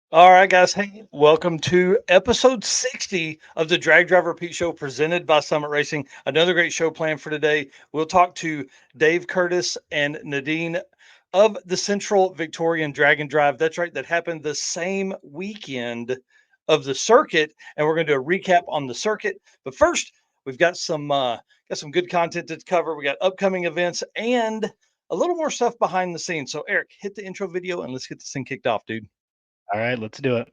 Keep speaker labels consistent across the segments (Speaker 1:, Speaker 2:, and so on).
Speaker 1: All right, guys. Hey, welcome to episode 60 of the Drag Driver Pete Show presented by Summit Racing. Another great show planned for today. We'll talk to Dave Curtis and Nadine of the Central Victorian Drag and Drive. That's right, that happened the same weekend of the circuit, and we're going to do a recap on the circuit. But first, we've got some good content to cover. We got upcoming events and a little more stuff behind the scenes. So, Eric, hit the intro video and let's get this thing kicked off, dude.
Speaker 2: All right, let's do it.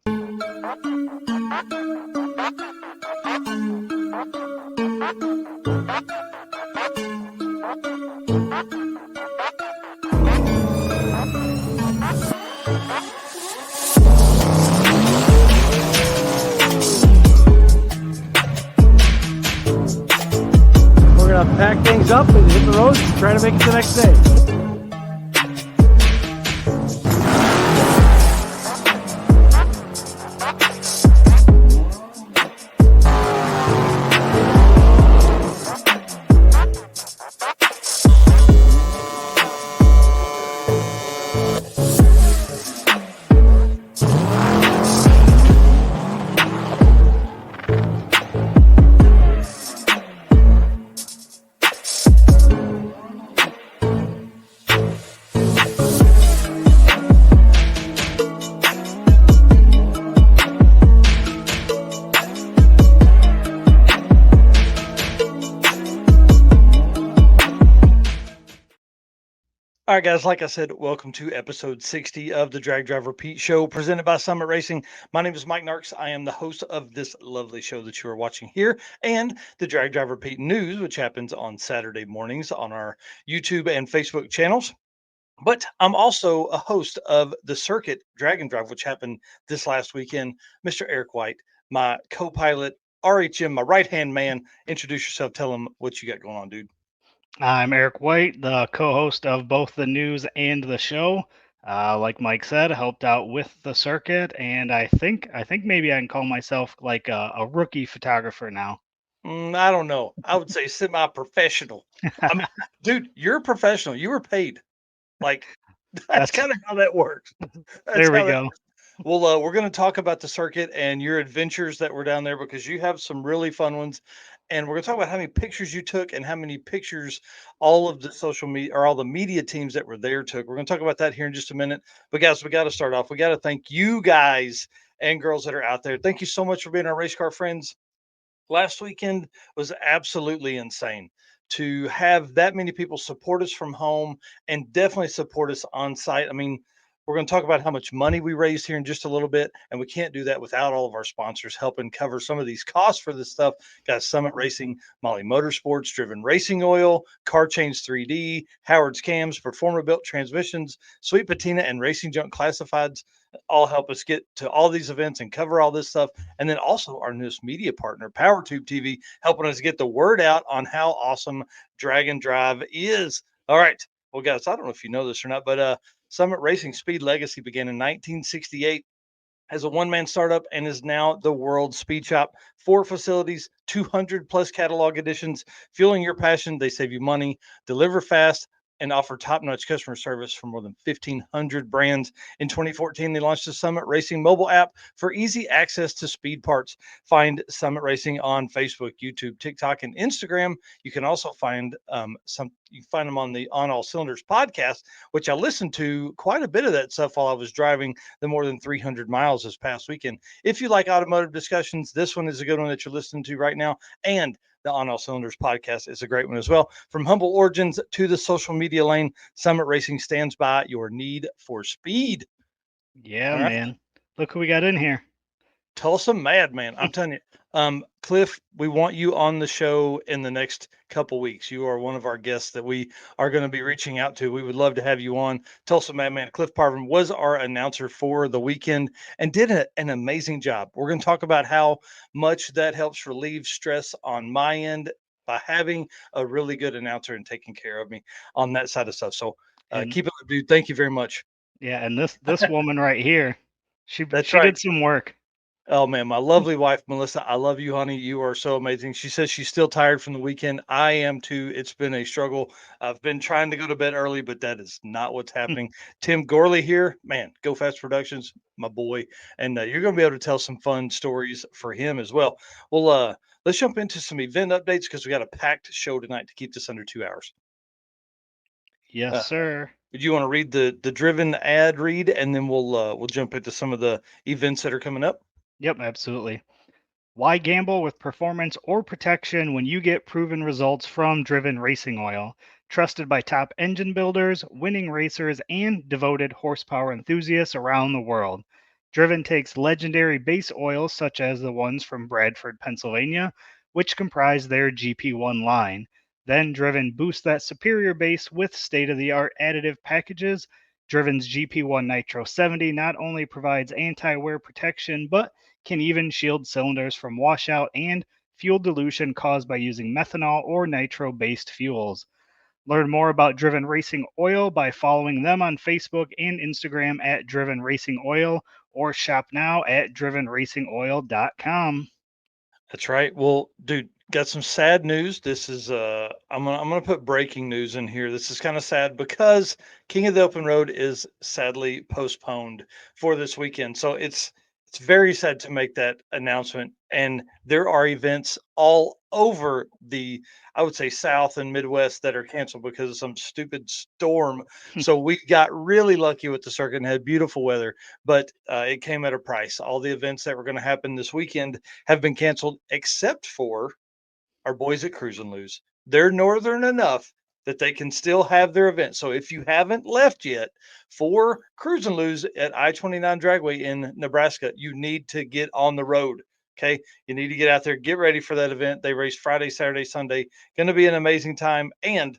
Speaker 3: We're gonna pack things up and hit the road, try to make it the next day.
Speaker 1: All right, guys, like I said, welcome to episode 60 of the Drag Driver Pete Show presented by Summit Racing. My name is Mike Narks. I am the host of this lovely show that you are watching here and the Drag Driver Pete News, which happens on Saturday mornings on our YouTube and Facebook channels. But I'm also a host of the Circuit Drag and Drive, which happened this last weekend. Mr. Eric White, my co pilot, RHM, my right hand man. Introduce yourself. Tell them what you got going on, dude.
Speaker 2: I'm Eric White, the co-host of both the news and the show. Like Mike said, helped out with the circuit, and I think maybe I can call myself like a rookie photographer now.
Speaker 1: I don't know. I would say semi-professional. I mean, dude, you're a professional. You were paid. Like that's
Speaker 2: That's
Speaker 1: kind of how that works. That's
Speaker 2: There we
Speaker 1: how that.
Speaker 2: go.
Speaker 1: Well, we're going to talk about the circuit and your adventures that were down there because you have some really fun ones, and we're going to talk about how many pictures you took and how many pictures all of the social media or all the media teams that were there took. We're going to talk about that here in just a minute. But guys, we got to start off. We got to thank you guys and girls that are out there. Thank you so much for being our race car friends. Last weekend was absolutely insane to have that many people support us from home and definitely support us on site. I mean, we're going to talk about how much money we raised here in just a little bit, and we can't do that without all of our sponsors helping cover some of these costs for this stuff. Got Summit Racing, MAHLE Motorsports, Driven Racing Oil, Car Chains 3D, Howard's Cams, Performer Built Transmissions, Sweet Patina, and Racing Junk Classifieds all help us get to all these events and cover all this stuff. And then also our newest media partner, PowerTube TV, helping us get the word out on how awesome Dragon Drive is. All right. Well, guys, I don't know if you know this or not, but Summit Racing Speed Legacy began in 1968 as a one-man startup and is now the world's speed shop. 4 facilities, 200 plus catalog editions, fueling your passion. They save you money, deliver fast, and offer top-notch customer service for more than 1,500 brands. In 2014, they launched the Summit Racing mobile app for easy access to speed parts. Find Summit Racing on Facebook, YouTube, TikTok, and Instagram. You can also find You can find them on the On All Cylinders podcast, which I listened to quite a bit of that stuff while I was driving the more than 300 miles this past weekend. If you like automotive discussions, this one is a good one that you're listening to right now. And the On All Cylinders podcast is a great one as well. From humble origins to the social media lane, Summit Racing stands by your need for speed.
Speaker 2: Yeah,
Speaker 1: All right.
Speaker 2: man. Look who we got in here.
Speaker 1: Tulsa Madman. I'm telling you, Cliff, we want you on the show in the next couple weeks. You are one of our guests that we are going to be reaching out to. We would love to have you on. Tulsa Madman. Cliff Parvin was our announcer for the weekend and did an amazing job. We're going to talk about how much that helps relieve stress on my end by having a really good announcer and taking care of me on that side of stuff. So
Speaker 2: And
Speaker 1: keep it up, dude. Thank you very much.
Speaker 2: yeah, and this woman right here, she
Speaker 1: That's
Speaker 2: she
Speaker 1: right.
Speaker 2: did some work.
Speaker 1: Oh man, my lovely wife Melissa, I love you, honey. You are so amazing. She says she's still tired from the weekend. I am too. It's been a struggle. I've been trying to go to bed early, but that is not what's happening. Tim Gorley here, man. Go Fast Productions, my boy, and you're going to be able to tell some fun stories for him as well. Well, let's jump into some event updates because we got a packed show tonight to keep this under 2 hours.
Speaker 2: Yes,
Speaker 1: Uh,
Speaker 2: sir.
Speaker 1: do you want to read the driven ad read, and then we'll jump into some of the events that are coming up?
Speaker 2: Yep, absolutely. Why gamble with performance or protection when you get proven results from Driven Racing Oil? Trusted by top engine builders, winning racers, and devoted horsepower enthusiasts around the world. Driven takes legendary base oils such as the ones from Bradford, Pennsylvania, which comprise their GP1 line. Then Driven boosts that superior base with state of the art additive packages. Driven's GP1 Nitro 70 not only provides anti wear protection, but can even shield cylinders from washout and fuel dilution caused by using methanol or nitro based fuels. Learn more about Driven Racing Oil by following them on Facebook and Instagram at Driven Racing Oil or shop now at drivenracingoil.com.
Speaker 1: That's right. Well, dude, got some sad news. This is I'm gonna put breaking news in here. This is kind of sad because King of the Open Road is sadly postponed for this weekend. So it's very sad to make that announcement. And there are events all over the I would say South and Midwest that are canceled because of some stupid storm. So we got really lucky with the circuit and had beautiful weather, but it came at a price. All the events that were going to happen this weekend have been canceled except for our boys at Cruise and Lose. They're northern enough that they can still have their event. So if you haven't left yet for Cruise and Lose at I-29 Dragway in Nebraska, you need to get on the road. Okay. You need to get out there, get ready for that event. They race Friday, Saturday, Sunday. Going to be an amazing time. And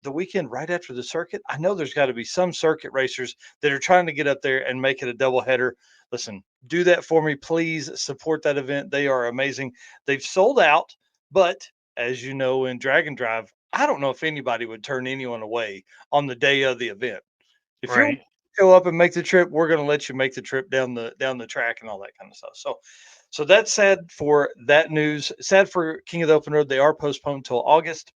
Speaker 1: the weekend right after the circuit, I know there's got to be some circuit racers that are trying to get up there and make it a double header. Listen, do that for me, please. Support that event. They are amazing. They've sold out, but as you know, in Drag and Drive, I don't know if anybody would turn anyone away on the day of the event. If you're
Speaker 2: Right.
Speaker 1: show up and make the trip, we're going to let you make the trip down the track and all that kind of stuff. So that's sad for that news. Sad for King of the Open Road. They are postponed until August.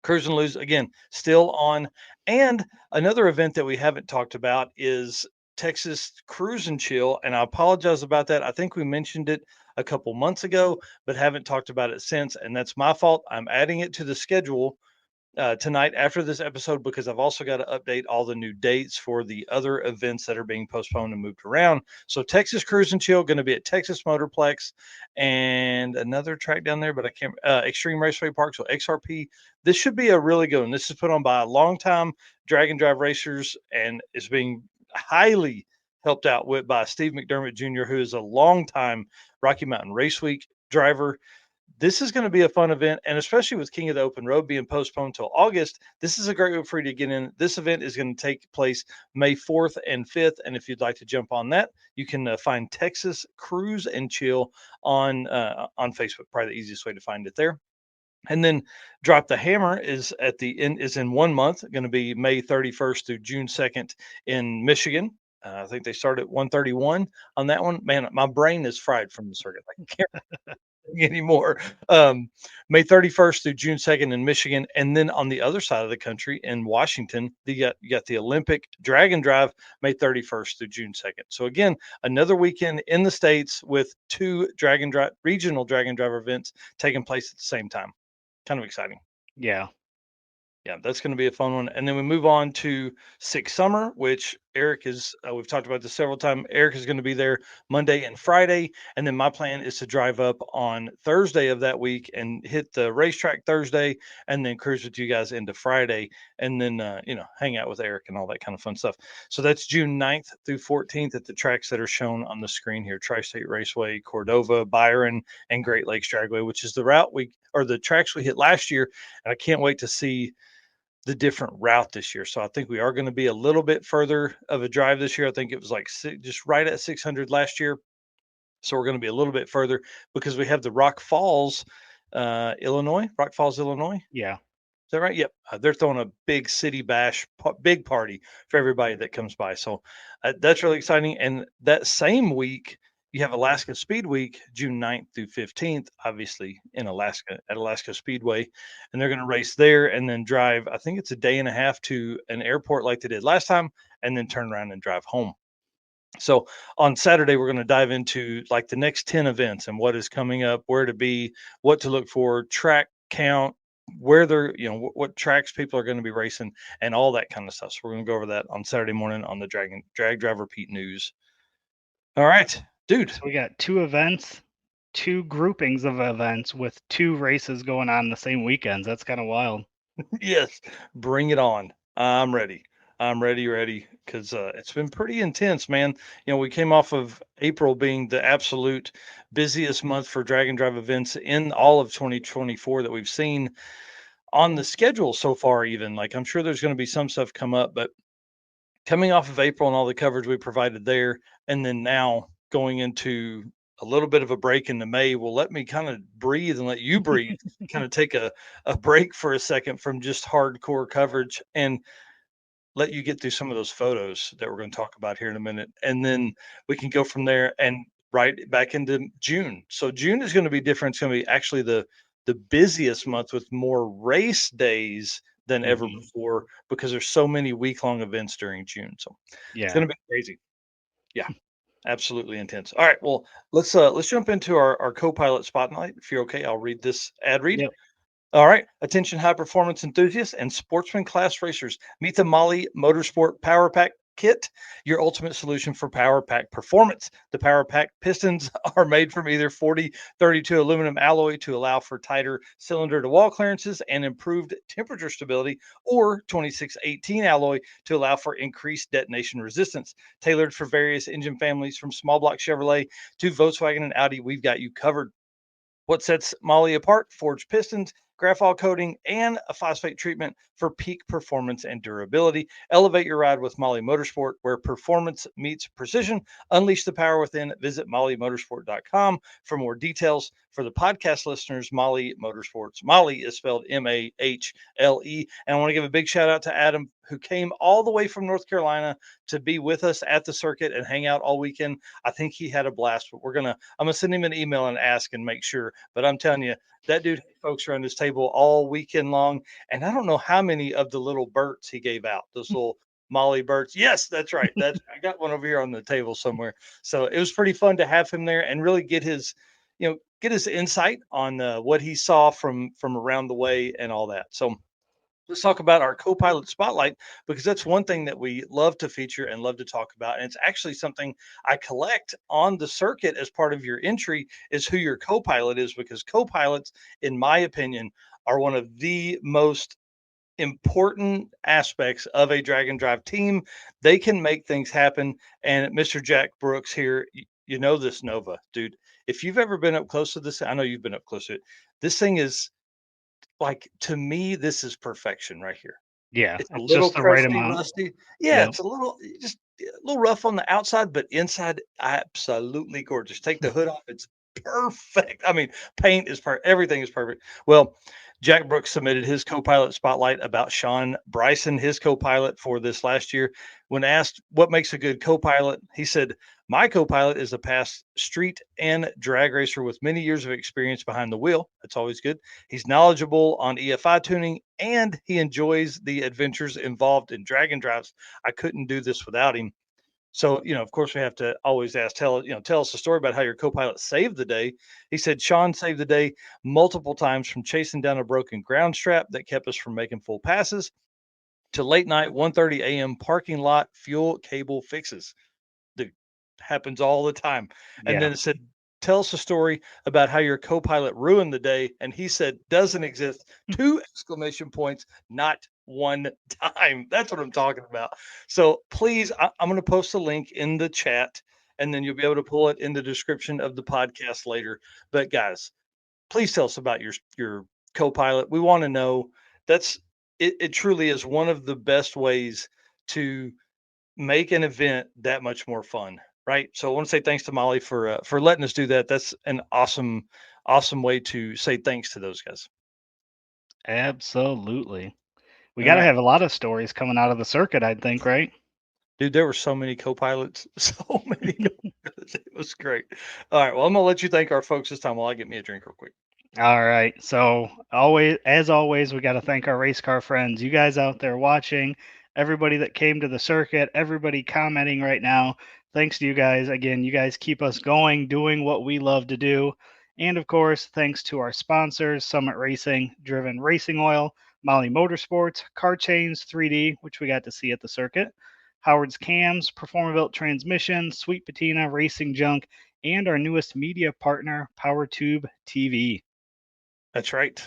Speaker 1: Cruise and Lose again, still on. And another event that we haven't talked about is Texas Cruise and Chill. And I apologize about that. I think we mentioned it a couple months ago, but haven't talked about it since. And that's my fault. I'm adding it to the schedule tonight after this episode because I've also got to update all the new dates for the other events that are being postponed and moved around. So Texas Cruise and Chill going to be at Texas Motorplex and another track down there, but I can't. Extreme Raceway Park, so XRP. This should be a really good one. This is put on by a longtime drag and drive racers and is being highly helped out with by Steve McDermott Jr., who is a longtime Rocky Mountain Race Week driver. This is going to be a fun event, and especially with King of the Open Road being postponed till August, this is a great way for you to get in. This event is going to take place May 4th and 5th, and if you'd like to jump on that, you can find Texas Cruise and Chill on Facebook. Probably the easiest way to find it there. And then Drop the Hammer is at the end is in 1 month, going to be May 31st through June 2nd in Michigan. I think they start at 131 on that one. Man, my brain is fried from the circuit. I can't anymore. May 31st through June 2nd in Michigan. And then on the other side of the country in Washington, you got the Olympic Drag and Drive May 31st through June 2nd. So again, another weekend in the States with two Drag and Drive regional Drag and Drive events taking place at the same time. Kind of exciting.
Speaker 2: Yeah.
Speaker 1: Yeah, that's going to be a fun one. And then we move on to Six Summer, which Eric is, we've talked about this several times. Eric is going to be there Monday and Friday. And then my plan is to drive up on Thursday of that week and hit the racetrack Thursday and then cruise with you guys into Friday and then, hang out with Eric and all that kind of fun stuff. So that's June 9th through 14th at the tracks that are shown on the screen here: Tri State Raceway, Cordova, Byron, and Great Lakes Dragway, which is the tracks we hit last year. And I can't wait to see the different route this year. So I think we are going to be a little bit further of a drive this year. I think it was like just right at 600 last year. So we're going to be a little bit further because we have the Rock Falls, Illinois.
Speaker 2: Yeah.
Speaker 1: Is that right? Yep. They're throwing a big city bash, big party for everybody that comes by. So that's really exciting. And that same week you have Alaska Speed Week, June 9th through 15th, obviously in Alaska at Alaska Speedway. And they're going to race there and then drive, I think it's a day and a half to an airport like they did last time, and then turn around and drive home. So on Saturday, we're going to dive into like the next 10 events and what is coming up, where to be, what to look for, track count, where they're, what tracks people are going to be racing, and all that kind of stuff. So we're going to go over that on Saturday morning on the Drag Driver Pete News. All right, dude.
Speaker 2: So we got 2 events, 2 groupings of events with 2 races going on the same weekends. That's kind of wild.
Speaker 1: Yes, bring it on. I'm ready. I'm ready, because it's been pretty intense, man. We came off of April being the absolute busiest month for drag and drive events in all of 2024 that we've seen on the schedule so far. Even like I'm sure there's going to be some stuff come up, but coming off of April and all the coverage we provided there, and then now going into a little bit of a break into May will let me kind of breathe and let you breathe, kind of take a break for a second from just hardcore coverage and let you get through some of those photos that we're going to talk about here in a minute. And then we can go from there and right back into June. So June is going to be different. It's going to be actually the busiest month with more race days than ever before because there's so many week-long events during June. So it's going to be crazy. Yeah, absolutely intense. All right, well, let's jump into our co-pilot spotlight. If you're okay, I'll read this ad read.
Speaker 2: Yep.
Speaker 1: All right, attention high performance enthusiasts and sportsman class racers. Meet the MAHLE Motorsport PowerPak kit, your ultimate solution for PowerPak performance. The PowerPak pistons are made from either 4032 aluminum alloy to allow for tighter cylinder to wall clearances and improved temperature stability, or 2618 alloy to allow for increased detonation resistance. Tailored for various engine families from Small Block Chevrolet to Volkswagen and Audi, we've got you covered. What sets MAHLE apart? Forged pistons, Grafal coating, and a phosphate treatment for peak performance and durability. Elevate your ride with MAHLE Motorsport, where performance meets precision. Unleash the power within. Visit MAHLEmotorsport.com for more details. For the podcast listeners, MAHLE Motorsports. MAHLE is spelled MAHLE. And I want to give a big shout out to Adam, who came all the way from North Carolina to be with us at the circuit and hang out all weekend. I think he had a blast, but I'm gonna send him an email and ask and make sure. But I'm telling you, that dude had folks around his table all weekend long, and I don't know how many of the little Berts he gave out. Those little MAHLE Berts. Yes, that's right. I got one over here on the table somewhere. So it was pretty fun to have him there and really get his insight on what he saw from around the way and all that. So let's talk about our co-pilot spotlight, because that's one thing that we love to feature and love to talk about. And it's actually something I collect on the circuit as part of your entry, is who your co-pilot is, because co-pilots, in my opinion, are one of the most important aspects of a drag and drive team. They can make things happen. And Mr. Jack Brooks here, you know this Nova, dude. If you've ever been up close to this, I know you've been up close to it. This thing is, like, to me, this is perfection right here.
Speaker 2: Yeah,
Speaker 1: It's a
Speaker 2: it's
Speaker 1: little
Speaker 2: just the right
Speaker 1: crusty,
Speaker 2: amount.
Speaker 1: rusty. Yeah,
Speaker 2: Yep.
Speaker 1: it's just a little rough on the outside, but inside, absolutely gorgeous. Take the hood off, it's perfect. I mean, paint is perfect. Everything is perfect. Well, Jack Brooks submitted his co-pilot spotlight about Sean Bryson, his co-pilot for this last year. When asked what makes a good co-pilot, he said, "My co-pilot is a past street and drag racer with many years of experience behind the wheel." That's always good. He's knowledgeable on EFI tuning, and he enjoys the adventures involved in drag and drives. I couldn't do this without him. So, of course, we have to always ask, tell us a story about how your co-pilot saved the day. He said Sean saved the day multiple times, from chasing down a broken ground strap that kept us from making full passes to late night 1:30 a.m. parking lot fuel cable fixes. That happens all the time. And
Speaker 2: Yeah.
Speaker 1: then it said, tell us a story about how your co-pilot ruined the day. And he said, doesn't exist. 2 exclamation points, not one time. That's what I'm talking about. So please, I'm going to post a link in the chat, and then you'll be able to pull it in the description of the podcast later. But guys, please tell us about your co-pilot. We want to know. It truly is one of the best ways to make an event that much more fun, right? So I want to say thanks to MAHLE for letting us do that. That's an awesome way to say thanks to those guys.
Speaker 2: Absolutely. We
Speaker 1: All
Speaker 2: got to
Speaker 1: right,
Speaker 2: have a lot of stories coming out of the circuit, I'd think, right?
Speaker 1: dude. There were so many co-pilots, so many. Co-pilots. was great. All right. Well, I'm going to let you thank our folks this time while I get me a drink real quick.
Speaker 2: All right. So as always, we got to thank our race car friends. You guys out there watching, everybody that came to the circuit, everybody commenting right now. Thanks to you guys. Again, you guys keep us going, doing what we love to do. And of course, thanks to our sponsors, Summit Racing, Driven Racing Oil, MAHLE Motorsports, Car Chains 3D, which we got to see at the circuit, Howard's Cams, Performabuilt Transmission, Sweet Patina, Racing Junk, and our newest media partner, PowerTube TV.
Speaker 1: That's right.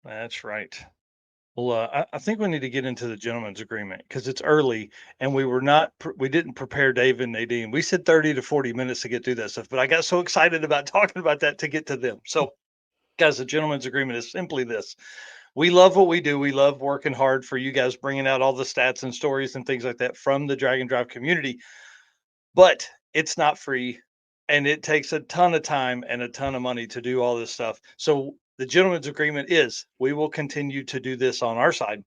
Speaker 1: That's right. Well, I think we need to get into the gentleman's agreement because it's early and we didn't prepare Dave and Nadine. We said 30 to 40 minutes to get through that stuff, but I got so excited about talking about that to get to them. So, guys, the gentleman's agreement is simply this. We love what we do. We love working hard for you guys, bringing out all the stats and stories and things like that from the Drag and Drive community, but it's not free and it takes a ton of time and a ton of money to do all this stuff. So the gentleman's agreement is we will continue to do this on our side,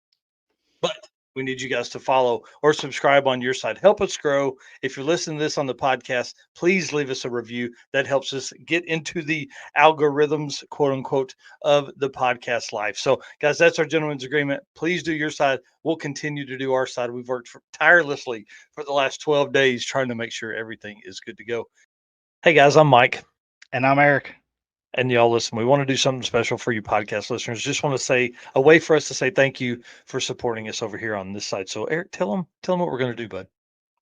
Speaker 1: but we need you guys to follow or subscribe on your side. Help us grow. If you're listening to this on the podcast, please leave us a review. That helps us get into the algorithms, quote unquote, of the podcast life. So, guys, that's our gentleman's agreement. Please do your side. We'll continue to do our side. We've worked tirelessly for the last 12 days trying to make sure everything is good to go. Hey, guys, I'm Mike.
Speaker 2: And I'm Eric.
Speaker 1: And y'all listen, we want to do something special for you podcast listeners. Just want to say a way for us to say thank you for supporting us over here on this side. So Eric, tell them what we're going to do, bud.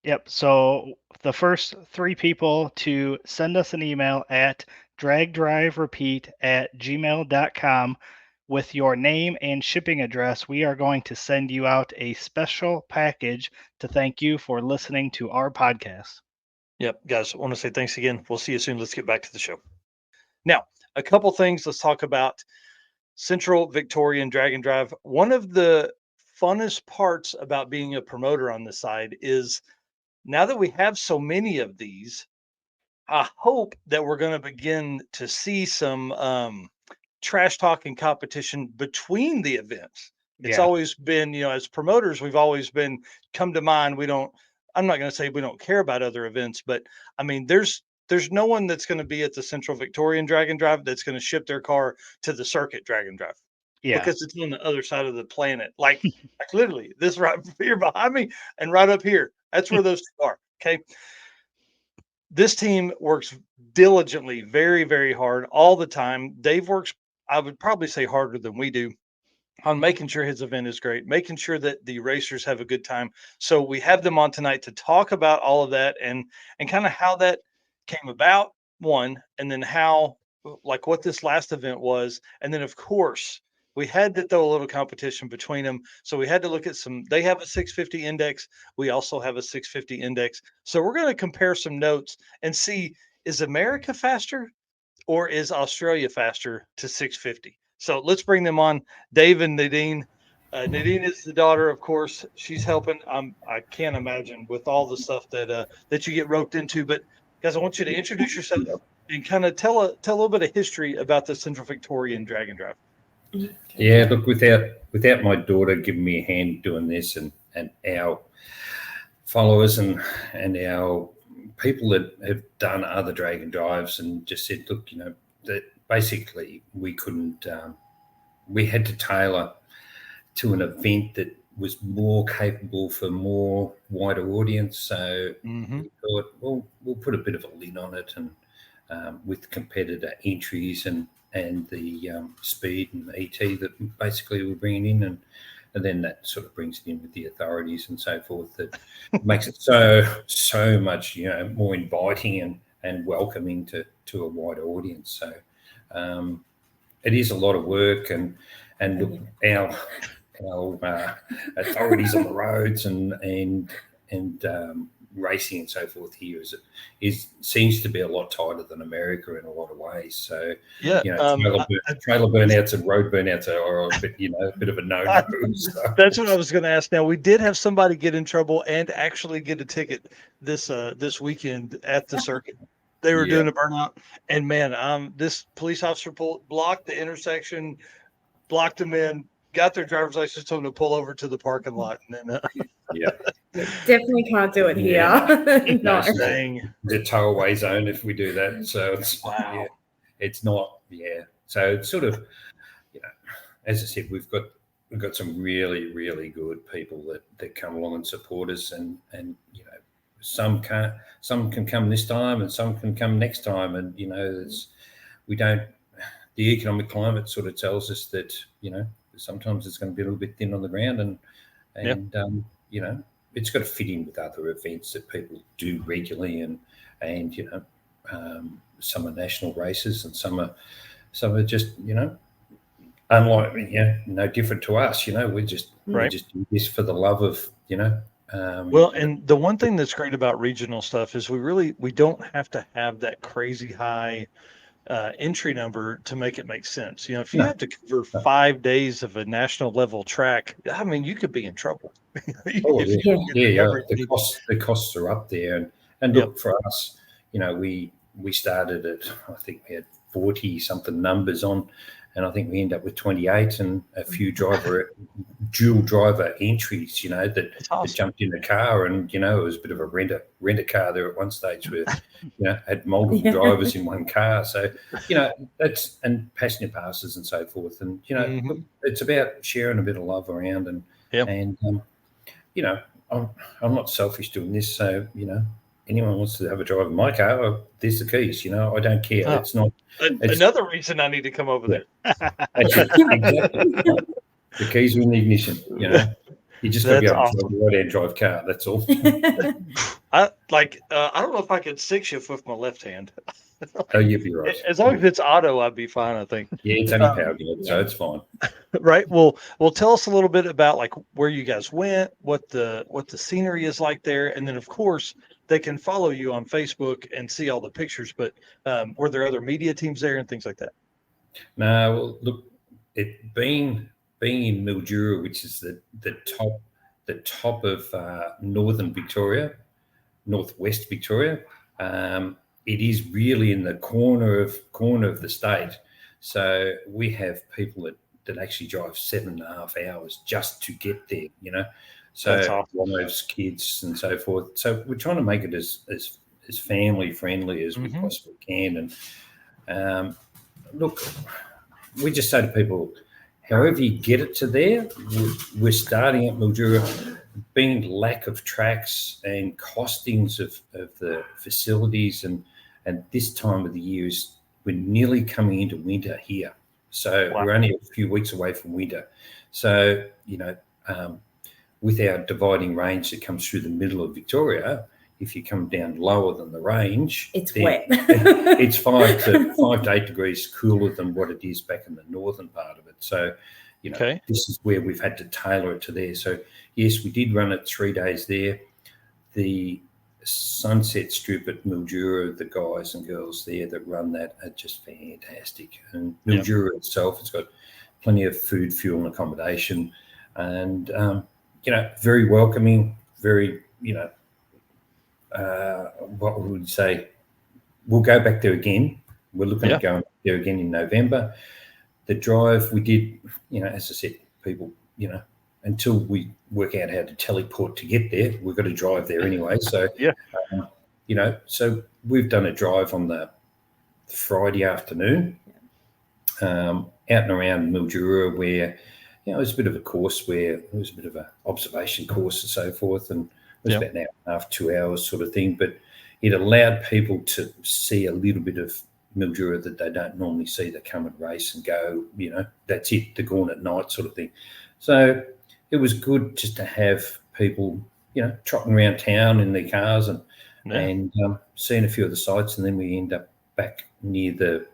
Speaker 2: Yep. So the first 3 people to send us an email at dragdriverepeat@gmail.com with your name and shipping address, we are going to send you out a special package to thank you for listening to our podcast.
Speaker 1: Yep, guys, I want to say thanks again. We'll see you soon. Let's get back to the show. Now, a couple things. Let's talk about Central Victorian Drag and Drive. One of the funnest parts about being a promoter on this side is now that we have so many of these, I hope that we're going to begin to see some trash talking competition between the events. It's always been, as promoters, we've always been come to mind. I'm not going to say we don't care about other events, but I mean, there's no one that's going to be at the Central Victorian Drag and Drive that's going to ship their car to the Circuit Drag and Drive.
Speaker 2: Yeah.
Speaker 1: Because it's on the other side of the planet. Like literally this right here behind me and right up here. That's where those two are. Okay. This team works diligently, very, very hard all the time. Dave works, I would probably say, harder than we do on making sure his event is great, making sure that the racers have a good time. So we have them on tonight to talk about all of that and kind of how that came about, one, and then how, like, what this last event was. And then, of course, we had to throw a little competition between them. So we had to look at they have a 650 index. We also have a 650 index. So we're going to compare some notes and see, is America faster or is Australia faster to 650? So let's bring them on. Dave and Nadine. Nadine is the daughter, of course. She's helping. I can't imagine with all the stuff that you get roped into. But guys, I want you to introduce yourself and kind of tell a little bit of history about the Central Victorian Drag and Drive.
Speaker 4: Yeah, look, without my daughter giving me a hand doing this, and our followers and our people that have done other drag and drives and just said, look, that basically we couldn't, we had to tailor to an event that was more capable for more wider audience. So we thought, well, we'll put a bit of a lid on it, and with competitor entries and the speed and the ET that basically we're bringing in, and then that sort of brings it in with the authorities and so forth. That makes it so much more inviting and welcoming to a wider audience. So it is a lot of work, and look, our authorities on the roads and racing and so forth here seems to be a lot tighter than America in a lot of ways. So trailer burnouts and road burnouts are a bit of a no-no. So.
Speaker 1: That's what I was going to ask. Now, we did have somebody get in trouble and actually get a ticket this weekend at the circuit. They were doing a burnout, and man, this police officer blocked the intersection, blocked them in. got their driver's license, told them to pull over to the parking lot, and then
Speaker 4: Yeah.
Speaker 5: Definitely can't do it
Speaker 4: Yeah.
Speaker 5: here. No.
Speaker 4: so
Speaker 1: dang,
Speaker 4: the towaway zone if we do that. So it's
Speaker 1: wow.
Speaker 4: it's not. So it's sort of, as I said, we've got some really, really good people that come along and support us, and some can come this time and some can come next time, and the economic climate sort of tells us that sometimes it's going to be a little bit thin on the ground, and it's got to fit in with other events that people do regularly, and some are national races and some are just unlike no different to us. We just do this for the love of
Speaker 1: Well, and the one thing that's great about regional stuff is we don't have to have that crazy high entry number to make it make sense. If you have to cover 5 days of a national level track, I mean, you could be in trouble.
Speaker 4: The costs are up there, and look, for us, we started at, I think we had 40 something numbers on, and I think we end up with 28 and a few dual driver entries, that jumped in the car, and it was a bit of a rent a car there at one stage where had multiple drivers in one car. So that's, and passenger passes and so forth, and it's about sharing a bit of love around, and I'm not selfish doing this, so anyone wants to have a drive in my car, there's the keys. I don't care. It's not
Speaker 1: another reason I need to come over there.
Speaker 4: Exactly. The keys are in the ignition. You just got to be able to drive a right-hand drive car. That's all.
Speaker 1: I don't know if I could stick shift with my left hand.
Speaker 4: Oh, you'd be right.
Speaker 1: As long as it's auto, I'd be fine, I think.
Speaker 4: Yeah, it's only power geared, so it's fine.
Speaker 1: Right. Well, tell us a little bit about where you guys went, what the scenery is like there, and then of course they can follow you on Facebook and see all the pictures. But were there other media teams there and things like that?
Speaker 4: No, well, look, it being in Mildura, which is the top of northern Victoria, northwest Victoria. It is really in the corner of the state. So we have people that actually drive 7.5 hours just to get there, So wives, kids, and so forth. So we're trying to make it as family friendly as we possibly can. And look, we just say to people, however you get it to there, we're starting at Mildura. Being lack of tracks and costings of the facilities, and this time of the year we're nearly coming into winter here. So we're only a few weeks away from winter. So, with our dividing range that comes through the middle of Victoria, if you come down lower than the range,
Speaker 5: it's wet.
Speaker 4: It's 5 to 8 degrees cooler than what it is back in the northern part of it. So, this is where we've had to tailor it to there. So, yes, we did run it 3 days there. The Sunset Strip at Mildura, the guys and girls there that run that are just fantastic. And Mildura itself has got plenty of food, fuel, and accommodation, and very welcoming. Very, what would we say? We'll go back there again. We're looking at going there again in November. The drive we did, as I said, people, until we work out how to teleport to get there, we've got to drive there anyway. So, so we've done a drive on the Friday afternoon out and around Mildura, where, it was a bit of a course where it was a bit of an observation course and so forth. And it was about an hour and a half, 2 hours sort of thing. But it allowed people to see a little bit of Mildura that they don't normally see. They come and race and go, that's it, they're gone at night sort of thing. So it was good just to have people, trotting around town in their cars and seeing a few of the sites. And then we end up back near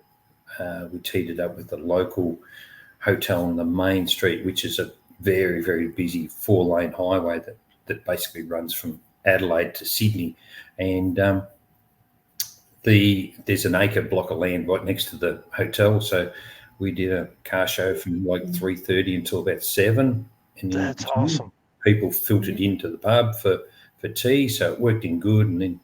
Speaker 4: we teed it up with the local hotel on the main street, which is a very, very busy 4-lane highway that basically runs from Adelaide to Sydney. And there's an acre block of land right next to the hotel. So we did a car show from 3:30 until about 7. And
Speaker 1: that's awesome.
Speaker 4: People filtered into the pub for tea, so it worked in good. And then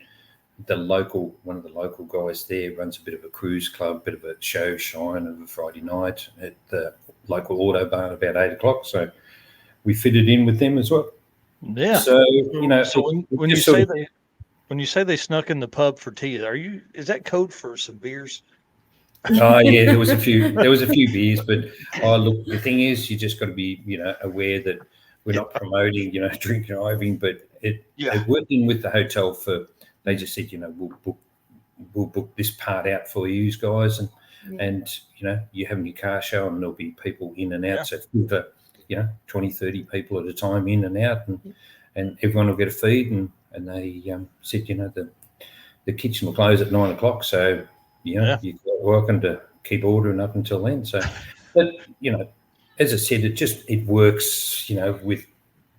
Speaker 4: one of the local guys there runs a bit of a cruise club, bit of a show shine of a Friday night at local auto barn about 8 o'clock. So we fitted in with them as well.
Speaker 1: Yeah.
Speaker 4: So, you know,
Speaker 1: So
Speaker 4: it
Speaker 1: when you
Speaker 4: just sort
Speaker 1: say
Speaker 4: of-
Speaker 1: when you say they snuck in the pub for tea, is that code for some beers?
Speaker 4: Oh yeah, there was a few beers, but look, the thing is, you just got to be, you know, aware that we're not promoting, you know, drink driving, but it working with the hotel they just said, you know, we'll book this part out for you guys, and you know, you having your car show, and there'll be people in and out, so filter, you know, 20, 30 people at a time in and out, and everyone will get a feed, and they said, you know, the kitchen will close at 9 o'clock, so you know, you're welcome to keep ordering up until then. So, but you know, as I said, it works, you know, with,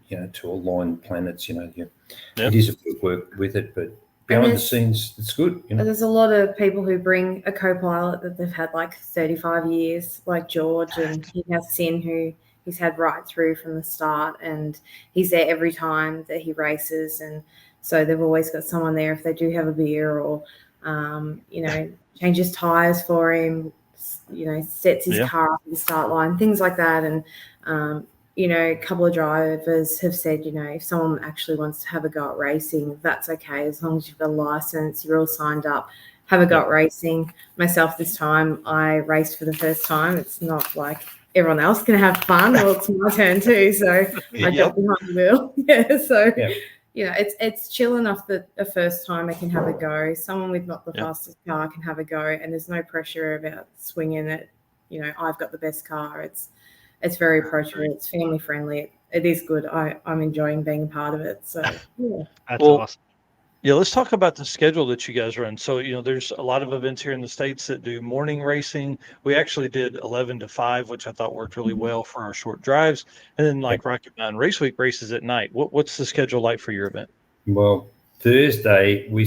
Speaker 4: you know, to align planets, you know, it is a good work with it, but behind the scenes, it's good. You know,
Speaker 5: there's a lot of people who bring a co-pilot that they've had like 35 years, like George, and he has Sin, who he's had right through from the start, and he's there every time that he races, and so they've always got someone there if they do have a beer or, you know, changes tires for him, you know, sets his car up at the start line, things like that. And, you know, a couple of drivers have said, you know, if someone actually wants to have a go at racing, that's okay. As long as you've got a license, you're all signed up, have a go at racing. Myself, this time, I raced for the first time. It's not like everyone else can have fun. Well, it's my turn too. So I jumped behind the wheel. So you know, it's chill enough that the first time I can have a go. Someone with not the fastest car can have a go, and there's no pressure about swinging it. You know, I've got the best car. It's very approachable. It's family friendly. It is good. I'm enjoying being a part of it. So
Speaker 2: that's awesome.
Speaker 1: Yeah, let's talk about the schedule that you guys run. So, you know, there's a lot of events here in the States that do morning racing. We actually did 11 to 5, which I thought worked really well for our short drives. And then like Rocky Mountain Race Week races at night. What's the schedule like for your event?
Speaker 4: Well, Thursday, we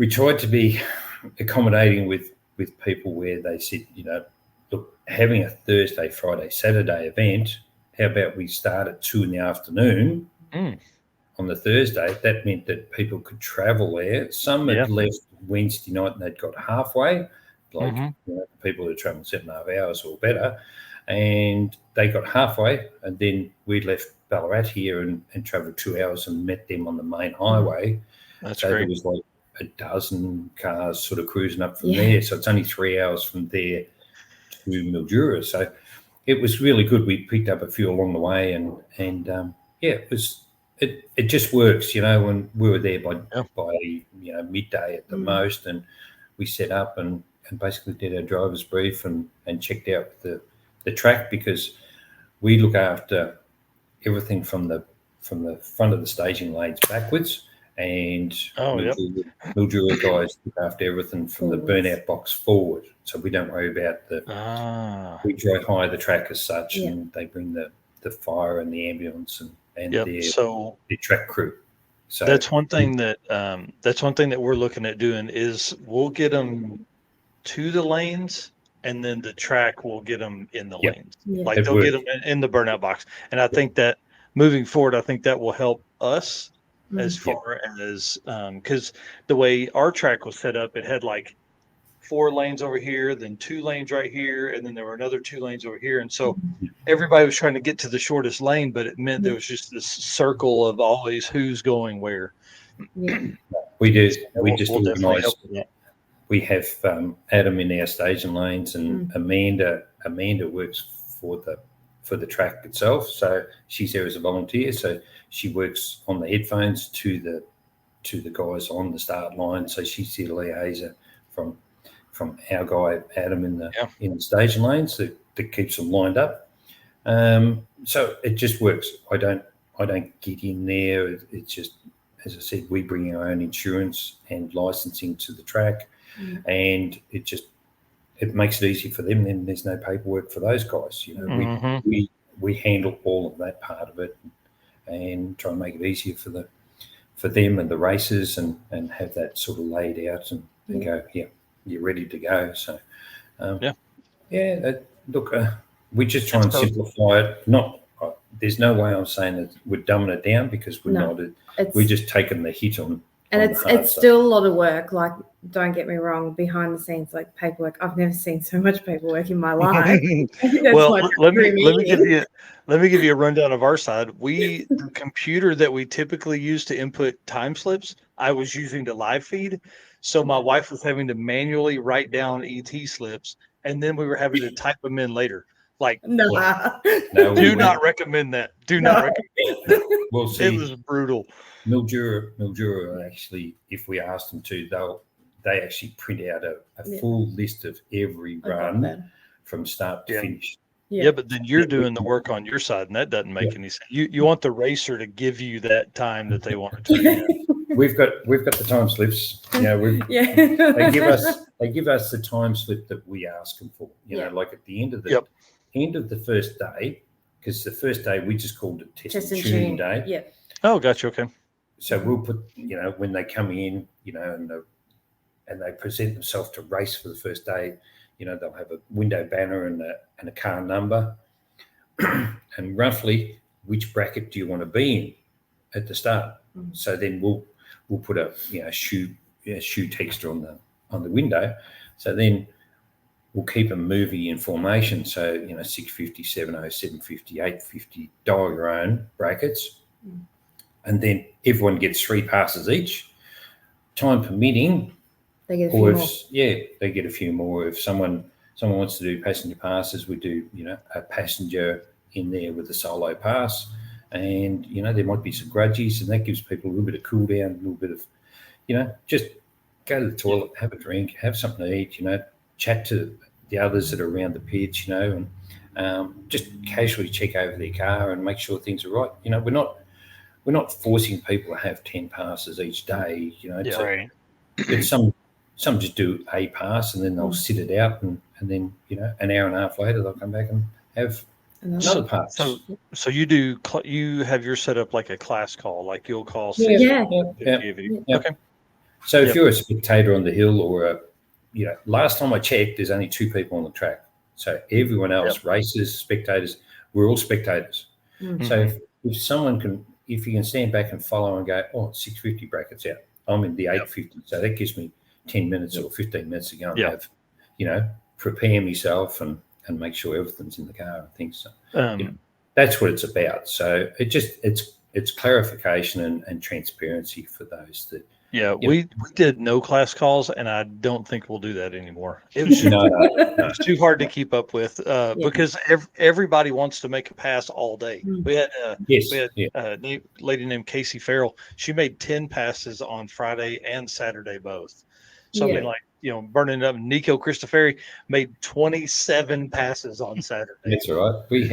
Speaker 4: tried to be accommodating with people where they said, you know, look, having a Thursday, Friday, Saturday event, how about we start at 2 in the afternoon on the Thursday? That meant that people could travel there. Some had left Wednesday night and they'd got halfway, like you know, people who traveled 7.5 hours or better, and they got halfway, and then we left Ballarat here and travelled 2 hours and met them on the main highway.
Speaker 1: That's
Speaker 4: so
Speaker 1: great.
Speaker 4: There was like a dozen cars sort of cruising up from there. So it's only 3 hours from there to Mildura. So it was really good. We picked up a few along the way, and it just works, you know. When we were there by you know, midday at the most, and we set up and basically did our driver's brief and checked out the track, because we look after everything from the front of the staging lanes backwards, and Mildura guys look after everything from the burnout box forward. So we don't worry about we dry hire the track as such, and they bring the fire and the ambulance and their track crew. So
Speaker 1: that's one thing that we're looking at doing is we'll get them to the lanes, and then the track will get them in the lanes. Like they'll get them in the burnout box. And I think that moving forward, I think that will help us as far as because the way our track was set up, it had like 4 lanes over here, then 2 lanes right here, and then there were another 2 lanes over here. And so everybody was trying to get to the shortest lane, but it meant there was just this circle of always who's going where.
Speaker 4: We just organise. We have Adam in our staging lanes, and Amanda works for the track itself. So she's there as a volunteer. So she works on the headphones to the guys on the start line. So she's the liaison from our guy Adam in the staging lanes that keeps them lined up. So it just works. I don't get in there. It's just, as I said, we bring our own insurance and licensing to the track, and it makes it easy for them. Then there's no paperwork for those guys. You know, we handle all of that part of it, and try and make it easier for them and the racers, and have that sort of laid out and go, you're ready to go. So look, we just try and simplify it. There's no way I'm saying that we're dumbing it down, because we're not. We're just taking the hit on
Speaker 5: And
Speaker 4: on the
Speaker 5: it's
Speaker 4: hard
Speaker 5: it's
Speaker 4: stuff.
Speaker 5: still a lot of work. Like, don't get me wrong, behind the scenes, like paperwork. I've never seen so much paperwork in my life. That's
Speaker 1: Well,
Speaker 5: like a
Speaker 1: let me
Speaker 5: meeting.
Speaker 1: let me give you a rundown of our side. The computer that we typically use to input time slips, I was using to live feed. So my wife was having to manually write down ET slips, and then we were having to type them in later. Like,
Speaker 5: Nah.
Speaker 4: No,
Speaker 1: do not recommend that. Do not
Speaker 5: No.
Speaker 1: recommend.
Speaker 4: We'll
Speaker 1: It
Speaker 4: see.
Speaker 1: was brutal.
Speaker 4: Mildura actually, if we ask them to, they actually print out a
Speaker 5: Yeah.
Speaker 4: full list of every
Speaker 5: I got
Speaker 4: run
Speaker 5: that.
Speaker 4: from start to
Speaker 1: Yeah.
Speaker 4: finish.
Speaker 1: Yeah, but then you're doing the work on your side, and that doesn't make any sense. You want the racer to give you that time that they want to turn in.
Speaker 4: We've got the time slips. You know,
Speaker 5: Yeah.
Speaker 4: they give us the time slip that we ask them for. You know,
Speaker 5: Yeah.
Speaker 4: like at the end of the
Speaker 1: Yep.
Speaker 4: end of the first day, because the first day we just called it test and tuning day.
Speaker 5: Yeah.
Speaker 1: Oh, gotcha. Okay.
Speaker 4: So we'll put, you know, when they come in, you know, and they present themselves to race for the first day, you know, they'll have a window banner and a car number, and roughly which bracket do you want to be in at the start.
Speaker 5: Mm.
Speaker 4: So then we'll put a shoe text on the window. So then we'll keep them moving in formation. So 650, 70, 750, 850, dial your own brackets.
Speaker 5: Mm.
Speaker 4: And then everyone gets 3 passes each, time permitting.
Speaker 5: They get a few more.
Speaker 4: They get a few more. If someone wants to do passenger passes, we do a passenger in there with a solo pass, and there might be some grudgies, and that gives people a little bit of cool down, a little bit of just go to the toilet, have a drink, have something to eat, chat to the others that are around the pitch, and just casually check over their car and make sure things are right. We're not forcing people to have 10 passes each day.
Speaker 2: Right.
Speaker 4: But some just do a pass and then they'll sit it out, and then an hour and a half later they'll come back and have another pass.
Speaker 1: So you have your set up like a class call, like you'll call.
Speaker 5: Yeah.
Speaker 1: Okay.
Speaker 4: So if you're a spectator on the hill, or last time I checked, there's only 2 people on the track. So everyone else, racers, spectators, we're all spectators.
Speaker 5: Mm-hmm.
Speaker 4: So if you can stand back and follow and go, oh, 650 brackets out, I'm in the 850. So that gives me 10 minutes or 15 minutes to go and have, prepare myself and make sure everything's in the car and things. So that's what it's about. So it's clarification and transparency for those that.
Speaker 1: Yeah, we did no class calls, and I don't think we'll do that anymore. It was it's too hard to keep up with because everybody wants to make a pass all day. We had a lady named Casey Farrell. She made 10 passes on Friday and Saturday both. Something like burning up. Nico Christoferi made 27 passes on Saturday.
Speaker 4: That's right. We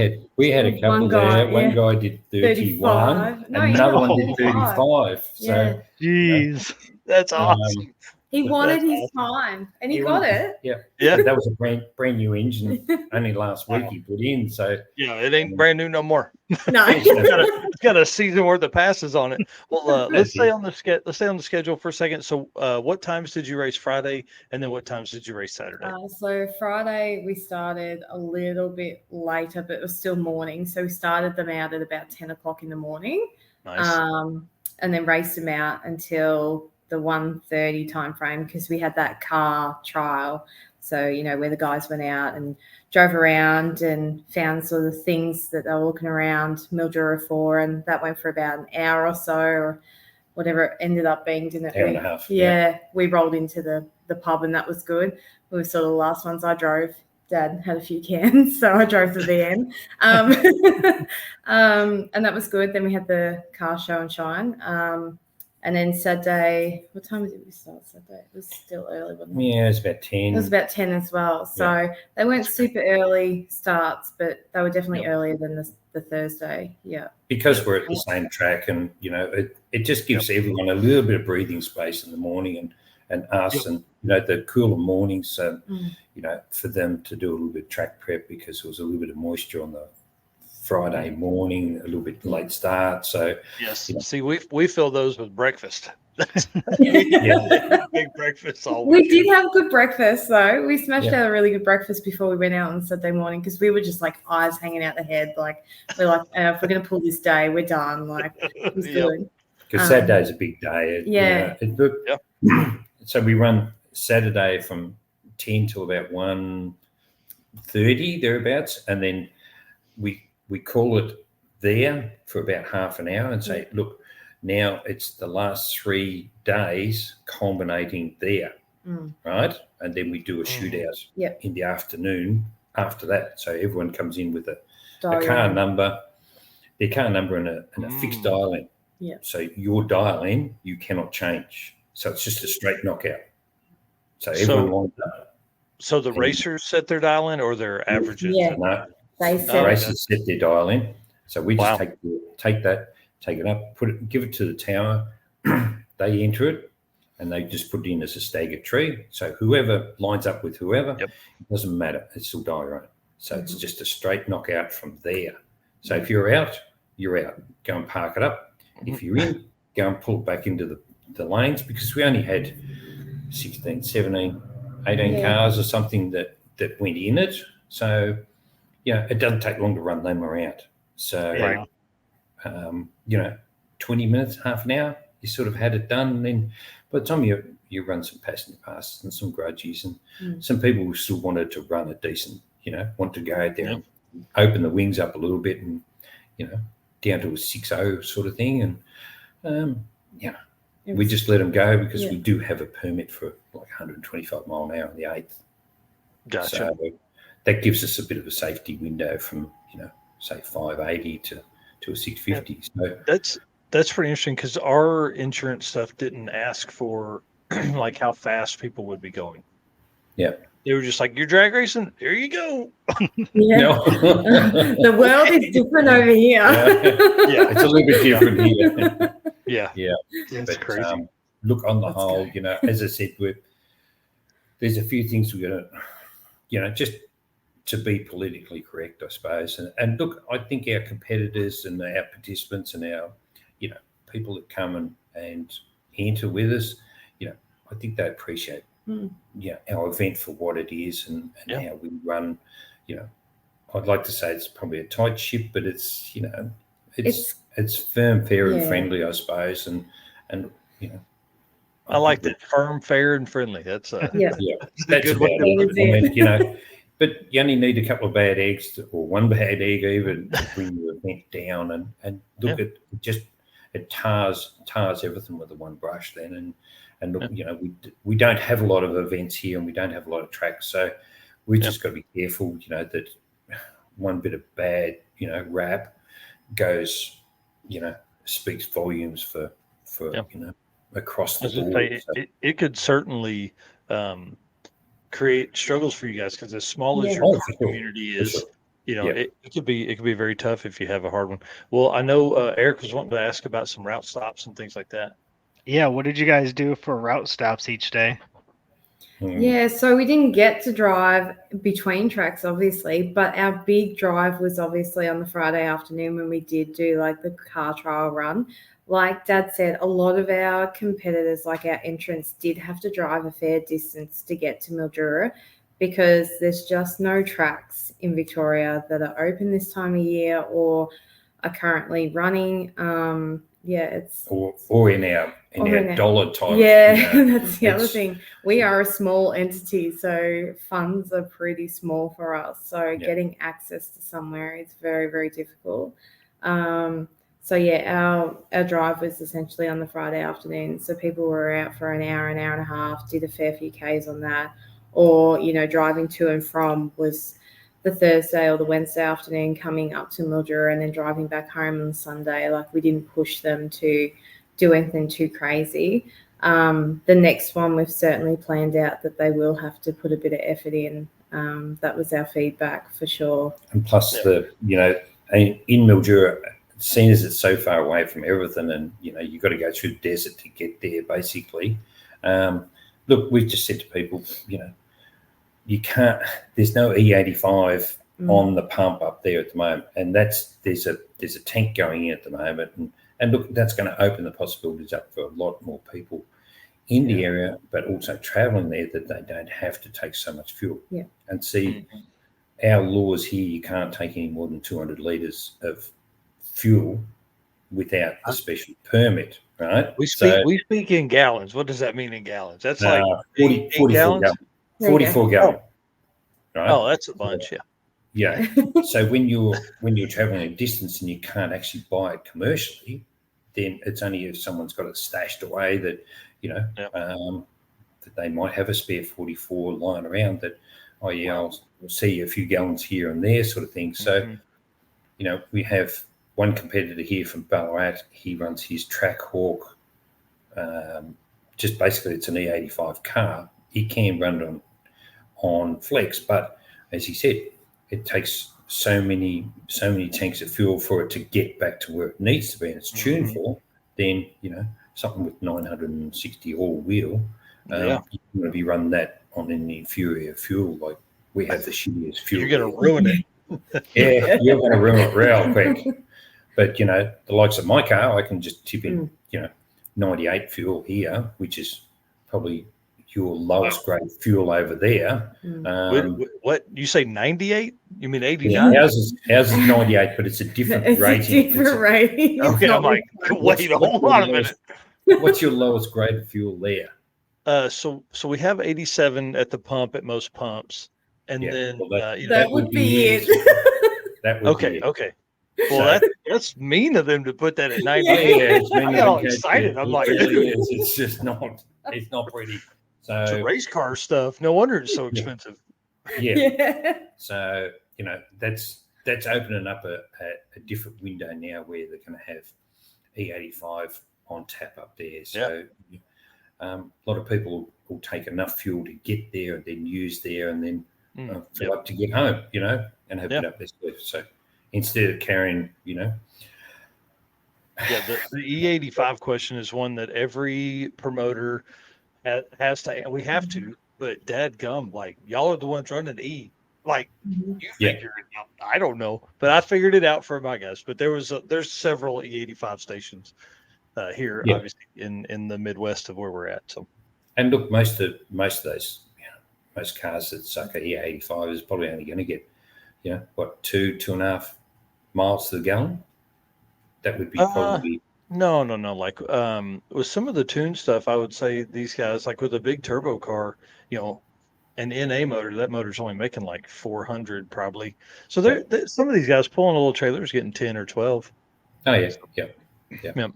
Speaker 4: had a couple there. One guy did 31, and another one did 35. So,
Speaker 2: jeez,
Speaker 1: that's awesome.
Speaker 5: He wanted his time, and he got it.
Speaker 4: Yeah. That was a brand new engine. Only last week he put in. So
Speaker 1: it ain't brand new no more.
Speaker 5: No,
Speaker 1: it's got a season worth of passes on it. Well, let's stay on the schedule for a second. So, what times did you race Friday, and then what times did you race Saturday?
Speaker 5: So Friday we started a little bit later, but it was still morning. So we started them out at about 10 o'clock in the morning.
Speaker 1: Nice.
Speaker 5: And then raced them out until the 1:30 time frame, because we had that car trial. So, where the guys went out and drove around and found sort of things that they were looking around Mildura for, and that went for about an hour or so, or whatever it ended up being, didn't it?
Speaker 4: Hour and a half.
Speaker 5: Yeah, we rolled into the pub, and that was good. We were sort of the last ones. I drove. Dad had a few cans, so I drove to the end. And that was good. Then we had the car show and shine. And then Saturday, what time did we start Saturday? It was still early, wasn't it?
Speaker 4: Yeah, it was about 10.
Speaker 5: It was about 10 as well. So they weren't super early starts, but they were definitely earlier than the Thursday. Yeah.
Speaker 4: Because we're at the same track, and, it just gives everyone a little bit of breathing space in the morning, and us and, the cooler mornings, for them to do a little bit of track prep, because there was a little bit of moisture on the Friday morning, a little bit late start. So
Speaker 1: see, we fill those with breakfast. Big breakfast all
Speaker 5: weekend. We did have good breakfast though. We smashed out a really good breakfast before we went out on Saturday morning, because we were just like eyes hanging out the head. Like we're like, if we're gonna pull this day, we're done. Like it was good.
Speaker 4: Because Saturday's a big day. So we run Saturday from 10 till about 1:30 thereabouts, and then we call it there for about half an hour and say, look, now it's the last 3 days culminating there, right? And then we do a shootout in the afternoon after that. So everyone comes in with a car number, their car number and a fixed dial-in.
Speaker 5: Yeah.
Speaker 4: So your dial-in, you cannot change. So it's just a straight knockout. So everyone lines up.
Speaker 1: So the racers set their dial-in or their averages?
Speaker 5: Yeah.
Speaker 4: No,
Speaker 5: They
Speaker 4: the racers set their dial-in. So we just take that, take it up, give it to the tower. They enter it, and they just put it in as a staggered tree. So whoever lines up with whoever, it doesn't matter. It's still die run. So it's just a straight knockout from there. So if you're out, you're out. Go and park it up. If you're in, go and pull it back into the lanes, because we only had 16, 17, 18 cars or something that went in it. So, it doesn't take long to run them around. So, 20 minutes, half an hour, you sort of had it done. And then by the time you run some passenger passes and some grudgies, and some people who still wanted to run a decent, want to go out there and open the wings up a little bit and, down to a 6.0 sort of thing. And, we just let them go because we do have a permit for like 125 mile an hour on the 8th.
Speaker 1: Gotcha.
Speaker 4: So that gives us a bit of a safety window from, say 580 to a 650. So
Speaker 1: that's pretty interesting, because our insurance stuff didn't ask for like how fast people would be going.
Speaker 4: Yeah.
Speaker 1: They were just like, you're drag racing, here you go.
Speaker 5: Yeah. The world is different over here.
Speaker 4: Yeah, it's a little bit different here.
Speaker 1: Yeah.
Speaker 4: It's
Speaker 1: crazy.
Speaker 4: Look, on the whole, as I said, there's a few things we're going to, just to be politically correct, I suppose. And look, I think our competitors and our participants and our, people that come and enter with us, I think they appreciate our event for what it is and how we run. I'd like to say it's probably a tight ship, but it's it's firm, fair, and friendly, I suppose. And
Speaker 1: I like that, firm, fair, and friendly. That's
Speaker 4: that's
Speaker 1: a good way
Speaker 4: to put it. But you only need a couple of bad eggs or one bad egg even to bring your event down. And look, it tars everything with the one brush then. And look, we don't have a lot of events here, and we don't have a lot of tracks, so we just got to be careful, that one bit of bad, rap goes, speaks volumes for across the board.
Speaker 1: It could certainly create struggles for you guys, because as small as your community is, it could be very tough if you have a hard one. Well, I know Eric was wanting to ask about some route stops and things like that.
Speaker 2: Yeah, what did you guys do for route stops each day?
Speaker 5: Yeah, so we didn't get to drive between tracks, obviously, but our big drive was obviously on the Friday afternoon when we did do like the car trial run. Like Dad said, a lot of our competitors, like our entrants, did have to drive a fair distance to get to Mildura, because there's just no tracks in Victoria that are open this time of year or are currently running. It's
Speaker 4: or in our dollar type.
Speaker 5: That's the other thing. We are a small entity, so funds are pretty small for us. So getting access to somewhere is very, very difficult. Our drive was essentially on the Friday afternoon. So people were out for an hour and a half, did a fair few Ks on that, or driving to and from was the Thursday or the Wednesday afternoon, coming up to Mildura and then driving back home on Sunday. Like, we didn't push them to do anything too crazy. The next one, we've certainly planned out that they will have to put a bit of effort in. That was our feedback for sure.
Speaker 4: And plus in Mildura, seeing as it's so far away from everything, and you've got to go through the desert to get there basically. Look, we've just said to people, you can't, there's no E85 on the pump up there at the moment, and there's a tank going in at the moment, and look, that's going to open the possibilities up for a lot more people in the area, but also travelling there, that they don't have to take so much fuel. And see, our laws here, you can't take any more than 200 litres of fuel without a special permit. right?
Speaker 1: We speak in gallons. What does that mean in gallons? That's like
Speaker 4: 44
Speaker 1: gallons.
Speaker 4: gallon. 44 gallon. Right?
Speaker 1: Oh, that's a bunch. Yeah.
Speaker 4: Yeah. So when you're traveling a distance and you can't actually buy it commercially, then it's only if someone's got it stashed away that, that they might have a spare 44 lying around that, oh yeah, I'll see a few gallons here and there sort of thing. So, we have one competitor here from Ballarat. He runs his Track Hawk. Just basically it's an E85 car. He can run it on flex, but as he said, it takes so many tanks of fuel for it to get back to where it needs to be and it's tuned for. Then something with 960 all wheel, you're going to be running that on an inferior fuel. Like we have the shittiest fuel.
Speaker 1: You're going to ruin it.
Speaker 4: Yeah, you're going to ruin it real quick. But the likes of my car, I can just tip in 98 fuel here, which is probably your lowest grade fuel over there.
Speaker 1: What you say? 98? You mean 89?
Speaker 4: Yeah, ours is 98, but it's a different rating.
Speaker 5: Rating.
Speaker 1: Okay, I'm like, wait, hold on a minute.
Speaker 4: What's your lowest grade of fuel there?
Speaker 1: So we have 87 at the pump at most pumps, and then
Speaker 5: that would be it.
Speaker 4: That would be it.
Speaker 1: Okay. Well, that's mean of them to put that at 98.
Speaker 4: Yeah, it's
Speaker 1: I got all excited. I'm like,
Speaker 4: it's just not. It's not pretty. So
Speaker 1: it's race car stuff. No wonder it's so expensive.
Speaker 4: Yeah. So that's opening up a different window now where they're going to have E85 on tap up there. So a lot of people will take enough fuel to get there and then use there and then fill up to get home, and have it up their sleeve. So instead of carrying,
Speaker 1: the E85 question is one that every promoter has to, and we have to, but dadgum, like y'all are the ones running E. Like you figure it out. I don't know, but I figured it out for my guys. But there's several E85 stations here, obviously in the Midwest of where we're at. So,
Speaker 4: and look, most of those, most cars that suck a E85 is probably only going to get, 2.5 miles to the gallon. That would be probably.
Speaker 1: No. Like with some of the tune stuff, I would say these guys, like with a big turbo car, an NA motor, that motor's only making like 400 probably. So some of these guys pulling a little trailers getting 10 or 12.
Speaker 4: Oh yeah.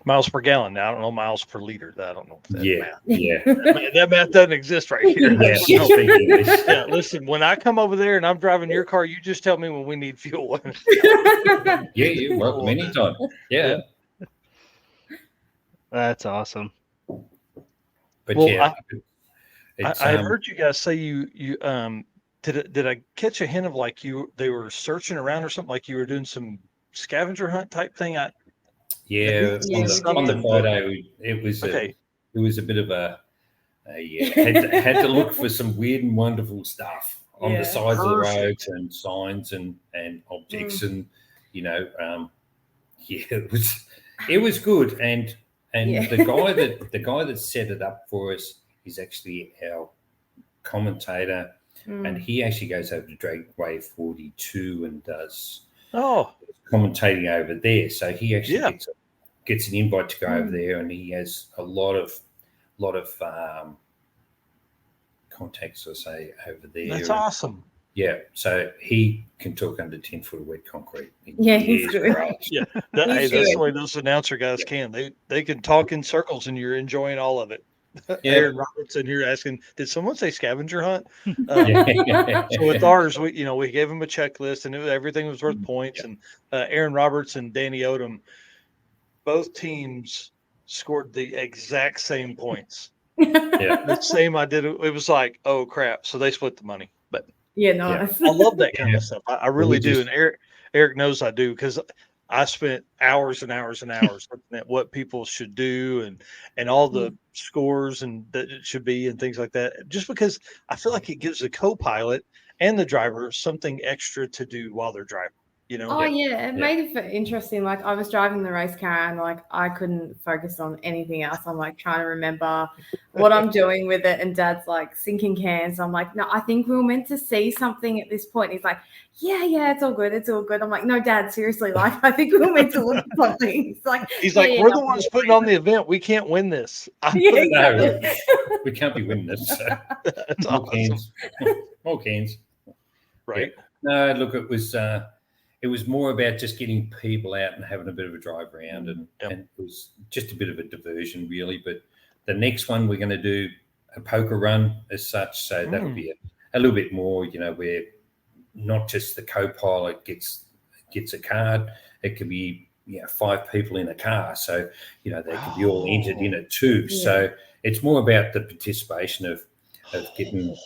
Speaker 1: Miles per gallon. Now I don't know miles per liter. I don't know.
Speaker 4: That
Speaker 1: that math doesn't exist right here.
Speaker 4: Yeah.
Speaker 1: Listen, when I come over there and I'm driving your car, you just tell me when we need fuel.
Speaker 4: You're welcome anytime. Yeah.
Speaker 2: That's awesome.
Speaker 4: But
Speaker 1: I heard you guys say you did I catch a hint of like they were searching around or something, like you were doing some scavenger hunt type thing? On
Speaker 4: the photo, it was a bit of had to look for some weird and wonderful stuff on the sides of the roads and signs and objects and it was good and the guy that set it up for us is actually our commentator, and he actually goes over to Dragway 42 and does commentating over there. So he actually gets an invite to go over there, and he has a lot of contacts, I say, over there.
Speaker 1: That's awesome.
Speaker 4: Yeah, so he can talk under 10 foot of wet concrete.
Speaker 5: He's good.
Speaker 1: Yeah, that's the way those announcer guys can. They can talk in circles, and you're enjoying all of it. Aaron Robertson here asking, did someone say scavenger hunt? So with ours, we gave him a checklist, and everything was worth points. And Aaron Roberts and Danny Odom, both teams scored the exact same points. The same I did. It was like, oh crap! So they split the money. But
Speaker 5: I
Speaker 1: love that kind of stuff. I really do, and Eric knows I do, because I spent hours and hours and hours looking at what people should do and all the scores and that it should be and things like that, just because I feel like it gives the co-pilot and the driver something extra to do while they're driving.
Speaker 5: Oh yeah, it made it interesting. Like I was driving the race car and like I couldn't focus on anything else. I'm like trying to remember what I'm doing with it, and Dad's like sinking cans. I'm like, no, I think we were meant to see something at this point. He's like, yeah, it's all good, it's all good. I'm like, no, Dad, seriously, like I think we were meant to look at something.
Speaker 1: He's like, we're the ones putting on the event. We can't win this.
Speaker 4: No, we can't be winning this. So.
Speaker 1: That's
Speaker 4: More
Speaker 1: awesome.
Speaker 4: cans. More cans.
Speaker 1: Right.
Speaker 4: Yeah. No, look, it was more about just getting people out and having a bit of a drive around, and it was just a bit of a diversion, really. But the next one we're going to do a poker run as such, so that'll be a little bit more, where not just the co-pilot gets a card. It could be 5 people in a car, so they could be all entered in it too. Yeah. So it's more about the participation of getting,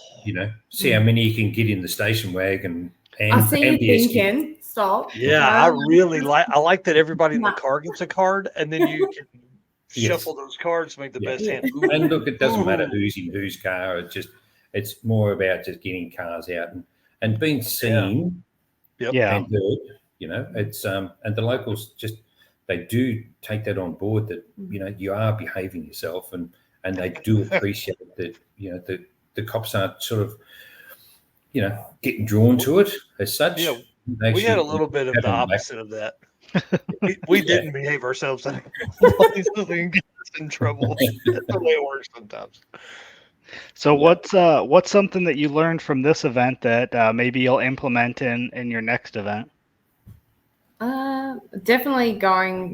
Speaker 4: see how many you can get in the station wagon. And,
Speaker 5: I see you thinking. Stop.
Speaker 1: Yeah, I really like that everybody in the car gets a card, and then you can shuffle those cards, make the best hand.
Speaker 4: And look, it doesn't matter who's in whose car. It's more about just getting cars out and being seen and heard. It's and the locals they do take that on board, that you are behaving yourself, and they do appreciate that the cops aren't sort of getting drawn to it as such.
Speaker 1: Yeah, we had a little bit of the opposite of that. We didn't behave ourselves. Get us in trouble. That's the way it works sometimes.
Speaker 2: So what's something that you learned from this event that maybe you'll implement in your next event?
Speaker 5: Definitely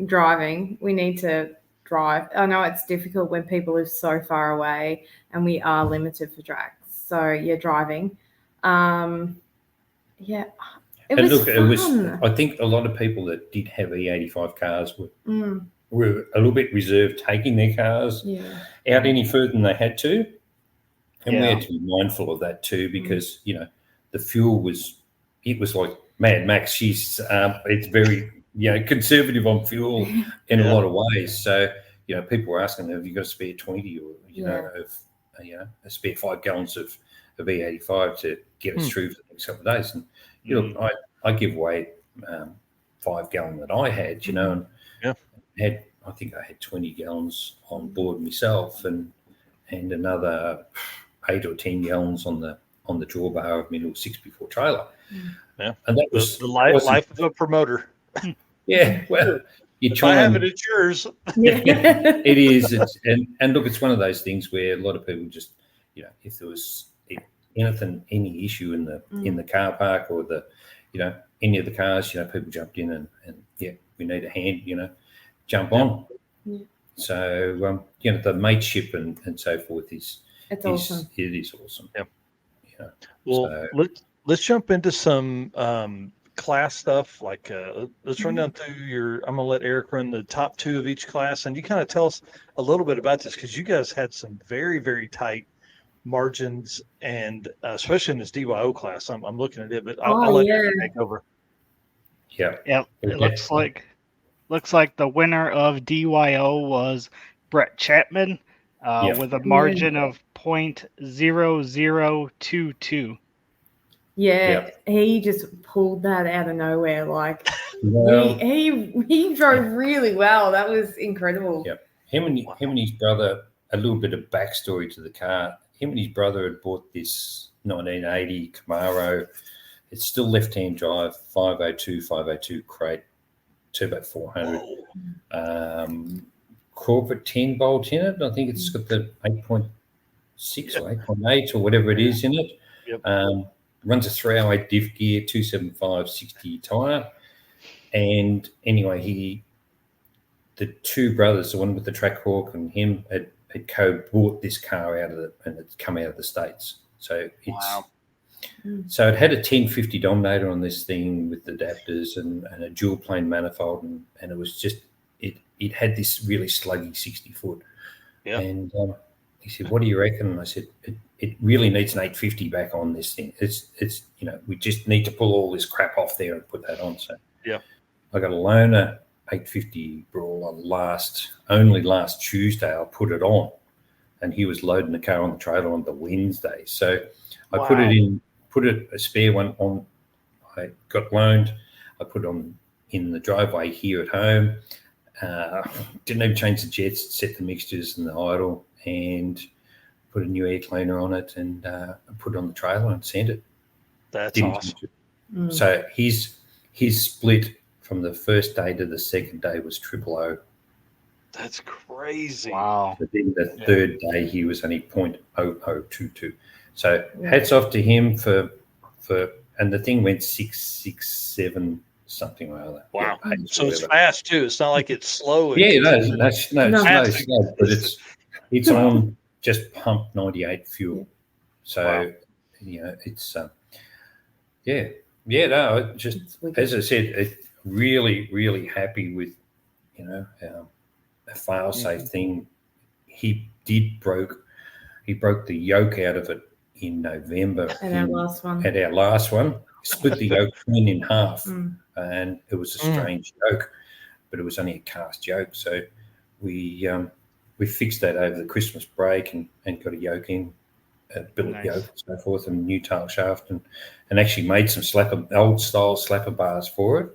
Speaker 5: driving. We need to drive. I know it's difficult when people live so far away and we are limited for tracks. So driving. It was fun.
Speaker 4: I think a lot of people that did have E85 cars were a little bit reserved taking their cars out any further than they had to. And we had to be mindful of that too, because, the fuel was like Mad Max. It's very, conservative on fuel in a lot of ways. So, people were asking, have you got a spare 20 or, a spare 5 gallons of E85 to get us through for the next couple of days? And, I give away 5 gallon that I had, and I think I had 20 gallons on board myself, and another 8 or 10 gallons on the drawbar of my little 6x4 trailer.
Speaker 1: Yeah,
Speaker 4: and that was
Speaker 1: the life of a promoter.
Speaker 4: Yeah, well, you
Speaker 1: try. I have it, it's yours.
Speaker 4: It is, and look, it's one of those things where a lot of people just, if there was any issue in the car park or the, any of the cars, people jumped in and we need a hand, jump on. Yeah. So the mateship and so forth is awesome. It is awesome.
Speaker 1: Yeah. Well, let's jump into some class stuff. Like let's run down through I'm gonna let Eric run the top 2 of each class, and you kind of tell us a little bit about this, because you guys had some very, very tight margins, and especially in this DYO class. I'm looking at it, but I'll let you take over.
Speaker 2: Yeah. It looks like the winner of DYO was Brett Chapman with a margin of .0022.
Speaker 5: Yeah, he just pulled that out of nowhere. Like he drove really well. That was incredible.
Speaker 4: Yeah, him and his brother. A little bit of backstory to the car. Him and his brother had bought this 1980 Camaro. It's still left-hand drive, 502 crate, turbo 400, corporate 10 bolt in it. I think it's got the 8.6 or 8.8 or whatever it is in it. Yep. Runs a 308 diff gear, 275 60 tyre. And anyway, the 2 brothers, the one with the Trackhawk and him, had co-bought this car and it's come out of the States. So So it had a 1050 Dominator on this thing with adapters and a dual plane manifold, and it was just it had this really sluggy 60 foot. Yeah. And he said, "What do you reckon?" And I said, "It really needs an 850 back on this thing. It's we just need to pull all this crap off there and put that on." So I got a loaner 850 brawler only last Tuesday. I put it on, and he was loading the car on the trailer on the Wednesday. So I put a spare one on. I got loaned. I put on in the driveway here at home. Didn't even change the jets, set the mixtures and the idle, and put a new air cleaner on it, and put it on the trailer and sent it.
Speaker 1: That's
Speaker 4: Didn't
Speaker 1: awesome.
Speaker 4: change it. So his split from the first day to the second day was 000.
Speaker 1: That's crazy.
Speaker 2: Wow.
Speaker 4: But then the third day he was only 0.0022. So hats off to him for and the thing went 667 something or other.
Speaker 1: Wow.
Speaker 4: Yeah,
Speaker 1: So it's
Speaker 4: whatever.
Speaker 1: fast too. It's not like it's slow.
Speaker 4: Yeah, no,
Speaker 1: It's
Speaker 4: it's slow, but it's on just pump 98 fuel. So it's no, just as I said, really, really happy with a fail-safe thing. He broke the yoke out of it in November.
Speaker 5: And our last one.
Speaker 4: At our last one, split the yoke clean in half, and it was a strange yoke, but it was only a cast yoke. So we fixed that over the Christmas break and got a yoke in, a billet yoke and so forth, and a new tail shaft, and actually made some old style slapper bars for it,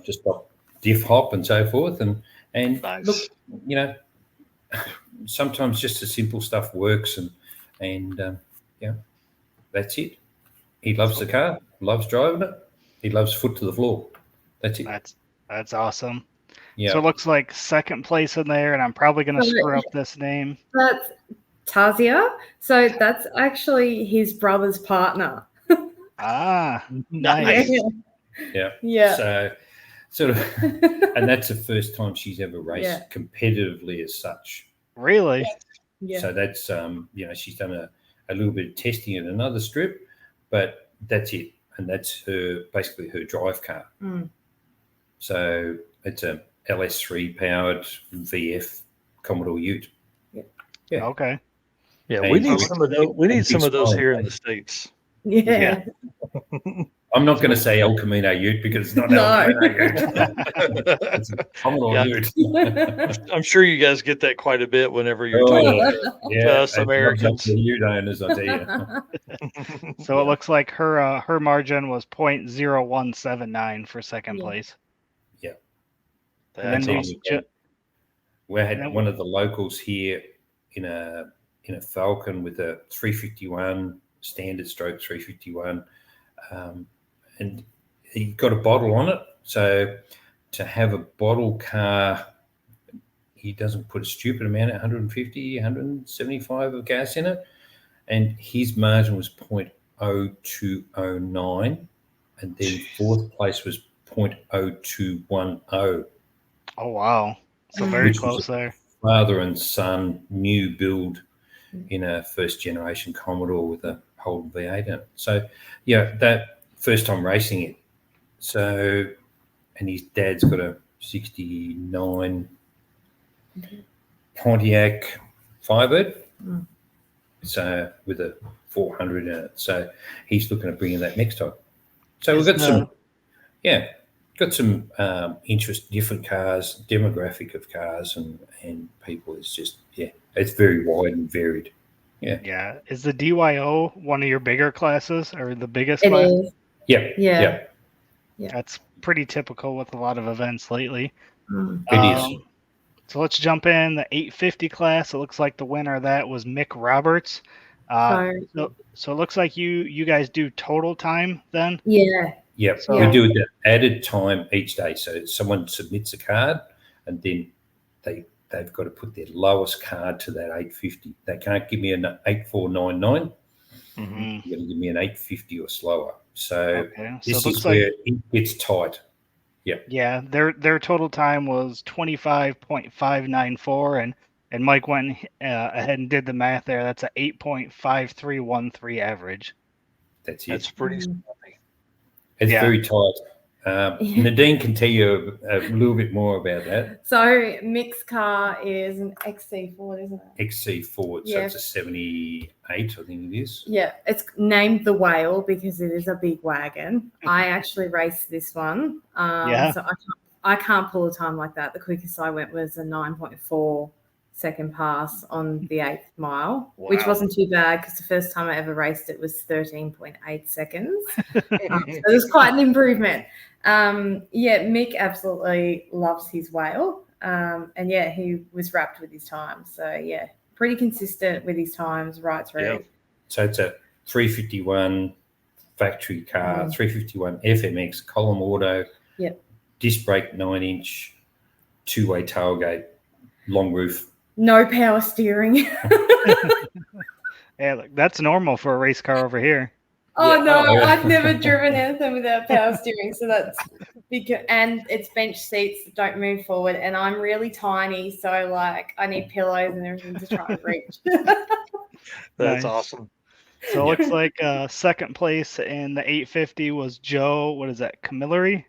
Speaker 4: just got diff hop and so forth, and look, sometimes just the simple stuff works, and that's it. He loves the car, loves driving it. He loves foot to the floor. That's it.
Speaker 2: That's awesome.
Speaker 4: Yeah.
Speaker 2: So it looks like second place in there, and I'm probably going to screw up this name.
Speaker 5: That's Tazia. So that's actually his brother's partner.
Speaker 2: Nice.
Speaker 4: Yeah. So sort of, and that's the first time she's ever raced competitively as such.
Speaker 2: Really?
Speaker 5: Yeah.
Speaker 4: So that's she's done a little bit of testing at another strip, but that's it, and that's basically her drive car. So it's a LS3 powered VF Commodore Ute. Yeah.
Speaker 2: Okay.
Speaker 1: Yeah, we need some of those. We need some of those here in the States.
Speaker 5: Yeah.
Speaker 4: I'm not going to say El Camino Ute because it's not El Camino Ute. It's a Commodore Ute.
Speaker 1: I'm sure you guys get that quite a bit whenever you're talking to us Americans.
Speaker 4: The Ute owners, I'll tell you.
Speaker 2: So it looks like her margin was 0.0179 for second place.
Speaker 4: Yeah.
Speaker 2: And then
Speaker 4: we had one of the locals here in a Falcon with a 351 standard stroke 351, and he got a bottle on it. So to have a bottle car, he doesn't put a stupid amount, 150, 175 of gas in it, and his margin was 0.0209, and then fourth place was 0.0210.
Speaker 2: Oh wow! So very close there.
Speaker 4: Father and son new build in a first generation Commodore with a Holden V8 in it. So that first time racing it. So, and his dad's got a 69 Pontiac Firebird. So with a 400 in it. So he's looking at bringing that next time. So we've got some interest, different cars, demographic of cars and people. It's just, it's very wide and varied.
Speaker 2: Yeah. Is the DYO one of your bigger classes or the biggest
Speaker 5: It
Speaker 2: class?
Speaker 5: is.
Speaker 4: Yeah.
Speaker 2: That's pretty typical with a lot of events lately.
Speaker 4: It is.
Speaker 2: So let's jump in the 850 class. It looks like the winner of that was Mick Roberts. So it looks like you guys do total time then?
Speaker 5: Yeah.
Speaker 4: Yeah, we do the added time each day. So someone submits a card, and then they've got to put their lowest card to that 850. They can't give me an 8499. You're going to give me an 850 or slower. So this is where it gets tight.
Speaker 2: Yeah, their total time was 25.594, and Mike went ahead and did the math there. That's a 8.5313 average.
Speaker 4: That's it.
Speaker 1: That's pretty stuffy.
Speaker 4: It's very tight. Nadine can tell you a little bit more about that.
Speaker 5: So Mick's car is an XC Ford, isn't it?
Speaker 4: XC Ford, so it's a 78, I think it is.
Speaker 5: Yeah, it's named the Whale because it is a big wagon. I actually raced this one. So I can't pull a time like that. The quickest I went was a 9.4 second pass on the 8th mile, which
Speaker 1: Wow.
Speaker 5: wasn't too bad because the first time I ever raced it was 13.8 seconds. So it was quite an improvement. Mick absolutely loves his whale. And he was wrapped with his time. So pretty consistent with his times right through.
Speaker 1: Yeah.
Speaker 4: So it's a 351 factory car, 351 FMX, column auto, disc brake 9-inch, two-way tailgate, long roof.
Speaker 5: No power steering.
Speaker 2: Yeah, look, that's normal for a race car over here.
Speaker 5: I've never driven anything without power steering, so that's because, and it's bench seats that don't move forward, and I'm really tiny, so like I need pillows and everything to try and reach.
Speaker 1: That's
Speaker 2: Nice.
Speaker 1: awesome.
Speaker 2: So it looks like second place in the 850 was Joe. What is that? Camilleri?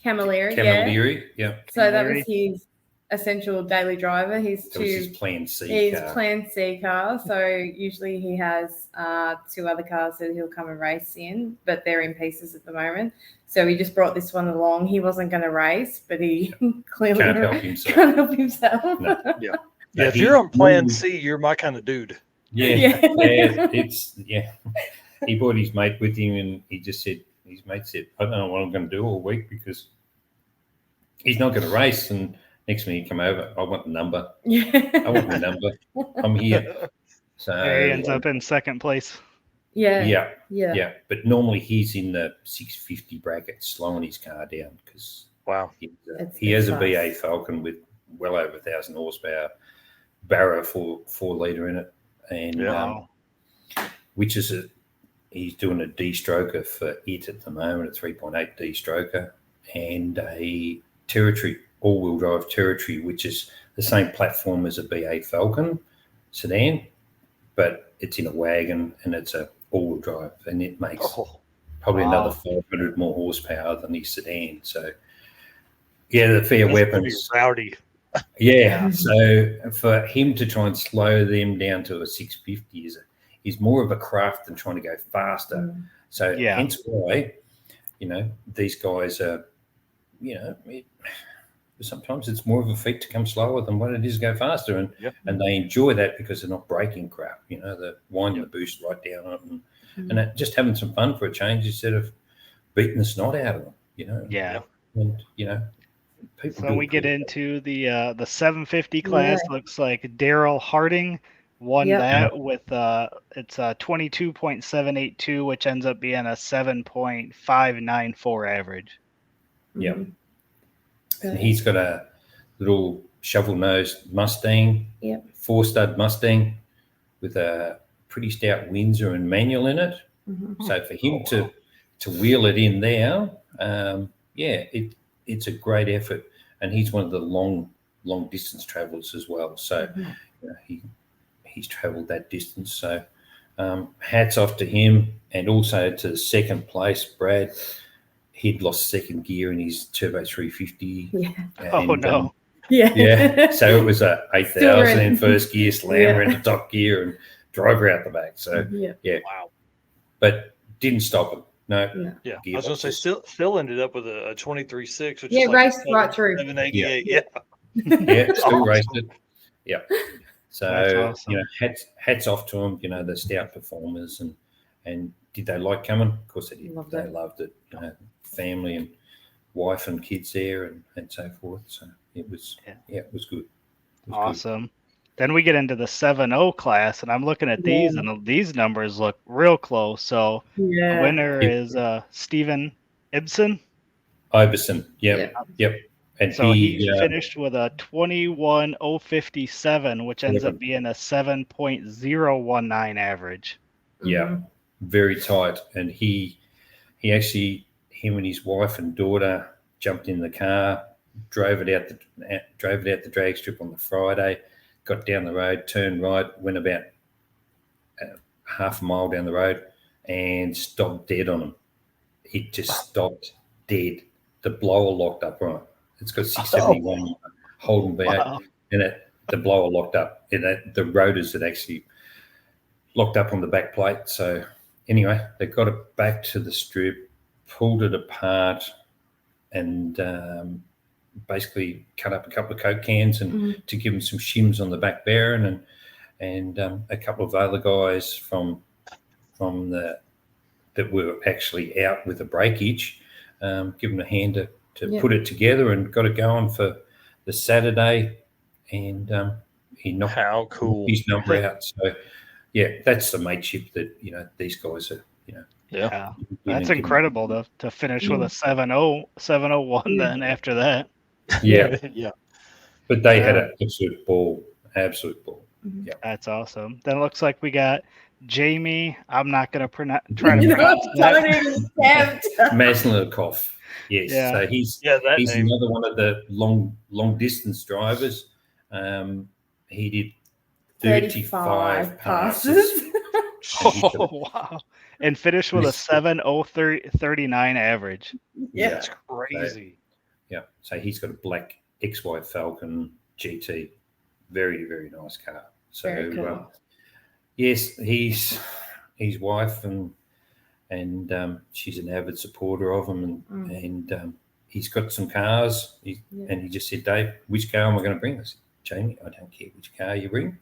Speaker 5: Camilleri,
Speaker 4: yeah.
Speaker 5: So that was his essential daily driver.
Speaker 4: That was his Plan C car.
Speaker 5: Plan C car. So usually he has 2 other cars that he'll come and race in, but they're in pieces at the moment. So he just brought this one along. He wasn't going to race, but he clearly
Speaker 4: Can't help himself.
Speaker 5: Can't help himself.
Speaker 4: No.
Speaker 1: Yeah, if you're on Plan C, you're my kind of dude.
Speaker 4: Yeah. He brought his mate with him, and he just said, his mate said, I don't know what I'm going to do all week because he's not going to race. And next minute he come over, I want the number. I want the number. I'm here. So
Speaker 2: he ends up in second place.
Speaker 4: Yeah. But normally he's in the 650 bracket, slowing his car down because he has a BA Falcon with well over 1,000 horsepower, Barra 4-litre in it, and which is he's doing a D-stroker for it at the moment, a 3.8 D-stroker, and a Territory, all-wheel drive Territory, which is the same platform as a BA Falcon sedan, but it's in a wagon and it's a all-wheel drive, and it makes probably another 500 more horsepower than his sedan. So, the fair weapons.
Speaker 1: Rowdy.
Speaker 4: Yeah. So for him to try and slow them down to a 650 is more of a craft than trying to go faster. So hence why, these guys are, sometimes it's more of a feat to come slower than what it is to go faster. And they enjoy that because they're not braking crap, they're winding the boost right down on it and just having some fun for a change instead of beating the snot out of them,
Speaker 2: Yeah.
Speaker 4: And,
Speaker 2: people so we get into the 750 class. Looks like Daryl Harding won that with it's a 22.782, which ends up being a 7.594 average.
Speaker 4: Yeah. And he's got a little shovel-nosed Mustang, 4-stud Mustang with a pretty stout Windsor and manual in it. So for him to wheel it in there, it's a great effort. And he's one of the long distance travelers as well. So he's traveled that distance. So hats off to him, and also to second place, Brad. He'd lost second gear in his Turbo 350. So it was a 8,000 in first gear, slammer into top gear, and driver out the back. So wow. But didn't stop him. No.
Speaker 1: Yeah. I was going to say still ended up with a 23.6, which
Speaker 5: is raced right through.
Speaker 1: 788.
Speaker 4: Still raced it. Yeah. So
Speaker 2: awesome.
Speaker 4: hats off to them. The stout performers, and did they like coming? Of course they did. They loved it. Family and wife and kids there, and so forth. So it was it was good. It was
Speaker 2: awesome. Good. Then we get into the 7.0 class, and I'm looking at these, and these numbers look real close. So the winner is Steven Ibsen.
Speaker 4: Iverson. Yep. And
Speaker 2: so he finished with a 21.057, which ends up being a 7.019 average.
Speaker 4: Yeah, very tight. And he actually, him and his wife and daughter jumped in the car, drove it out the drag strip on the Friday, got down the road, turned right, went about half a mile down the road, and stopped dead on him. It just stopped dead. The blower locked up on it. It's got 671 Holden V8 in it. The blower locked up. The rotors had actually locked up on the back plate. So anyway, they got it back to the strip, pulled it apart, and basically cut up a couple of Coke cans and to give him some shims on the back bearing, and a couple of other guys from that were actually out with a breakage, give him a hand to put it together, and got it going for the Saturday, and he knocked
Speaker 1: How cool.
Speaker 4: his number out. So yeah, that's the mateship that these guys are.
Speaker 2: Yeah, that's incredible to finish with a 701 then after that.
Speaker 4: Yeah.
Speaker 1: Yeah.
Speaker 4: But they had an absolute ball. Yeah,
Speaker 2: that's awesome. Then it looks like we got Jamie. I'm not going to try to pronounce that.
Speaker 4: Maslikov. Yes.
Speaker 2: Yeah.
Speaker 4: So he's
Speaker 1: name.
Speaker 4: another one of the long distance drivers. He did 35 passes.
Speaker 2: Oh, wow. And finished with a 7:039 average.
Speaker 5: Yeah.
Speaker 1: That's crazy.
Speaker 4: So he's got a black XY Falcon GT. Very, very nice car. So
Speaker 5: Very cool.
Speaker 4: yes, his wife and she's an avid supporter of him, and he's got some cars. And he just said, Dave, which car am I going to bring? I said, Jamie, I don't care which car you bring.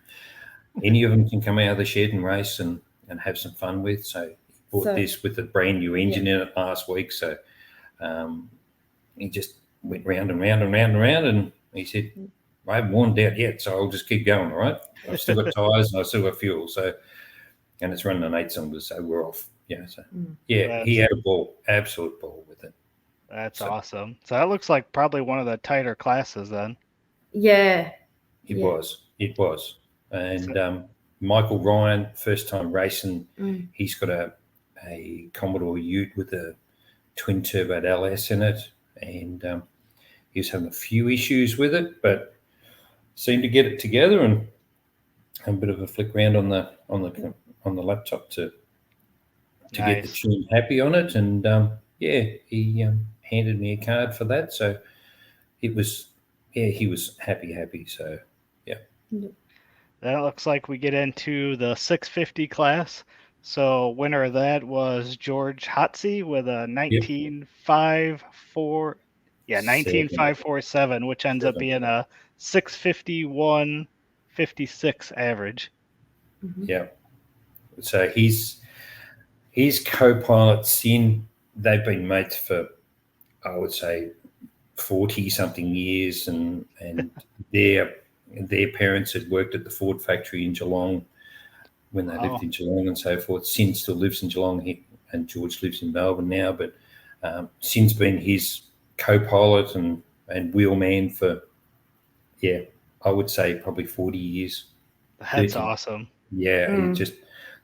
Speaker 4: Any of them can come out of the shed and race and have some fun with. So he bought this with a brand new engine in it last week. So he just went round and round and round and round, and he said, I haven't worn it out yet, so I'll just keep going, all right? I've still got tyres and I've still got fuel. So, and it's running on 8 cylinders, so we're off. Yeah, so he had a ball, absolute ball with it.
Speaker 2: That's awesome. So that looks like probably one of the tighter classes then.
Speaker 5: Yeah.
Speaker 4: It was. And Michael Ryan, first time racing, he's got a Commodore Ute with a twin turbo LS in it, and he was having a few issues with it, but seemed to get it together and have a bit of a flick around on the laptop to get the tune happy on it. And he handed me a card for that, so it was he was happy. So
Speaker 2: Then it looks like we get into the 650 class. So winner of that was George Hotsey with a 19547, which ends up being a 651.56 average.
Speaker 4: Yeah. So his co-pilot Sin, they've been mates for, I would say, 40-something years, and their parents had worked at the Ford factory in Geelong when they lived in Geelong and so forth. Sin still lives in Geelong, and George lives in Melbourne now, but Sin's been his co-pilot and wheelman for, I would say probably 40 years.
Speaker 2: That's awesome.
Speaker 4: Yeah,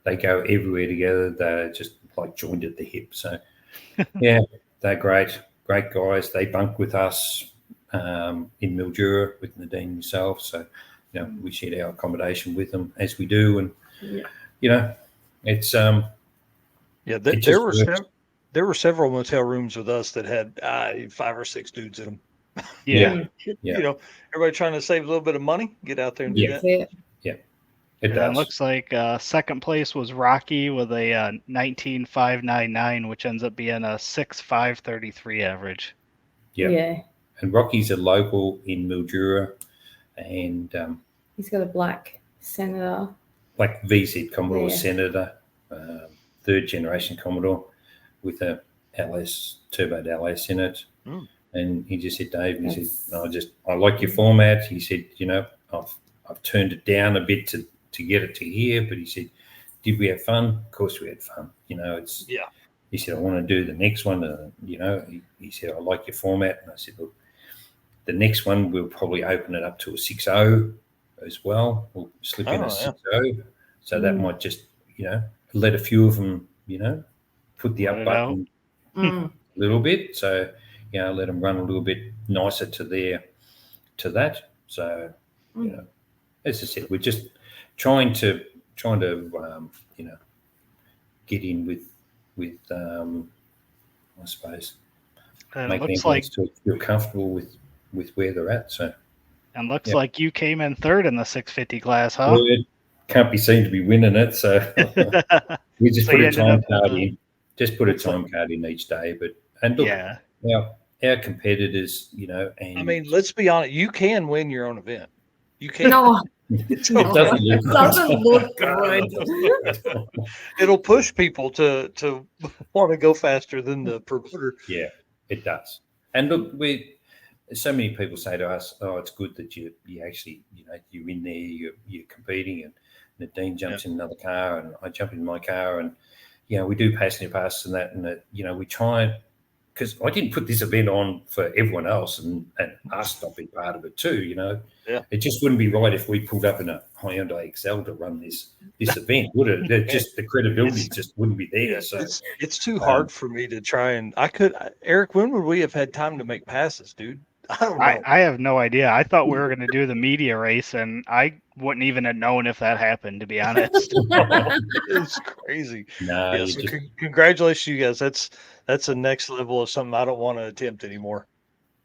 Speaker 4: they go everywhere together. They're just like joined at the hip. So, they're great guys. They bunk with us in Mildura with Nadine himself. So, we shared our accommodation with them as we do, and it's
Speaker 1: there were several motel rooms with us that had 5 or 6 dudes in them. Everybody trying to save a little bit of money, get out there and do that.
Speaker 4: It does.
Speaker 2: It looks like second place was Rocky with a 19.599, which ends up being a 6.533 average.
Speaker 5: Yeah.
Speaker 4: And Rocky's a local in Mildura, and
Speaker 5: he's got a black Senator.
Speaker 4: Like VZ Commodore Senator, 3rd generation Commodore with a LS, turbo LS in it. And he just said, Dave, he said, I like your format. He said, I've turned it down a bit to get it to here, but he said, did we have fun? Of course we had fun. He said, I want to do the next one. He said, I like your format. And I said, look, the next one we'll probably open it up to a 6.0 as well. We'll slip in a 6.0. So that might just, let a few of them, put the up button a little bit. So, let them run a little bit nicer to that. So, as I said, we're just trying to get in with I suppose making everyone still feel comfortable with where they're at. So,
Speaker 2: and looks like you came in 3rd in the 650 class, huh?
Speaker 4: Well, it can't be seen to be winning it, so we just put a time card in. Just put a time card in each day, but look, our competitors, you know, and
Speaker 1: I mean, let's be honest. You can win your own event. You can.
Speaker 5: No,
Speaker 4: it
Speaker 5: no,
Speaker 4: doesn't
Speaker 5: it
Speaker 4: look
Speaker 5: doesn't look good.
Speaker 1: It'll push people to want to go faster than the promoter.
Speaker 4: Yeah, it does. And look, so many people say to us, "Oh, it's good that you actually, you know, you're in there, you're competing." And Nadine jumps in another car, and I jump in my car, and you know, we do passenger passes and that, and you know, we try, because I didn't put this event on for everyone else and us not be part of it too. You know, it just wouldn't be right if we pulled up in a Hyundai Excel to run this event, would it? Just the credibility just wouldn't be there. So
Speaker 1: it's too hard for me to try and Eric, when would we have had time to make passes, dude? I don't know.
Speaker 2: I have no idea. I thought we were going to do the media race, and I wouldn't even have known if that happened, to be honest.
Speaker 1: It's crazy.
Speaker 4: No,
Speaker 1: Yeah, so congratulations, you guys. That's the next level of something I don't want to attempt anymore.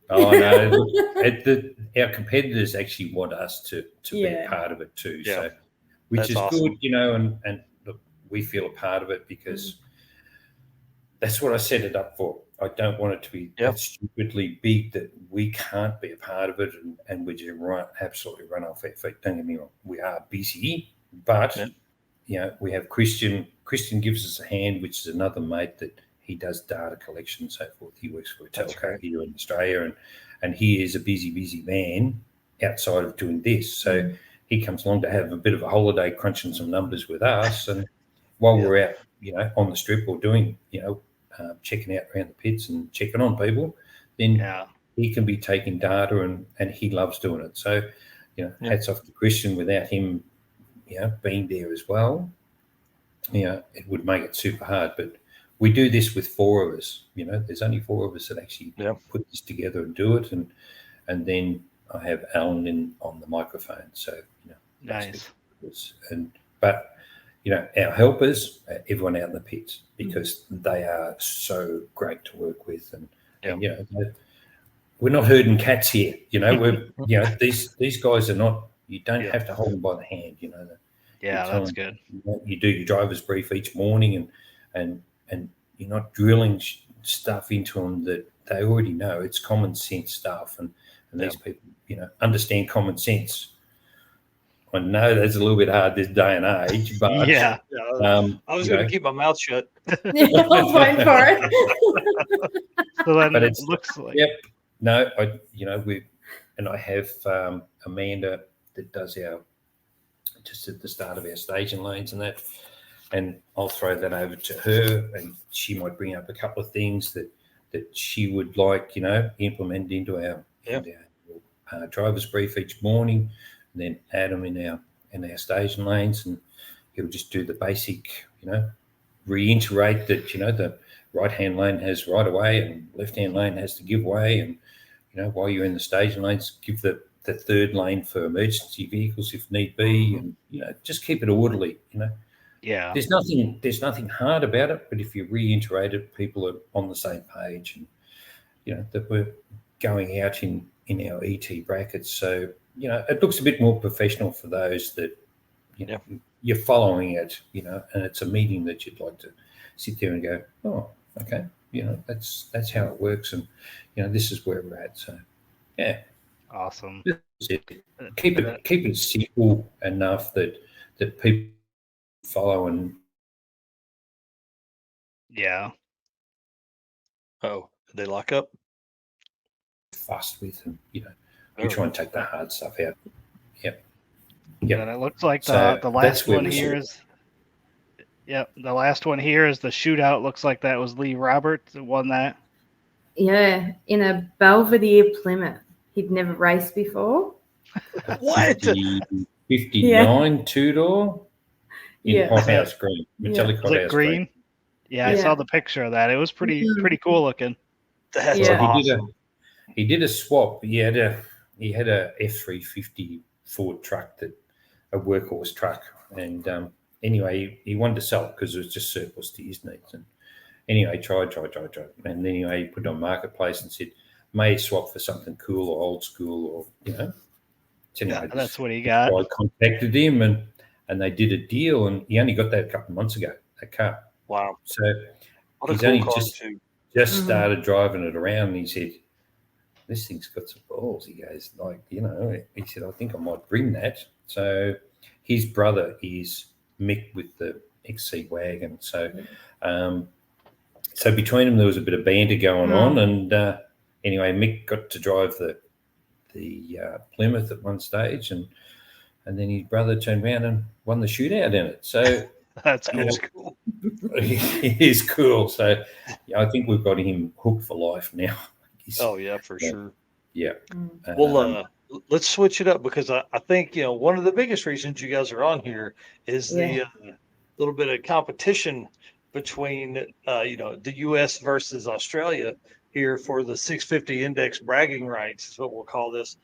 Speaker 4: Oh no, our competitors actually want us to be a part of it too.
Speaker 1: Yeah.
Speaker 4: So, which is
Speaker 1: awesome.
Speaker 4: good, you know, and look, we feel a part of it because that's what I set it up for. I don't want it to be that stupidly big that we can't be a part of it and we just absolutely run off our feet. Don't get me wrong, we are busy, but you know, we have Christian. Christian gives us a hand, which is another mate that he does data collection and so forth. He works for a telco here in Australia, and he is a busy man outside of doing this. So he comes along to have a bit of a holiday, crunching some numbers with us, and while we're out, you know, on the strip or doing, you know, checking out around the pits and checking on people, then he can be taking data and he loves doing it. So, you know, hats off to Christian. Without him, you know, being there as well, you know, it would make it super hard. But we do this with four of us. You know, there's only four of us that actually put this together and do it. And then I have Alan on the microphone. So, you know,
Speaker 2: nice.
Speaker 4: But you know, our helpers, everyone out in the pits, because they are so great to work with, and you know, we're not herding cats here. You know, we're you know, these guys are not. You don't have to hold them by the hand. You know.
Speaker 2: That's good.
Speaker 4: You do your driver's brief each morning, and you're not drilling stuff into them that they already know. It's common sense stuff, and these people, you know, understand common sense. I know that's a little bit hard this day and age, but
Speaker 1: I was going to keep my mouth shut.
Speaker 5: I was waiting for it.
Speaker 2: So then
Speaker 4: but
Speaker 2: it looks like
Speaker 4: I have Amanda that does our just at the start of our staging lanes and that, and I'll throw that over to her, and she might bring up a couple of things that she would like, you know, implement into our driver's brief each morning. And then add them in our staging lanes, and he'll just do the basic, you know, reiterate that, you know, the right-hand lane has right away and left-hand lane has to give way, and you know, while you're in the staging lanes, give the third lane for emergency vehicles if need be, and you know, just keep it orderly. You know, there's nothing hard about it, but if you reiterate it, people are on the same page, and you know that we're going out in our ET brackets, so. You know, it looks a bit more professional for those that, you know, you're following it, you know, and it's a meeting that you'd like to sit there and go, oh, okay, you know, that's how it works, and you know, this is where we're at. So, yeah,
Speaker 2: awesome.
Speaker 4: Keep it simple enough that people follow and.
Speaker 2: Yeah.
Speaker 1: Oh, did they lock up?
Speaker 4: Fussed with them, you know. We try and take the hard stuff out. Yep.
Speaker 2: And it looks like the last one here is. Yep, the last one here is the shootout. Looks like that was Lee Roberts that won that.
Speaker 5: Yeah, in a Belvedere Plymouth. He'd never raced before.
Speaker 1: What?
Speaker 4: 59 two-door in hothouse green, metallic hothouse green.
Speaker 2: Yeah, I saw the picture of that. It was pretty cool looking.
Speaker 1: That's awesome.
Speaker 4: He did a swap. He had a F350 Ford truck, a workhorse truck, and anyway, he wanted to sell it because it was just surplus to his needs. And anyway, tried, and anyway, he put it on Marketplace and said, "May swap for something cool or old school, or you know." So anyway,
Speaker 2: that's what he got.
Speaker 4: I contacted him, and they did a deal, and he only got that a couple of months ago. That car.
Speaker 1: Wow.
Speaker 4: So
Speaker 1: what
Speaker 4: he's
Speaker 1: a cool
Speaker 4: only
Speaker 1: car
Speaker 4: just started driving it around, and he said this thing's got some balls. He goes, like, he said, I think I might bring that. So his brother is Mick with the XC wagon. So so between them, there was a bit of banter going on. And anyway, Mick got to drive the Plymouth at one stage, and then his brother turned around and won the shootout in it. So
Speaker 2: That's cool.
Speaker 4: It is cool. So I think we've got him hooked for life now.
Speaker 1: Oh yeah, for sure.
Speaker 4: Yeah.
Speaker 1: Well, let's switch it up, because I think one of the biggest reasons you guys are on here is the little bit of competition between the U.S. versus Australia here for the 650 index bragging rights is what we'll call this.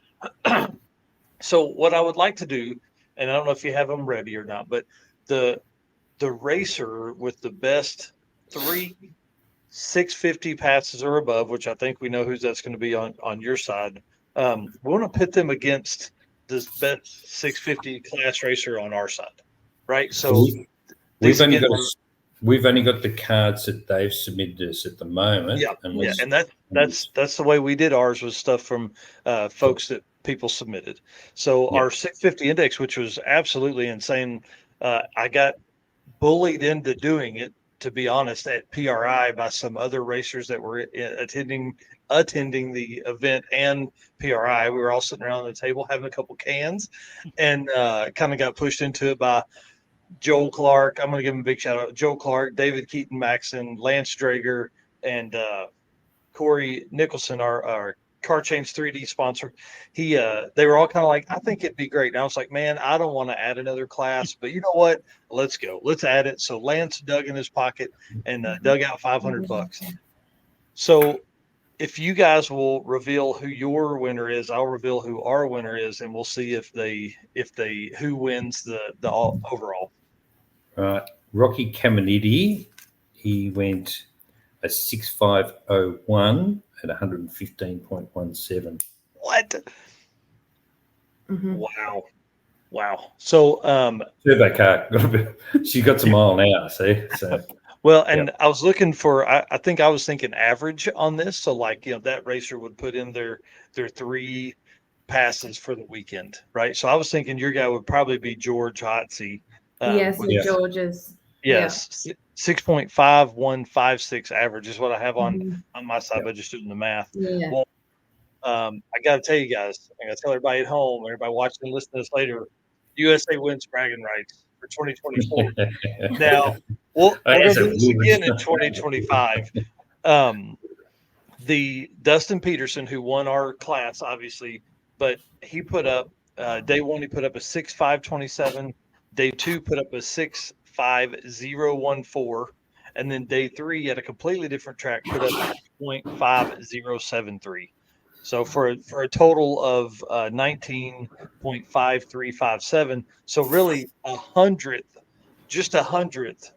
Speaker 1: So what I would like to do, and I don't know if you have them ready or not, but the racer with the best 3 650 passes or above, which I think we know who's that's going to be on your side. We want to pit them against this best 650 class racer on our side, right? So
Speaker 4: we've only got the cards that they've submitted us at the moment.
Speaker 1: And that's the way we did ours, was stuff from folks that people submitted. So our 650 index, which was absolutely insane, I got bullied into doing it, to be honest, at PRI by some other racers that were attending the event and PRI. We were all sitting around the table having a couple cans, and kind of got pushed into it by Joel Clark. I'm going to give him a big shout out. Joel Clark, David Keaton Maxon, Lance Drager, and Corey Nicholson, our Car Change 3D sponsor. They were all kind of like, I think it'd be great. And I was like, man, I don't want to add another class, but you know what? Let's go. Let's add it. So Lance dug in his pocket and dug out $500. So if you guys will reveal who your winner is, I'll reveal who our winner is, and we'll see if who wins the overall.
Speaker 4: Rocky Caminiti, he went a 6501 at 115.17.
Speaker 1: What? Wow. So
Speaker 4: turbo car, she got some mile an hour, see? So
Speaker 1: well, and I was looking for, I think I was thinking average on this. So like, that racer would put in their 3 passes for the weekend, right? So I was thinking your guy would probably be George Hotsey.
Speaker 5: George's.
Speaker 1: Yes. 6.5156 average is what I have on my side, but just doing the math.
Speaker 5: Yeah.
Speaker 1: Well, I got to tell you guys, I got to tell everybody at home, everybody watching and listening to this later, USA wins bragging rights for 2024. Now, we're going to do this again in 2025. The Dustin Peterson, who won our class, obviously, but he put up, day 1, he put up a 6.527. Day 2 put up a 6.5014. And then day 3 at a completely different track put up 0.5073. So for a total of 19.5357. So really just a hundredth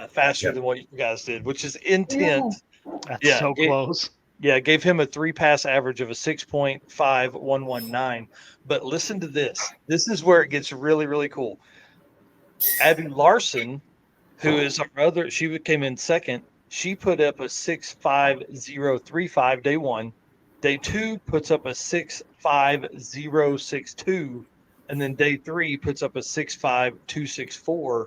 Speaker 1: faster than what you guys did, which is intent.
Speaker 2: That's so close.
Speaker 1: Yeah, it gave him a 3-pass average of a 6.5119. But listen to this. This is where it gets really, really cool. Abby Larson, who is our other, she came in second. She put up a 6.5035 day 1. Day 2 puts up a 6.5062, and then day 3 puts up a 6.5264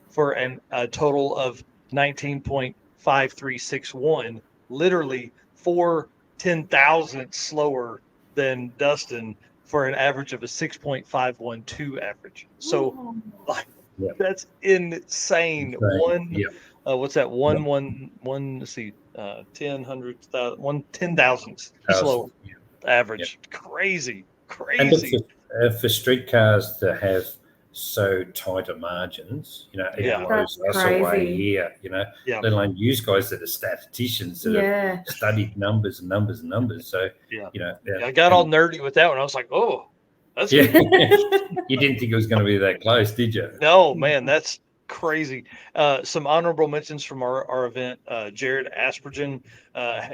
Speaker 1: for a total of 19.5361. Literally 4 10,000 slower than Dustin for an average of a 6.512 average. So, that's insane. What's that? Let's see, 10 thousandths slow average. Crazy.
Speaker 4: And for street cars to have so tighter margins, even those us away here, let alone use guys that are statisticians that have studied numbers and numbers and numbers. So,
Speaker 1: I got all nerdy with that one. I was like, oh, that's
Speaker 4: you didn't think it was going to be that close, did you?
Speaker 1: No, man, that's crazy. Some honorable mentions from our event. Jared Aspergen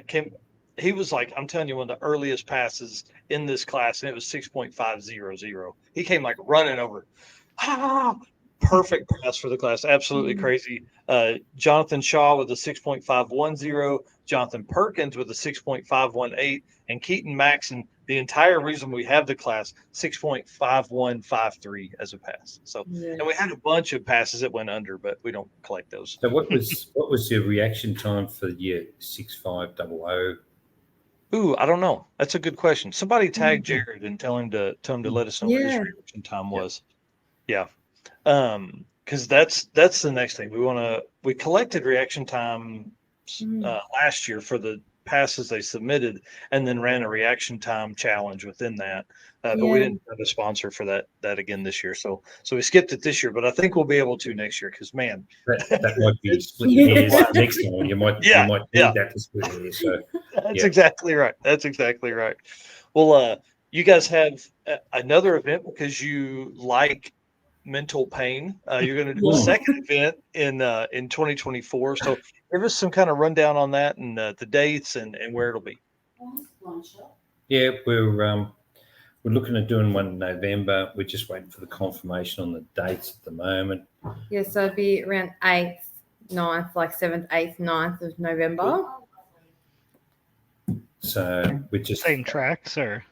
Speaker 1: came. He was like, I'm telling you, one of the earliest passes in this class, and it was 6.500. He came like running over. perfect pass for the class. Absolutely crazy. Jonathan Shaw with a 6.510, Jonathan Perkins with a 6.518, and Keaton Maxon, the entire reason we have the class, 6.5153 as a pass. So, and we had a bunch of passes that went under, but we don't collect those.
Speaker 4: So what was your reaction time for your 6500?
Speaker 1: Ooh, I don't know. That's a good question. Somebody tag Jared and tell him to let us know what his reaction time was. Yeah. Because that's the next thing we collected reaction time last year for the passes they submitted, and then ran a reaction time challenge within that. But we didn't have a sponsor for that again this year, so we skipped it this year. But I think we'll be able to next year because man,
Speaker 4: that might be splitting hairs next time. You might need that to split hairs. So
Speaker 1: that's exactly right. That's exactly right. Well, you guys have another event because you like mental pain. You're going to do a second event in 2024. So give us some kind of rundown on that and the dates and where it'll be.
Speaker 4: Yeah, we're looking at doing one in November. We're just waiting for the confirmation on the dates at the moment.
Speaker 5: Yeah, so it'd be around 8th, 9th, like 7th, 8th, 9th of November.
Speaker 4: So we're just
Speaker 2: same tracks, or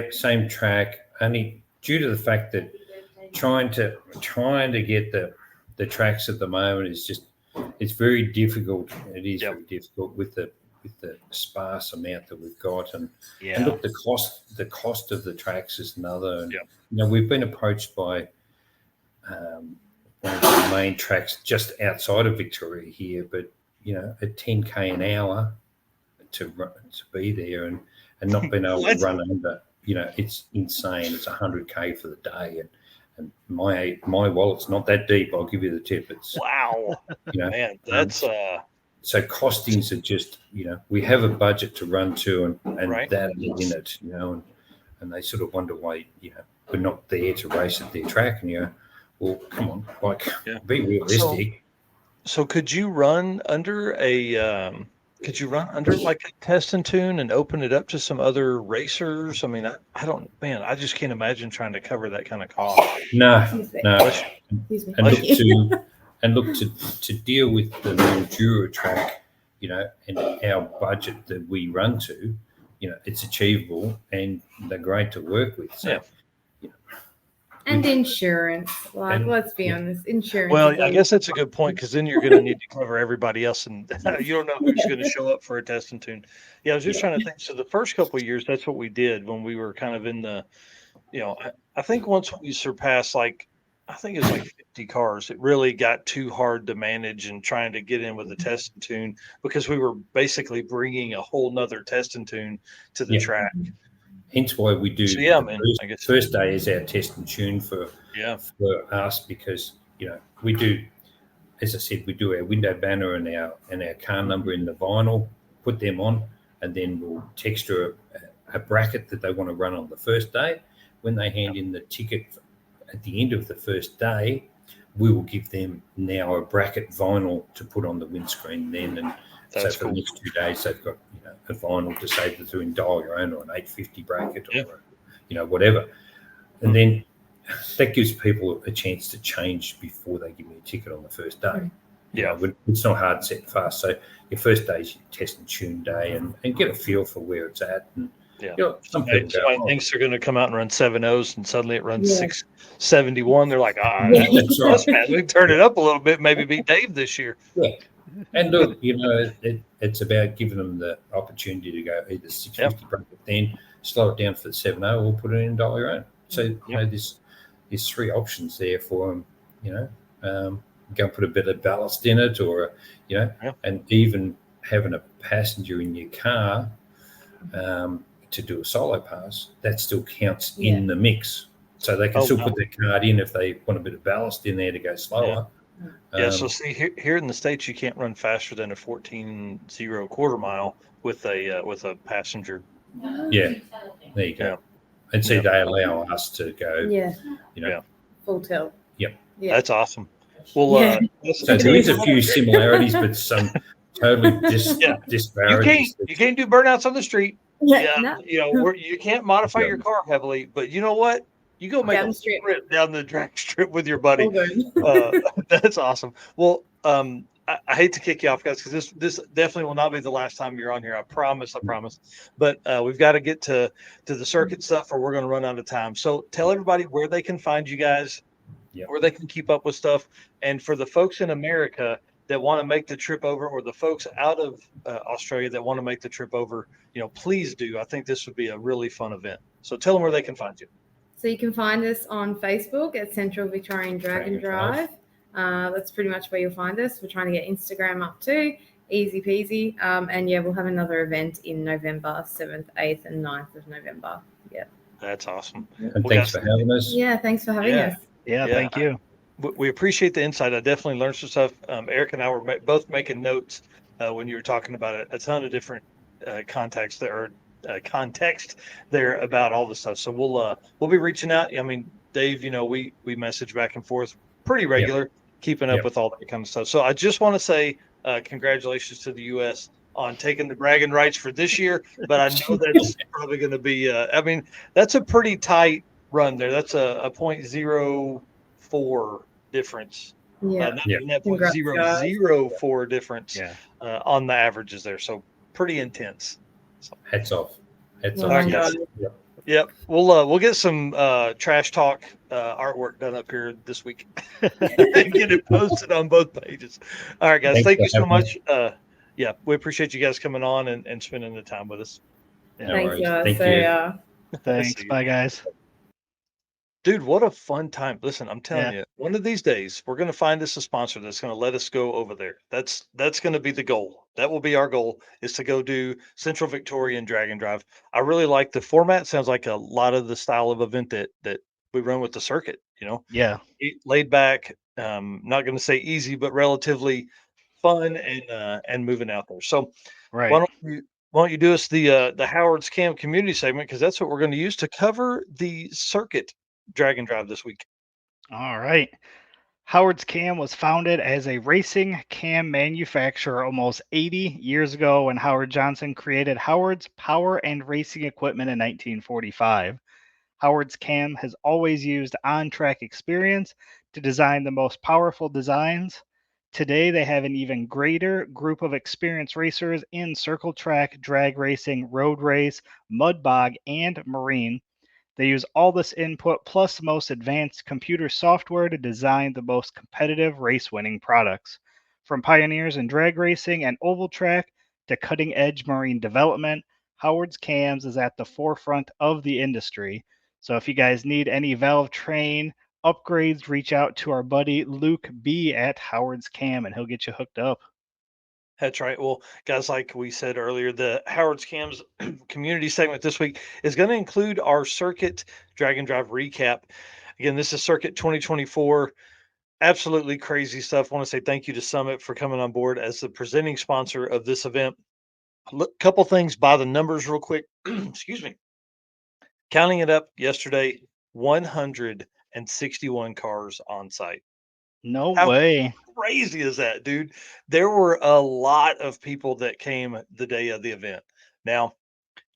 Speaker 4: same track. Only due to the fact that trying to get the tracks at the moment is just it's very difficult. It is very difficult with the sparse amount that we've got, and look, the cost of the tracks is another. And, we've been approached by one of the main tracks just outside of Victoria here, but at 10k an hour to be there and not being able to run under. It's insane. It's 100k for the day, and my wallet's not that deep. I'll give you the tip. It's
Speaker 1: man, that's
Speaker 4: so costings are just we have a budget to run to and that is in it, and they sort of wonder why we're not there to race at their track, and well, come on, be realistic.
Speaker 1: So could you run under like a test and tune and open it up to some other racers? I mean, I just can't imagine trying to cover that kind of cost.
Speaker 4: No. And look to deal with the Mildura track, and our budget that we run to, it's achievable and they're great to work with. So,
Speaker 5: and insurance, let's be honest, insurance.
Speaker 1: Well, I guess that's a good point because then you're going to need to cover everybody else, and you don't know who's going to show up for a test and tune. Yeah, I was just trying to think. So the first couple of years, that's what we did when we were kind of in the, I think once we surpassed I think it was like 50 cars, it really got too hard to manage and trying to get in with the test and tune because we were basically bringing a whole nother test and tune to the track.
Speaker 4: Hence why we do.
Speaker 1: So, man, I guess
Speaker 4: first day is our test and tune for us because we do, as I said, we do our window banner and our car number in the vinyl, put them on, and then we'll texture a bracket that they want to run on the first day. When they hand in the ticket at the end of the first day, we will give them now a bracket vinyl to put on the windscreen then, and so for the next 2 days they've got a vinyl to say that they're in dial your own or an 850 bracket or whatever, and then that gives people a chance to change before they give me a ticket on the first day. It's not hard, set, fast. So your first day is your test and tune day, and get a feel for where it's at. And
Speaker 1: somebody thinks they're going to come out and run 7.0s, and suddenly it runs 671. They're like, that's bad. We can turn it up a little bit, maybe beat Dave this year.
Speaker 4: Yeah. And look, it's about giving them the opportunity to go either 650 bracket, then slow it down for the 7.0, or put it in dial your own. So there's three options there for them. Go and put a bit of ballast in it, or and even having a passenger in your car to do a solo pass, that still counts in the mix. So they can still put their card in if they want a bit of ballast in there to go slower.
Speaker 1: So see here in the States, you can't run faster than a 14.0 quarter mile with a passenger.
Speaker 4: Yeah, there you go. And see, they allow us to go.
Speaker 5: Full tilt.
Speaker 4: Yep.
Speaker 5: Yeah.
Speaker 1: That's awesome. Well,
Speaker 4: so there is a few similarities, but some totally disparities.
Speaker 1: You can't do burnouts on the street.
Speaker 5: No.
Speaker 1: You can't modify your car heavily, but you know what? You go make
Speaker 5: Down
Speaker 1: a
Speaker 5: the strip.
Speaker 1: sprint down the drag strip with your buddy.
Speaker 5: All good.
Speaker 1: That's awesome. Well, I hate to kick you off, guys, because this definitely will not be the last time you're on here. I promise. But we've got to get to the circuit stuff, or we're going to run out of time. So tell everybody where they can find you guys,
Speaker 4: Yep.
Speaker 1: where they can keep up with stuff, and for the folks in America that want to make the trip over, or the folks out of Australia that want to make the trip over, please do. I think this would be a really fun event. So tell them where they can find you.
Speaker 5: So you can find us on Facebook at Central Victorian Drag and Drive. That's pretty much where you'll find us. We're trying to get Instagram up too. Easy peasy. And yeah, we'll have another event in November, 7th, 8th, and 9th of November. Yeah.
Speaker 1: That's awesome.
Speaker 4: And thanks for having us.
Speaker 5: Yeah, thanks for having us.
Speaker 2: Yeah, thank you.
Speaker 1: We appreciate the insight. I definitely learned some stuff. Eric and I were both making notes when you were talking about a ton of different context there about all the stuff. So we'll be reaching out. I mean, Dave, we message back and forth pretty regular, keeping up with all that kind of stuff. So I just want to say congratulations to the U.S. on taking the bragging rights for this year. But I know that's probably going to be. That's a pretty tight run there. That's a 0.04 difference. Not even that 0.004 difference on the averages there. So pretty intense. So.
Speaker 4: Hats off.
Speaker 1: All right, guys. Yep. We'll get some trash talk artwork done up here this week and get it posted on both pages. All right, guys. Thank you so much. We appreciate you guys coming on and spending the time with us.
Speaker 5: Thanks, guys.
Speaker 4: Thank you.
Speaker 2: Thanks. Bye, guys.
Speaker 1: Dude, what a fun time. Listen, I'm telling you, one of these days we're going to find us a sponsor that's going to let us go over there. That's going to be the goal. That will be our goal, is to go do Central Victorian Drag and Drive. I really like the format. Sounds like a lot of the style of event that we run with the circuit,
Speaker 2: Yeah.
Speaker 1: Laid back, not going to say easy, but relatively fun and moving out there. So
Speaker 2: Right.
Speaker 1: why don't you do us the Howard's Cam community segment, because that's what we're going to use to cover the circuit Drag and Drive this week.
Speaker 2: All right. Howard's Cam was founded as a racing cam manufacturer almost 80 years ago when Howard Johnson created Howard's Power and Racing Equipment in 1945. Howard's Cam has always used on-track experience to design the most powerful designs. Today, they have an even greater group of experienced racers in circle track, drag racing, road race, mud bog, and marine. They use all this input plus the most advanced computer software to design the most competitive race-winning products. From pioneers in drag racing and oval track to cutting-edge marine development, Howard's Cams is at the forefront of the industry. So if you guys need any valve train upgrades, reach out to our buddy Luke B at Howard's Cam, and he'll get you hooked up.
Speaker 1: That's right. Well, guys, like we said earlier, the Howard's Cams community segment this week is going to include our circuit drag and drive recap. Again, this is Circuit 2024. Absolutely crazy stuff. I want to say thank you to Summit for coming on board as the presenting sponsor of this event. Couple things by the numbers real quick. Excuse me. Counting it up yesterday, 161 cars on site.
Speaker 2: No
Speaker 1: How
Speaker 2: way.
Speaker 1: crazy is that, dude? There were a lot of people that came the day of the event. Now,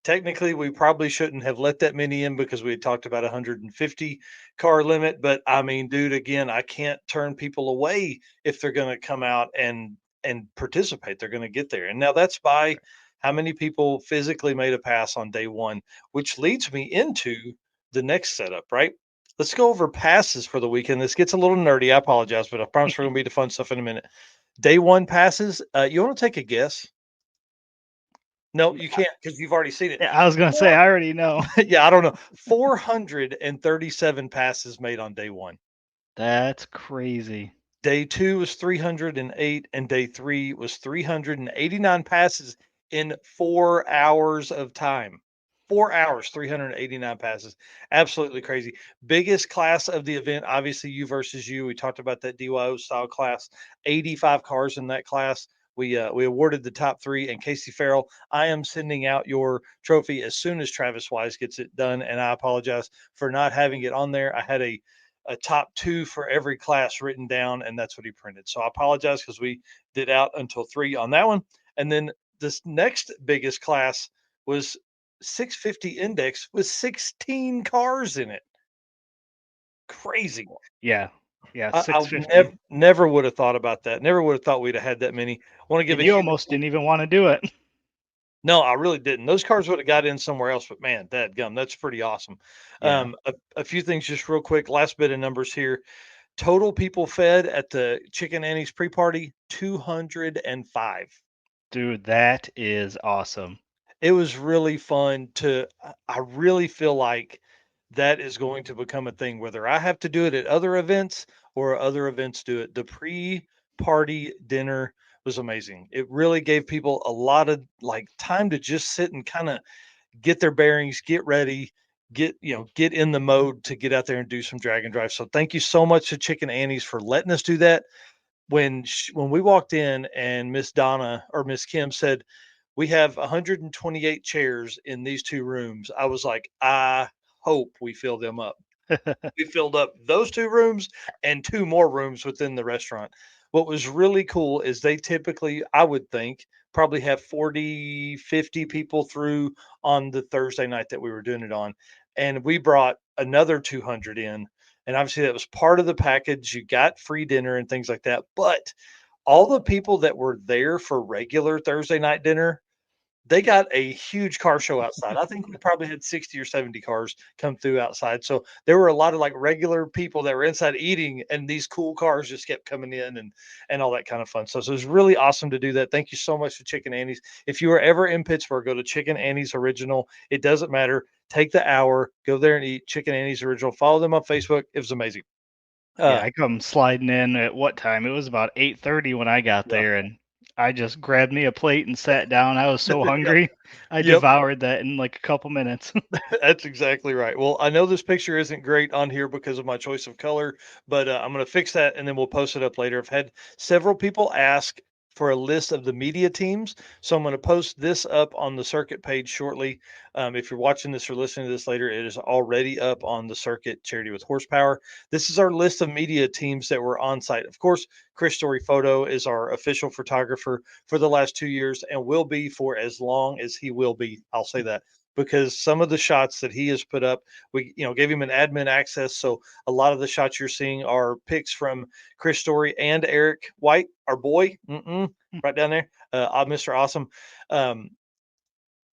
Speaker 1: technically, we probably shouldn't have let that many in because we had talked about 150 car limit. But I mean, dude, again, I can't turn people away if they're going to come out and participate. They're going to get there. And now that's by how many people physically made a pass on day one, which leads me into the next setup, right? Let's go over passes for the weekend. This gets a little nerdy. I apologize, but I promise we're going to be the fun stuff in a minute. Day one passes. You want to take a guess? No, you can't because you've already seen it.
Speaker 2: Yeah, I was going to say, I already know.
Speaker 1: Yeah, I don't know. 437 passes made on day one.
Speaker 2: That's crazy.
Speaker 1: Day two was 308, and day three was 389 passes in 4 hours of time. 4 hours, 389 passes. Absolutely crazy. Biggest class of the event, obviously you versus you. We talked about that DYO style class. 85 cars in that class. We awarded the top three, and Casey Farrell, I am sending out your trophy as soon as Travis Wise gets it done, and I apologize for not having it on there. I had a top two for every class written down, and that's what he printed. So I apologize because we did out until 3 on that one. And then this next biggest class was 650 index with 16 cars in it. Crazy.
Speaker 2: Yeah. Yeah,
Speaker 1: I
Speaker 2: 650.
Speaker 1: never would have thought about that. Never would have thought we'd have had that many. I want to give
Speaker 2: And
Speaker 1: a
Speaker 2: you
Speaker 1: huge
Speaker 2: almost didn't even want to do it.
Speaker 1: no, I really didn't. Those cars would have got in somewhere else, but man, dadgum, that's pretty awesome.
Speaker 2: Yeah.
Speaker 1: A few things just real quick. Last bit of numbers here. Total people fed at the Chicken Annie's pre-party, 205.
Speaker 2: Dude, that is awesome.
Speaker 1: It was really fun to I really feel like that is going to become a thing, whether I have to do it at other events or other events do it. The pre-party dinner was amazing. It really gave people a lot of like time to just sit and kind of get their bearings, get ready, get in the mode to get out there and do some drag and drive. So thank you so much to Chicken Annie's for letting us do that. When we walked in and Miss Donna or Miss Kim said we have 128 chairs in these two rooms, I was like, I hope we fill them up. We filled up those two rooms and two more rooms within the restaurant. What was really cool is they typically, I would think, probably have 40, 50 people through on the Thursday night that we were doing it on. And we brought another 200 in. And obviously, that was part of the package. You got free dinner and things like that. But all the people that were there for regular Thursday night dinner, they got a huge car show outside. I think we probably had 60 or 70 cars come through outside. So there were a lot of like regular people that were inside eating, and these cool cars just kept coming in and all that kind of fun. So it was really awesome to do that. Thank you so much to Chicken Annie's. If you are ever in Pittsburgh, go to Chicken Annie's Original. It doesn't matter. Take the hour, go there and eat Chicken Annie's Original. Follow them on Facebook. It was amazing.
Speaker 2: Yeah, I come sliding in at what time? It was about 8:30 when I got
Speaker 1: Yeah.
Speaker 2: there, and I just grabbed me a plate and sat down. I was so
Speaker 1: Yep.
Speaker 2: hungry. I
Speaker 1: Yep.
Speaker 2: devoured that in like a couple minutes.
Speaker 1: That's exactly right. Well, I know this picture isn't great on here because of my choice of color, but I'm going to fix that and then we'll post it up later. I've had several people ask for a list of the media teams, so I'm going to post this up on the circuit page shortly. If you're watching this or listening to this later, it is already up on the circuit Charity with Horsepower. This is our list of media teams that were on site. Of course, Chris Story Photo is our official photographer for the last 2 years and will be for as long as he will be. I'll say that because some of the shots that he has put up, we gave him an admin access, so a lot of the shots you're seeing are pics from Chris Story and Eric White, our boy, right down there, Mr. Awesome.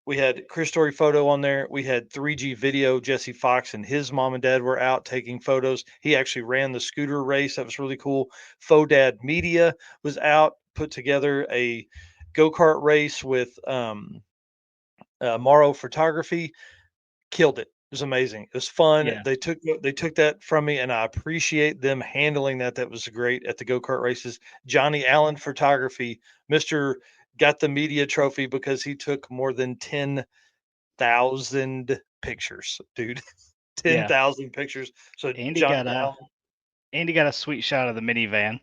Speaker 1: We had Chris Story Photo on there. We had 3G Video. Jesse Fox and his mom and dad were out taking photos. He actually ran the scooter race. That was really cool. Faux Dad Media was out, put together a go-kart race with Morrow Photography. Killed it. It was amazing. It was fun.
Speaker 2: Yeah.
Speaker 1: They took that from me, and I appreciate them handling that. That was great at the go-kart races. Johnny Allen Photography, Mr. got the media trophy because he took more than 10,000 pictures, dude.
Speaker 2: Yeah.
Speaker 1: 10,000 pictures. So
Speaker 2: Andy
Speaker 1: Johnny
Speaker 2: got a
Speaker 1: Allen,
Speaker 2: Andy got a sweet shot of the minivan.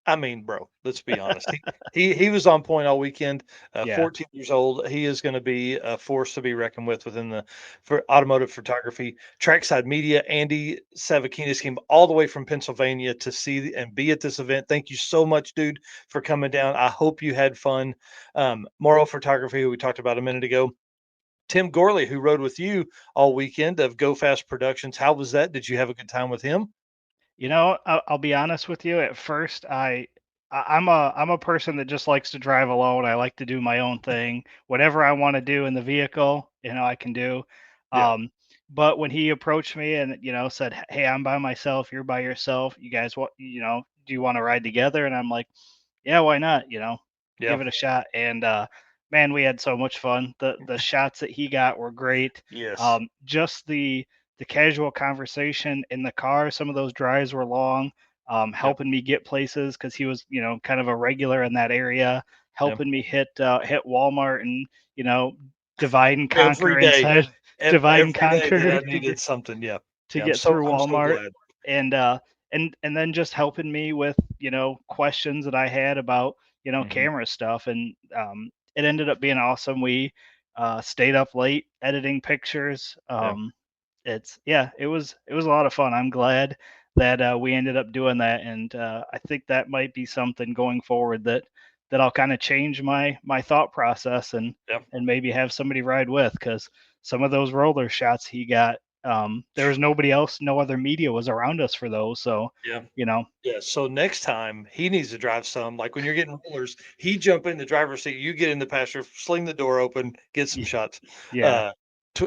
Speaker 1: I mean, bro, let's be honest. He was on point all weekend.
Speaker 2: Yeah.
Speaker 1: 14 years old. He is going to be a force to be reckoned with within the for automotive photography. Trackside Media. Andy Savakinis came all the way from Pennsylvania to see and be at this event. Thank you so much, dude, for coming down. I hope you had fun. Morrow Photography, who we talked about a minute ago. Tim Gorley, who rode with you all weekend of Go Fast Productions. How was that? Did you have a good time with him?
Speaker 2: I'll be honest with you. At first, I'm a person that just likes to drive alone. I like to do my own thing. Whatever I want to do in the vehicle, I can do.
Speaker 1: Yeah.
Speaker 2: But when he approached me and said, "Hey, I'm by myself. You're by yourself. You guys, do you want to ride together?" And I'm like, "Yeah, why not?
Speaker 1: Yeah.
Speaker 2: Give it a shot." And man, we had so much fun. The shots that he got were great.
Speaker 1: Yes.
Speaker 2: Just the casual conversation in the car. Some of those drives were long, helping me get places because he was, kind of a regular in that area, helping me hit Walmart and, divide and conquer
Speaker 1: Every day.
Speaker 2: inside, divide and
Speaker 1: Every day
Speaker 2: conquer
Speaker 1: that I
Speaker 2: to
Speaker 1: needed
Speaker 2: get
Speaker 1: something. Yeah.
Speaker 2: to
Speaker 1: Yeah,
Speaker 2: get through
Speaker 1: I'm so
Speaker 2: Walmart.
Speaker 1: glad.
Speaker 2: And then just helping me with, questions that I had about,
Speaker 1: Mhm.
Speaker 2: camera stuff. And it ended up being awesome. We stayed up late editing pictures. It was a lot of fun. I'm glad that we ended up doing that, and I think that might be something going forward that I'll kind of change my thought process and
Speaker 1: Yep.
Speaker 2: and maybe have somebody ride with, because some of those roller shots he got There was nobody else, no other media was around us for those. So,
Speaker 1: Yeah.
Speaker 2: you know,
Speaker 1: Yeah. So next time he needs to drive some, like when you're getting rollers, he jump in the driver's seat, you get in the passenger, sling the door open, get some
Speaker 2: y-
Speaker 1: shots.
Speaker 2: yeah.
Speaker 1: Uh,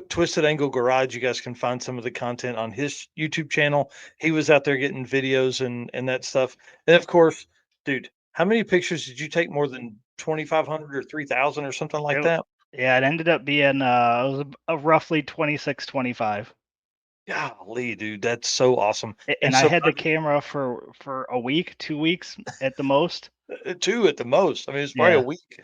Speaker 1: Twisted Angle Garage, you guys can find some of the content on his YouTube channel. He was out there getting videos and that stuff. And of course, dude, how many pictures did you take? More than 2,500 or 3,000 or something like
Speaker 2: It,
Speaker 1: that?
Speaker 2: yeah, it ended up being it was a roughly 26, 25.
Speaker 1: Golly, dude, that's so awesome. And
Speaker 2: And I
Speaker 1: so
Speaker 2: had the camera for a week, 2 weeks at the most.
Speaker 1: two at the most. I mean, it's probably a
Speaker 2: Yeah.
Speaker 1: week.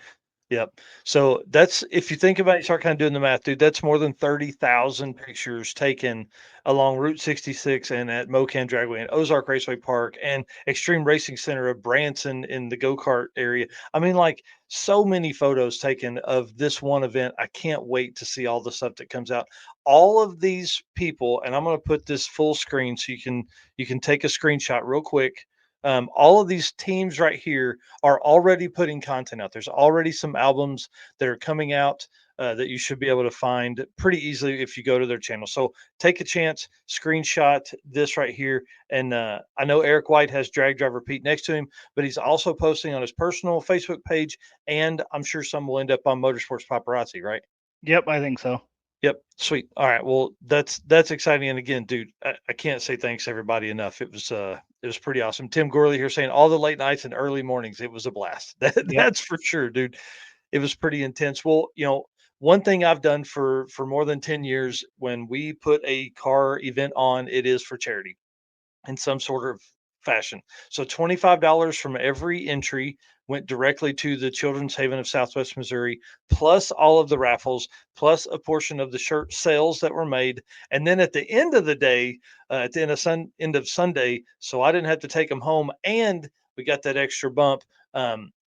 Speaker 1: Yep. So that's, if you think about it, you start kind of doing the math, dude, that's more than 30,000 pictures taken along Route 66 and at Mocan Dragway and Ozark Raceway Park and Extreme Racing Center of Branson in the go-kart area. I mean, like, so many photos taken of this one event. I can't wait to see all the stuff that comes out. All of these people, and I'm going to put this full screen so you can take a screenshot real quick. All of these teams right here are already putting content out. There's already some albums that are coming out that you should be able to find pretty easily if you go to their channel. So take a chance, screenshot this right here. And I know Eric White has Drag Driver Pete next to him, but he's also posting on his personal Facebook page. And I'm sure some will end up on Motorsports Paparazzi, right?
Speaker 2: Yep, I think so.
Speaker 1: Yep, sweet. All right, well, that's exciting. And again, dude, I can't say thanks everybody enough. It was pretty awesome. Tim Gorley here saying all the late nights and early mornings. It was a blast.
Speaker 2: Yep.
Speaker 1: That's for sure, dude. It was pretty intense. Well, one thing I've done for more than 10 years, when we put a car event on, it is for charity in some sort of fashion. So $25 from every entry went directly to the Children's Haven of Southwest Missouri, plus all of the raffles, plus a portion of the shirt sales that were made. And then at the end of the day, at the end of Sunday, so I didn't have to take them home, and we got that extra bump.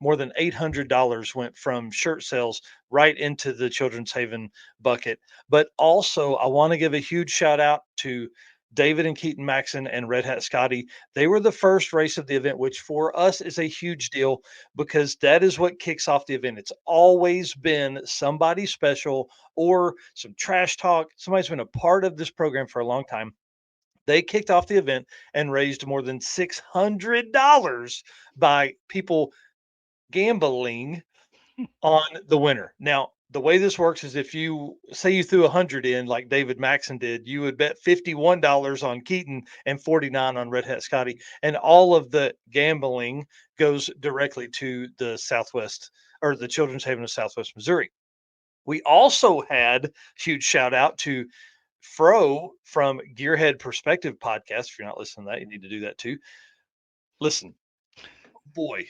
Speaker 1: More than $800 went from shirt sales right into the Children's Haven bucket. But also, I want to give a huge shout out to David and Keaton Maxon and Red Hat Scotty. They were the first race of the event, which for us is a huge deal because that is what kicks off the event. It's always been somebody special or some trash talk. Somebody's been a part of this program for a long time. They kicked off the event and raised more than $600 by people gambling on the winner. Now, the way this works is if you say you threw 100 in, like David Maxon did, you would bet $51 on Keaton and 49 on Red Hat Scotty, and all of the gambling goes directly to the Southwest or the Children's Haven of Southwest Missouri. We also had huge shout out to Fro from Gearhead Perspective podcast. If you're not listening to that, you need to do that too. Listen, boy,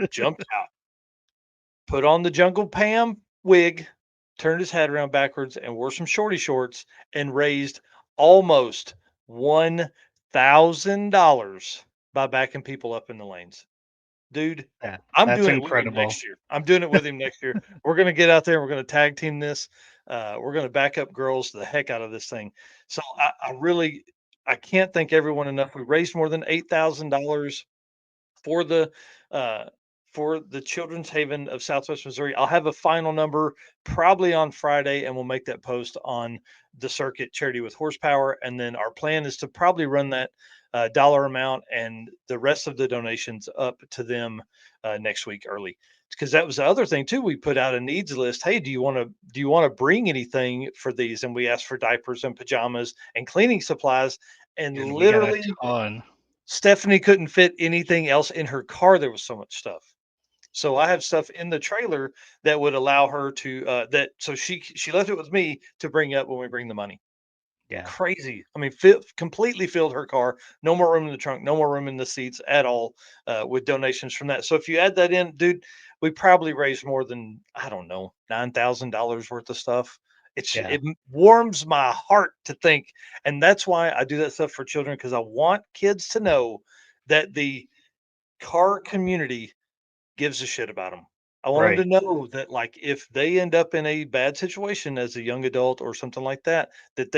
Speaker 1: jumped out, put on the Jungle Pam wig, turned his head around backwards, and wore some shorty shorts and raised almost $1,000 by backing people up in the lanes. Dude,
Speaker 2: Yeah,
Speaker 1: I'm
Speaker 2: that's
Speaker 1: doing it with him
Speaker 2: incredible.
Speaker 1: next year. I'm doing it with him next year. We're going to get out there and we're going to tag team this. We're going to back up girls the heck out of this thing. So I can't thank everyone enough. We raised more than $8,000 for the uh, for the Children's Haven of Southwest Missouri. I'll have a final number probably on Friday, and we'll make that post on the circuit Charity with Horsepower. And then our plan is to probably run that dollar amount and the rest of the donations up to them next week early. Because that was the other thing too. We put out a needs list. Hey, do you want to bring anything for these? And we asked for diapers and pajamas and cleaning supplies. And
Speaker 2: And we got a
Speaker 1: literally,
Speaker 2: ton.
Speaker 1: Stephanie couldn't fit anything else in her car. There was so much stuff. So I have stuff in the trailer that would allow her to that. So she left it with me to bring up when we bring the money.
Speaker 2: Yeah,
Speaker 1: Crazy. I mean, completely filled her car. No more room in the trunk. No more room in the seats at all. With donations from that. So if you add that in, dude, we probably raised more than, I don't know, $9,000 worth of stuff.
Speaker 2: yeah,
Speaker 1: It warms my heart to think, and that's why I do that stuff for children, because I want kids to know that the car community gives a shit about them. I want
Speaker 2: right.
Speaker 1: them to know that, like, if they end up in a bad situation as a young adult or something like that, that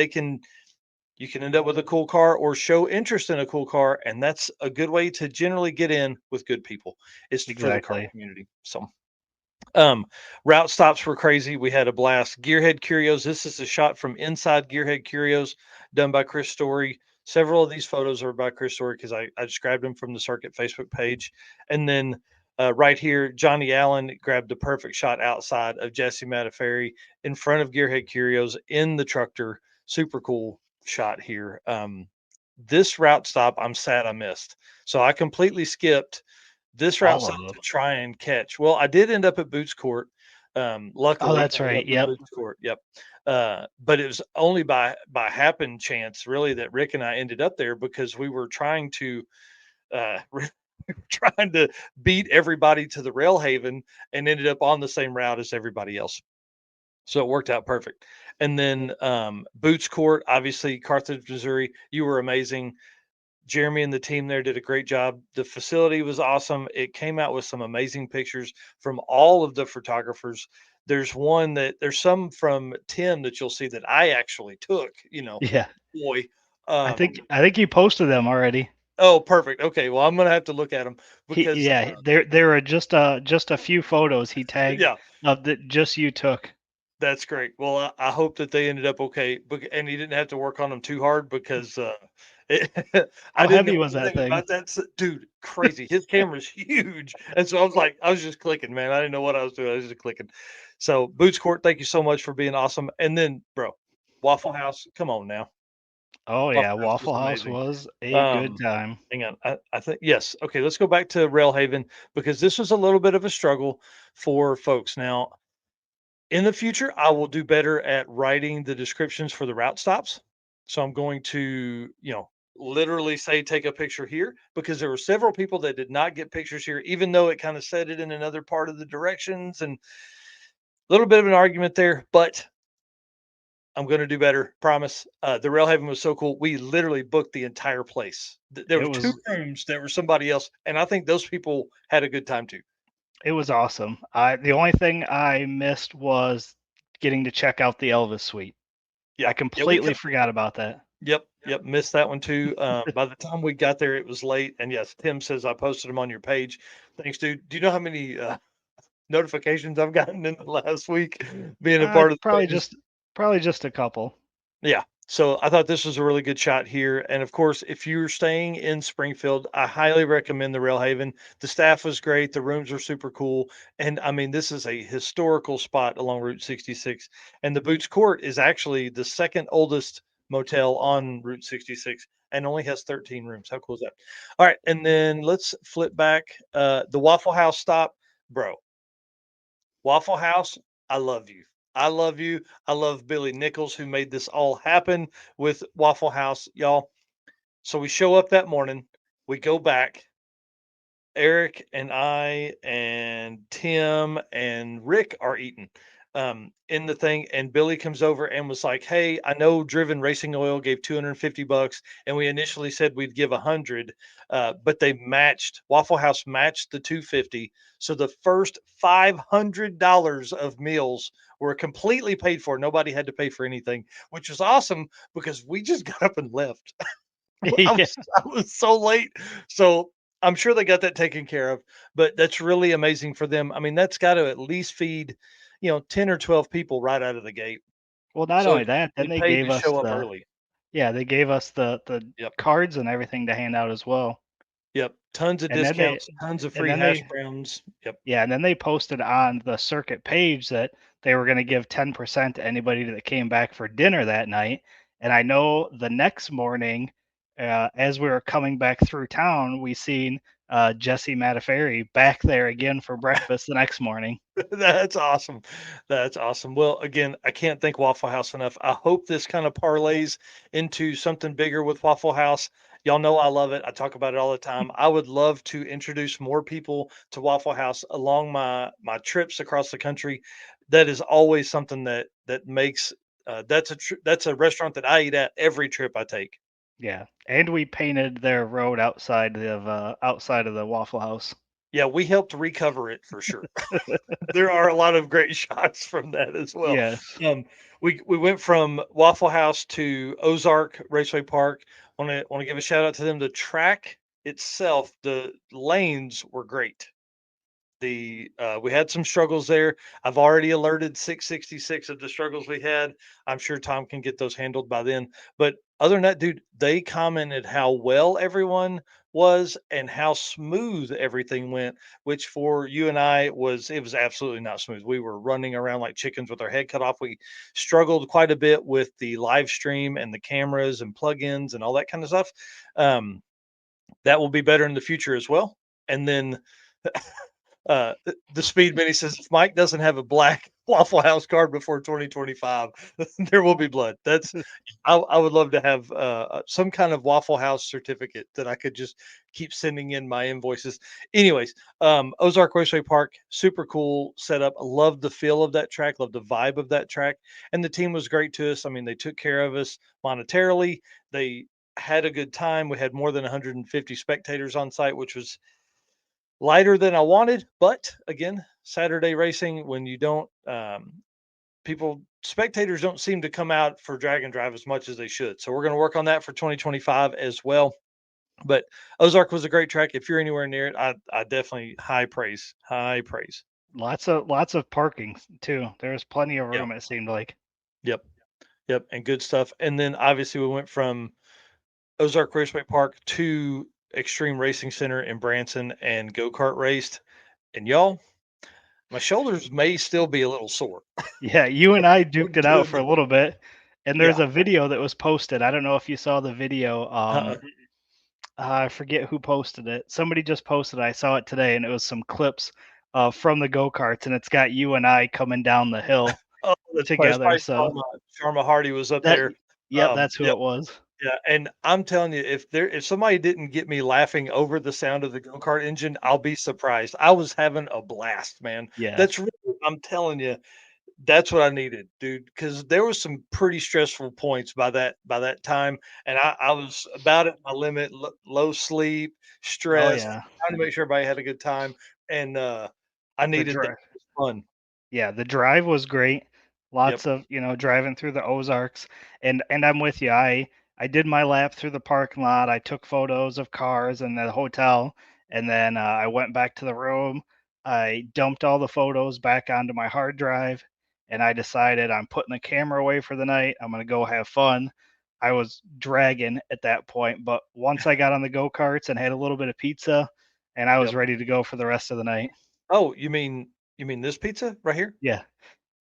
Speaker 1: you can end up with a cool car or show interest in a cool car, and that's a good way to generally get in with good people. Is for the car
Speaker 2: Exactly.
Speaker 1: community. So Route stops were crazy. We had a blast. Gearhead Curios. This is a shot from inside Gearhead Curios done by Chris Story. Several of these photos are by Chris Story because I described them from the Circuit Facebook page. And then right here, Johnny Allen grabbed the perfect shot outside of Jesse Mataferri in front of Gearhead Curios in the trucker. Super cool shot here. This route stop, I'm sad I missed. So I completely skipped this route
Speaker 2: All of
Speaker 1: stop
Speaker 2: them.
Speaker 1: to try and catch. Well, I did end up at Boots Court.
Speaker 2: Oh,
Speaker 1: Luckily,
Speaker 2: that's
Speaker 1: I ended
Speaker 2: right.
Speaker 1: up at
Speaker 2: Yep.
Speaker 1: Boots Court. Yep. But it was only by happen chance, really, that Rick and I ended up there because we were trying to we were trying to beat everybody to the Rail Haven and ended up on the same route as everybody else. So it worked out perfect. And then Boots Court, obviously, Carthage, Missouri. You were amazing. Jeremy and the team there did a great job. The facility was awesome. It came out with some amazing pictures from all of the photographers. There's some from Tim that you'll see that I actually took,
Speaker 2: Yeah.
Speaker 1: boy.
Speaker 2: I think you posted them already.
Speaker 1: Oh, perfect. Okay. Well, I'm going to have to look at them because,
Speaker 2: There are just a few photos he tagged
Speaker 1: yeah,
Speaker 2: of that just you took.
Speaker 1: that's great. Well, I hope that they ended up okay, and he didn't have to work on them too hard because I
Speaker 2: How
Speaker 1: didn't
Speaker 2: heavy
Speaker 1: know
Speaker 2: was that
Speaker 1: anything
Speaker 2: thing?
Speaker 1: about that. Dude, crazy. His camera's huge, and so I was just clicking, man. I didn't know what I was doing. I was just clicking. So, Boots Court, thank you so much for being awesome. And then, bro, Waffle House, come on now.
Speaker 2: Oh yeah,
Speaker 1: Waffle House was
Speaker 2: Waffle House
Speaker 1: amazing.
Speaker 2: was a good
Speaker 1: Um,
Speaker 2: time.
Speaker 1: Hang on. I think yes. Okay, let's go back to Railhaven because this was a little bit of a struggle for folks. Now, in the future, I will do better at writing the descriptions for the route stops. So I'm going to, literally say take a picture here because there were several people that did not get pictures here, even though it kind of said it in another part of the directions and a little bit of an argument there, but I'm going to do better. Promise. The Railhaven was so cool. We literally booked the entire place. There
Speaker 2: It
Speaker 1: were two
Speaker 2: was
Speaker 1: rooms that were somebody else, and I think those people had a good time too.
Speaker 2: it was awesome. The only thing I missed was getting to check out the Elvis suite.
Speaker 1: Yeah,
Speaker 2: I
Speaker 1: yeah, we
Speaker 2: completely forgot about that.
Speaker 1: Yep, missed that one too. By the time we got there, it was late. And yes, Tim says I posted them on your page. Thanks, dude. Do you know how many notifications I've gotten in the last week being a
Speaker 2: Uh,
Speaker 1: part of the
Speaker 2: probably
Speaker 1: pages?
Speaker 2: just probably just a couple.
Speaker 1: Yeah. So I thought this was a really good shot here. And of course, if you're staying in Springfield, I highly recommend the Rail Haven. The staff was great. The rooms are super cool. And I mean, this is a historical spot along Route 66. And the Boots Court is actually the second oldest motel on Route 66 and only has 13 rooms. How cool is that? All right. And then let's flip back. The Waffle House stop, bro. Waffle House, I love you. I love you. I love Billy Nichols, who made this all happen with Waffle House, y'all. So we show up that morning, we go back. Eric and I and Tim and Rick are eating in the thing, and Billy comes over and was like, "Hey, I know Driven Racing Oil gave $250, and we initially said we'd give 100, but they matched Waffle House matched the 250, so the first $500 of meals were completely paid for. Nobody had to pay for anything, which was awesome because we just got up and left.
Speaker 2: Yeah.
Speaker 1: I was so late. So I'm sure they got that taken care of, but that's really amazing for them. I mean, that's got to at least feed, 10 or 12 people right out of the gate.
Speaker 2: Well, not
Speaker 1: So
Speaker 2: only that, then
Speaker 1: they paid to show up
Speaker 2: the
Speaker 1: early.
Speaker 2: they gave us the
Speaker 1: Yep.
Speaker 2: cards and everything to hand out as well.
Speaker 1: Yep. Tons of
Speaker 2: And then
Speaker 1: discounts, tons of
Speaker 2: and
Speaker 1: free
Speaker 2: then
Speaker 1: hash
Speaker 2: they
Speaker 1: browns. Yep.
Speaker 2: and then they posted on the circuit page that they were going to give 10% to anybody that came back for dinner that night. And I know the next morning, as we were coming back through town, we seen Jesse Mataferri back there again for breakfast the next morning.
Speaker 1: That's awesome. That's awesome. Well, again, I can't thank Waffle House enough. I hope this kind of parlays into something bigger with Waffle House. Y'all know I love it. I talk about it all the time. I would love to introduce more people to Waffle House along my trips across the country. That is always something that makes that's a restaurant that I eat at every trip I take.
Speaker 2: Yeah, and we painted their road outside of the Waffle House.
Speaker 1: Yeah, we helped recover it for sure. There are a lot of great shots from that as well.
Speaker 2: Yes.
Speaker 1: We went from Waffle House to Ozark Raceway Park. Want to give a shout out to them. The track itself, the lanes were great. We had some struggles there. I've already alerted 666 of the struggles we had. I'm sure Tom can get those handled by then. But other than that, dude, they commented how well everyone was and how smooth everything went, which for you and I was absolutely not smooth. We were running around like chickens with our head cut off. We struggled quite a bit with the live stream and the cameras and plugins and all that kind of stuff. Um, that will be better in the future as well. And then the speed mini says if Mike doesn't have a black Waffle House card before 2025, there will be blood. I would love to have some kind of Waffle House certificate that I could just keep sending in my invoices. Anyways, Ozark Raceway Park, super cool setup. Love the feel of that track, love the vibe of that track, and the team was great to us. I mean, they took care of us monetarily. They had a good time. We had more than 150 spectators on site, which was lighter than I wanted, but again, Saturday racing, when you don't, spectators don't seem to come out for drag and drive as much as they should. So we're going to work on that for 2025 as well. But Ozark was a great track. If you're anywhere near it, I definitely high praise.
Speaker 2: Lots of parking too. There was plenty of
Speaker 1: Yeah.
Speaker 2: room. It seemed like.
Speaker 1: Yep. And good stuff. And then obviously we went from Ozark Raceway Park to Extreme Racing Center in Branson and go-kart raced. And y'all, my shoulders may still be a little sore.
Speaker 2: Yeah, you and I duked it out
Speaker 1: Doing
Speaker 2: for a
Speaker 1: the-
Speaker 2: little bit, and there's
Speaker 1: Yeah.
Speaker 2: a video that was posted. I don't know if you saw the video.
Speaker 1: Uh-uh.
Speaker 2: I forget who posted it. Somebody just posted it. I saw it today, and it was some clips from the go karts, and it's got you and I coming down the hill
Speaker 1: Oh, that's
Speaker 2: together.
Speaker 1: probably
Speaker 2: So
Speaker 1: Sharma Hardy was up
Speaker 2: that,
Speaker 1: there.
Speaker 2: yep, that's who
Speaker 1: Yep.
Speaker 2: it was.
Speaker 1: Yeah, and I'm telling you, if somebody didn't get me laughing over the sound of the go-kart engine, I'll be surprised. I was having a blast, man.
Speaker 2: Yeah.
Speaker 1: That's really, I'm telling you, that's what I needed, dude. Because there was some pretty stressful points by that time, and I was about at my limit, low sleep,
Speaker 2: Oh
Speaker 1: stressed,
Speaker 2: yeah.
Speaker 1: trying to make sure everybody had a good time, and I
Speaker 2: The
Speaker 1: needed that.
Speaker 2: drive.
Speaker 1: It was fun.
Speaker 2: Yeah, the drive was great.
Speaker 1: Yep.
Speaker 2: Lots of, driving through the Ozarks, and I'm with you. I did my lap through the parking lot. I took photos of cars and the hotel, and then I went back to the room. I dumped all the photos back onto my hard drive, and I decided I'm putting the camera away for the night. I'm gonna go have fun. I was dragging at that point, but once I got on the go-karts and had a little bit of pizza, and I was
Speaker 1: Yep.
Speaker 2: ready to go for the rest of the night.
Speaker 1: Oh, you mean this pizza right here?
Speaker 2: Yeah.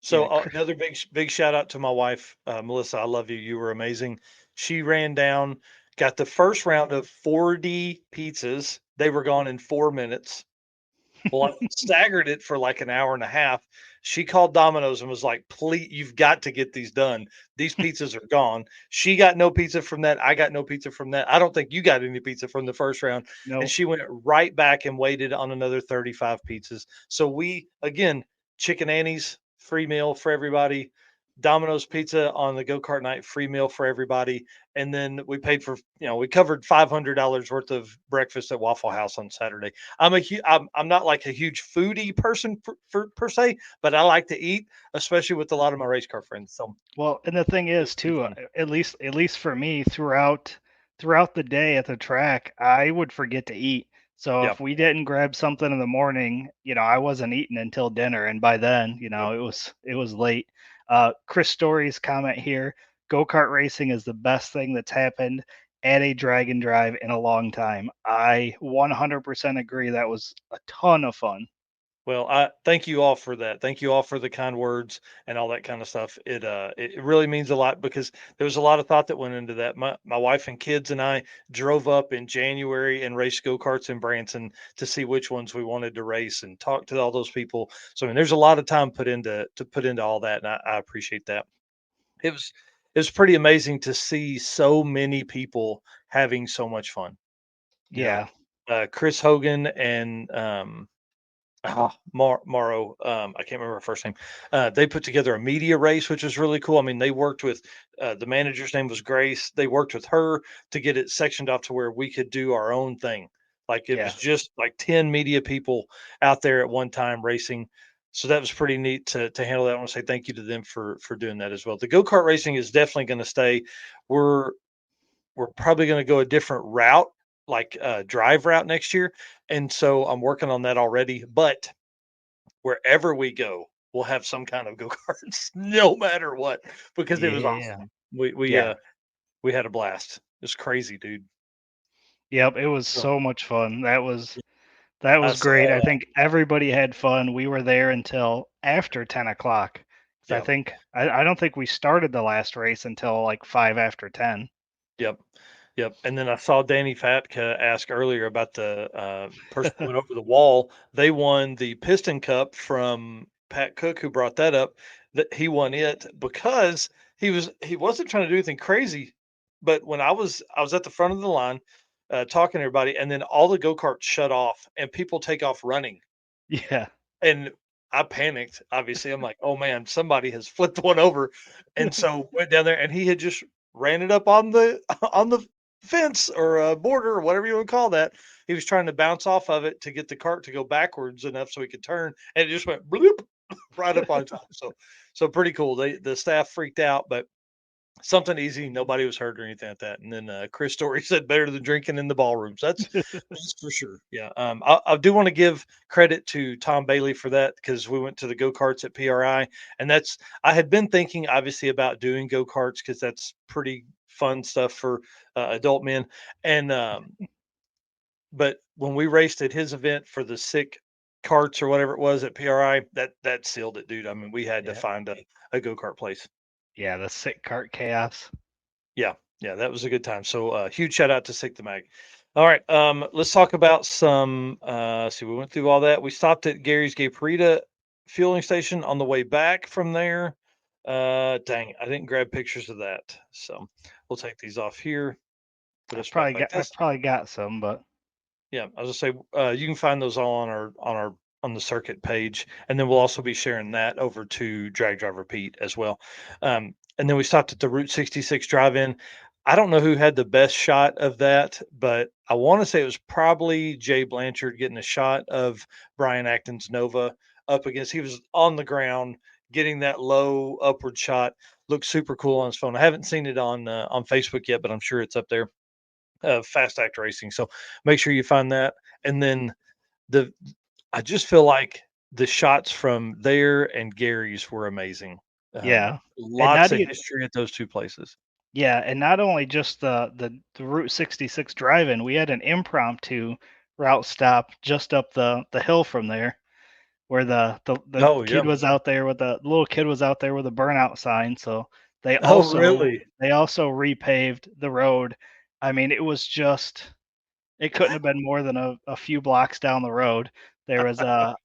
Speaker 1: So
Speaker 2: Yeah.
Speaker 1: another big shout out to my wife, Melissa. I love you. You were amazing. She ran down, got the first round of 40 pizzas. They were gone in 4 minutes. Well, I staggered it for like an hour and a half. She called Domino's and was like, "Please, you've got to get these done. These pizzas are gone." She got no pizza from that. I got no pizza from that. I don't think you got any pizza from the first round.
Speaker 2: No.
Speaker 1: And she went right back and waited on another 35 pizzas. So we again, Chicken Annie's free meal for everybody. Domino's pizza on the go-kart night, free meal for everybody. And then we paid for, we covered $500 worth of breakfast at Waffle House on Saturday. I'm not like a huge foodie person per se, but I like to eat, especially with a lot of my race car friends. So
Speaker 2: Well, and the thing is too,
Speaker 1: fun.
Speaker 2: at least for me, throughout the day at the track, I would forget to eat. So
Speaker 1: Yeah.
Speaker 2: if we didn't grab something in the morning, I wasn't eating until dinner, and by then, it was late. Chris Story's comment here: go-kart racing is the best thing that's happened at a drag and drive in a long time. I 100% agree. That was a ton of fun.
Speaker 1: Well, I thank you all for that. Thank you all for the kind words and all that kind of stuff. It really means a lot because there was a lot of thought that went into that. My wife and kids and I drove up in January and raced go-karts in Branson to see which ones we wanted to race and talk to all those people. So I mean, there's a lot of time put into all that, and I appreciate that. It was it was pretty amazing to see so many people having so much fun. You know,
Speaker 2: Yeah,
Speaker 1: Chris Hogan and Morrow, I can't remember her first name. They put together a media race, which was really cool. I mean, they worked with the manager's name was Grace. They worked with her to get it sectioned off to where we could do our own thing. Like it
Speaker 2: yeah.
Speaker 1: was just like 10 media people out there at one time racing. So that was pretty neat to handle that. I want to say thank you to them for doing that as well. The go-kart racing is definitely going to stay. We're we're probably going to go a different route, like drive route next year. And so I'm working on that already. But wherever we go, we'll have some kind of go-karts, no matter what, because it was
Speaker 2: Yeah.
Speaker 1: awesome. We
Speaker 2: Yeah.
Speaker 1: we had a blast. It's crazy, dude.
Speaker 2: Yep. It was
Speaker 1: So
Speaker 2: so much fun. That was
Speaker 1: I
Speaker 2: great.
Speaker 1: saw
Speaker 2: I think everybody had fun. We were there until after 10 o'clock. 'Cause I
Speaker 1: yeah.
Speaker 2: think I don't think we started the last race until like 5 after 10.
Speaker 1: Yep. Yep. And then I saw Danny Fatka ask earlier about the person who went over the wall. They won the Piston Cup from Pat Cook, who brought that up. That he won it because he wasn't trying to do anything crazy. But when I was at the front of the line talking to everybody, and then all the go karts shut off and people take off running.
Speaker 2: Yeah.
Speaker 1: And I panicked, obviously. I'm like, "Oh, man, somebody has flipped one over." And so went down there and he had just ran it up on the on the fence or border or whatever you wanna call that. He was trying to bounce off of it to get the cart to go backwards enough so he could turn, and it just went bloop right up on top. So pretty cool. The staff freaked out, but something easy, nobody was hurt or anything like that. And then Chris Story said better than drinking in the ballrooms. That's for sure. Yeah. I do want to give credit to Tom Bailey for that because we went to the go karts at PRI, and I had been thinking obviously about doing go karts because that's pretty fun stuff for adult men. And but when we raced at his event for the sick carts or whatever it was at PRI, that sealed it, dude. I mean, we had to
Speaker 2: Yeah.
Speaker 1: find a go kart place.
Speaker 2: Yeah, the sick cart chaos.
Speaker 1: Yeah, yeah, that was a good time. So huge shout out to Sick the Mag. All right, let's talk about some. See, we went through all that. We stopped at Gary's Gatorita fueling station on the way back from there. Dang, I didn't grab pictures of that, so we'll take these off here. Put us back like
Speaker 2: I've
Speaker 1: this.
Speaker 2: probably got some, but
Speaker 1: Yeah, I was gonna say you can find those all on the circuit page, and then we'll also be sharing that over to Drag Driver Pete as well. And then we stopped at the Route 66 drive-in. I don't know who had the best shot of that, but I want to say it was probably Jay Blanchard getting a shot of Brian Acton's Nova up against. He was on the ground getting that low upward shot. Looked super cool on his phone. I haven't seen it on Facebook yet, but I'm sure it's up there. Fast Act Racing. So make sure you find that. And then the I just feel like the shots from there and Gary's were amazing.
Speaker 2: yeah. And
Speaker 1: Lots
Speaker 2: not
Speaker 1: of
Speaker 2: even
Speaker 1: history at those two places.
Speaker 2: Yeah, and not only just the Route 66 drive-in, we had an impromptu route stop just up the hill from there where the
Speaker 1: Oh
Speaker 2: kid
Speaker 1: yeah.
Speaker 2: was out there with the little kid was out there with a burnout sign. So they
Speaker 1: Oh
Speaker 2: also
Speaker 1: really?
Speaker 2: they also repaved the road. I mean, it couldn't have been more than a few blocks down the road. There was a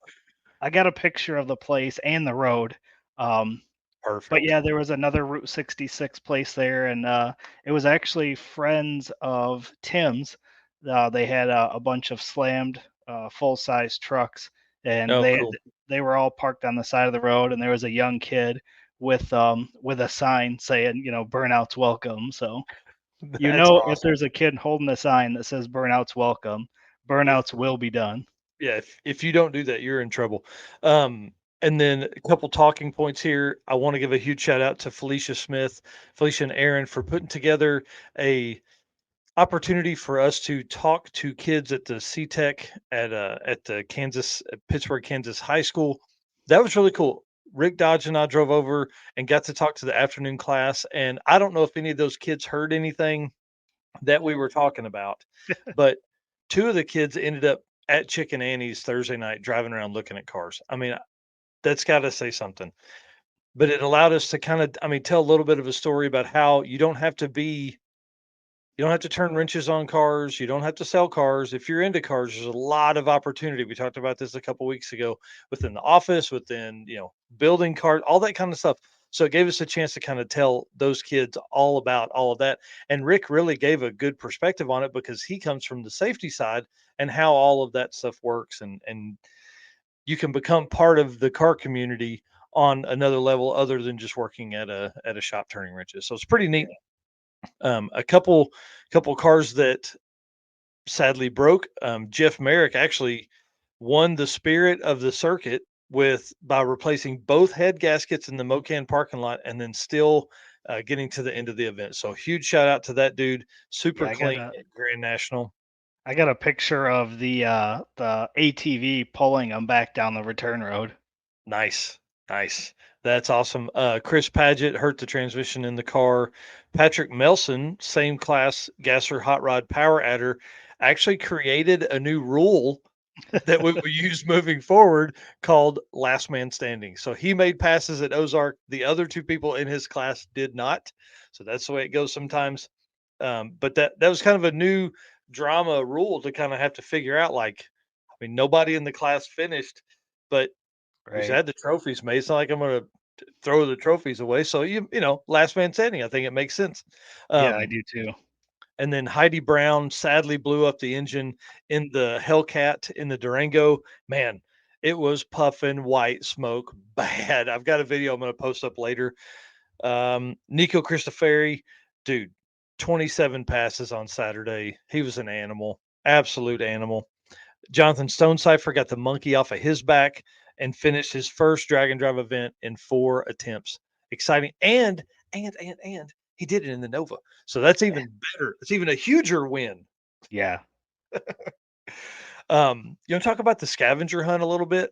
Speaker 2: I got a picture of the place and the road. Um, but
Speaker 1: Perfect.
Speaker 2: yeah, there was another Route 66 place there, and it was actually friends of Tim's. They had a bunch of slammed full-size trucks, and
Speaker 1: Oh cool.
Speaker 2: they were all parked on the side of the road, and there was a young kid with a sign saying, "Burnouts welcome." So
Speaker 1: That's
Speaker 2: if
Speaker 1: awesome.
Speaker 2: there's a kid holding a sign that says "Burnouts welcome," burnouts will be done.
Speaker 1: Yeah, if you don't do that, you're in trouble. And then a couple talking points here. I want to give a huge shout out to Felicia Smith, Felicia and Aaron for putting together a opportunity for us to talk to kids at the CTEC at the Pittsburgh, Kansas High School. That was really cool. Rick Dodge and I drove over and got to talk to the afternoon class. And I don't know if any of those kids heard anything that we were talking about, but two of the kids ended up at Chicken Annie's Thursday night driving around looking at cars. I mean, that's got to say something. But it allowed us to kind of, I mean, tell a little bit of a story about how you don't have to turn wrenches on cars. You don't have to sell cars. If you're into cars, there's a lot of opportunity. We talked about this a couple weeks ago within the office, within, building cars, all that kind of stuff. So it gave us a chance to kind of tell those kids all about all of that. And Rick really gave a good perspective on it because he comes from the safety side and how all of that stuff works. And you can become part of the car community on another level other than just working at a shop turning wrenches. So it's pretty neat. A couple cars that sadly broke. Jeff Merrick actually won the spirit of the circuit by replacing both head gaskets in the Mocan parking lot, and then still getting to the end of the event. So huge shout out to that dude. Super
Speaker 2: Yeah,
Speaker 1: clean at Grand National.
Speaker 2: I got a picture of the ATV pulling them back down the return road.
Speaker 1: Nice. Nice. That's awesome. Chris Paget hurt the transmission in the car. Patrick Melson, same class gasser hot rod power adder, actually created a new rule that we will use moving forward called last man standing. So he made passes at Ozark. The other two people in his class did not. So that's the way it goes sometimes. But that was kind of a new drama rule to kind of have to figure out. Like, I mean, nobody in the class finished, but we
Speaker 2: Right.
Speaker 1: had the trophies made. It's not like I'm going to throw the trophies away. So last man standing. I think it makes sense.
Speaker 2: Yeah, I
Speaker 1: Um,
Speaker 2: do too.
Speaker 1: and then Heidi Brown sadly blew up the engine in the Hellcat in the Durango. Man, it was puffing white smoke bad. I've got a video I'm going to post up later. Nico Christoferi, dude, 27 passes on Saturday. He was an animal, absolute animal. Jonathan Stonecipher got the monkey off of his back and finished his first drag and drive event in 4 attempts. Exciting. And he did it in the Nova. So that's even better. It's even a huger win.
Speaker 2: Yeah.
Speaker 1: You want to talk about the scavenger hunt a little bit?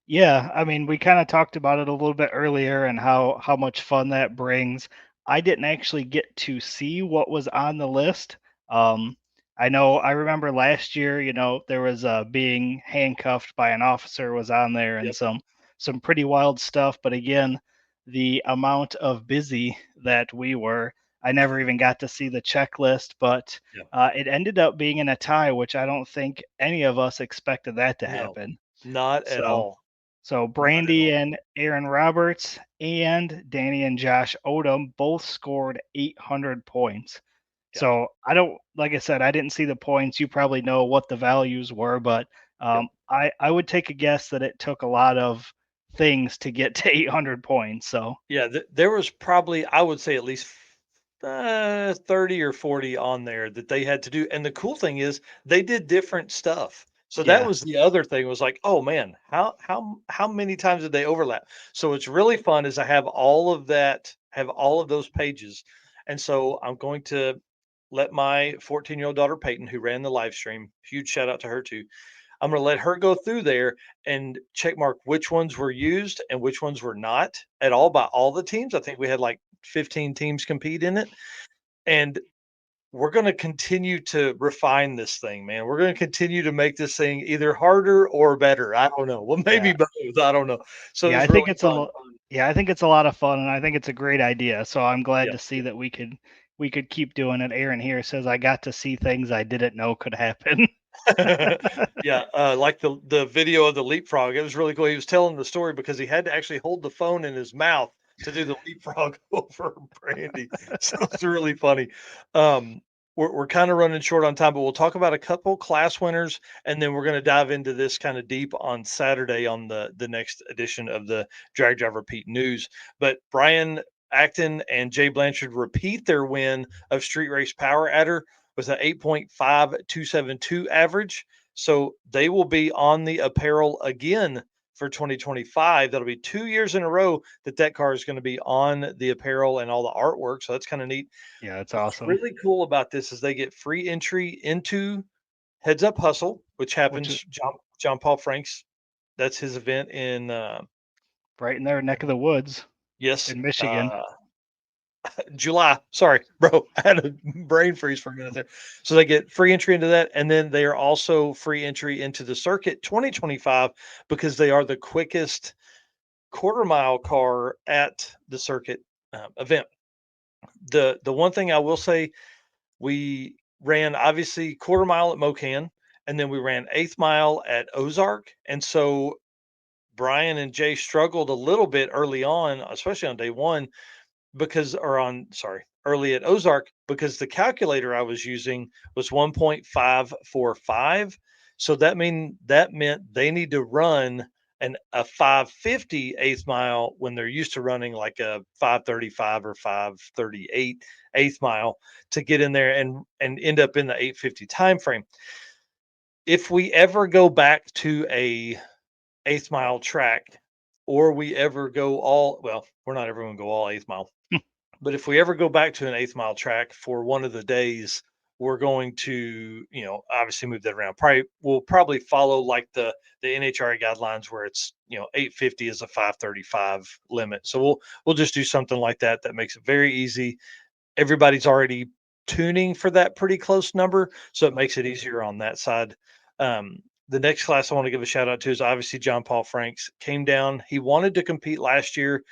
Speaker 2: Yeah, I mean, we kind of talked about it a little bit earlier and how much fun that brings. I didn't actually get to see what was on the list. Um, I remember last year, there was being handcuffed by an officer was on there and
Speaker 1: Yep.
Speaker 2: some pretty wild stuff. But again, the amount of busy that we were, I never even got to see the checklist. But
Speaker 1: Yep.
Speaker 2: it ended up being in a tie, which I don't think any of us expected that to
Speaker 1: No,
Speaker 2: happen.
Speaker 1: not at
Speaker 2: So.
Speaker 1: all.
Speaker 2: So
Speaker 1: Not at
Speaker 2: Brandy
Speaker 1: all.
Speaker 2: and Aaron Roberts and Danny and Josh Odom both scored 800 points.
Speaker 1: Yeah.
Speaker 2: So like I said, I didn't see the points. You probably know what the values were, but
Speaker 1: Yep.
Speaker 2: I would take a guess that it took a lot of things to get to 800 points. So
Speaker 1: Yeah, there was probably, I would say, at least 30 or 40 on there that they had to do. And the cool thing is they did different stuff. So that
Speaker 2: yeah,
Speaker 1: was the other thing, was like, oh man, how many times did they overlap? So it's really fun is I have all of that, have all of those pages. And so I'm going to let my 14-year-old daughter Peyton, who ran the live stream, huge shout out to her too. I'm going to let her go through there and check mark which ones were used and which ones were not at all by all the teams. I think we had like 15 teams compete in it. And we're going to continue to refine this thing, man. We're going to continue to make this thing either harder or better. I don't know. Well, maybe
Speaker 2: yeah,
Speaker 1: both. I don't know. So it
Speaker 2: yeah.
Speaker 1: was
Speaker 2: I think
Speaker 1: really
Speaker 2: it's a
Speaker 1: fun.
Speaker 2: lot. Yeah, I think it's a lot of fun, and I think it's a great idea. So I'm glad
Speaker 1: Yeah.
Speaker 2: to see that we could keep doing it. Aaron here says I got to see things I didn't know could happen.
Speaker 1: Yeah, like the video of the leapfrog. It was really cool. He was telling the story because he had to actually hold the phone in his mouth to do the leapfrog over Brandy. So it's really funny. We're kind of running short on time, but we'll talk about a couple class winners, and then we're going to dive into this kind of deep on Saturday on the next edition of the Drag Driver Pete News. But Brian Acton and Jay Blanchard repeat their win of Street Race Power Adder with an 8.5272 average. So they will be on the apparel again for 2025. That'll be 2 years in a row that car is going to be on the apparel and all the artwork. So that's kind of neat.
Speaker 2: Yeah, that's
Speaker 1: What's
Speaker 2: awesome.
Speaker 1: really cool about this is they get free entry into Heads Up Hustle, which
Speaker 2: Which
Speaker 1: happens.
Speaker 2: is
Speaker 1: John Paul Franks, that's his event in
Speaker 2: right in their neck of the woods
Speaker 1: yes,
Speaker 2: in Michigan.
Speaker 1: July. Sorry, bro. I had a brain freeze for a minute there. So they get free entry into that. And then they are also free entry into the circuit 2025 because they are the quickest quarter mile car at the circuit event. The one thing I will say, we ran obviously quarter mile at Mocan, and then we ran eighth mile at Ozark. And so Brian and Jay struggled a little bit early on, especially on day one, early at Ozark, because the calculator I was using was 1.545. So that meant they need to run a 550 eighth mile when they're used to running like a 535 or 538 eighth mile to get in there and end up in the 850 time frame. If we ever go back to a eighth mile track, or we ever go we're not ever going to go all eighth mile. But if we ever go back to an eighth mile track for one of the days, we're going to, obviously move that around. We'll probably follow like the NHRA guidelines where it's 850 is a 535 limit. So we'll just do something like that. That makes it very easy. Everybody's already tuning for that pretty close number, so it makes it easier on that side. The next class I want to give a shout out to is obviously John Paul Franks. Came down. He wanted to compete last year,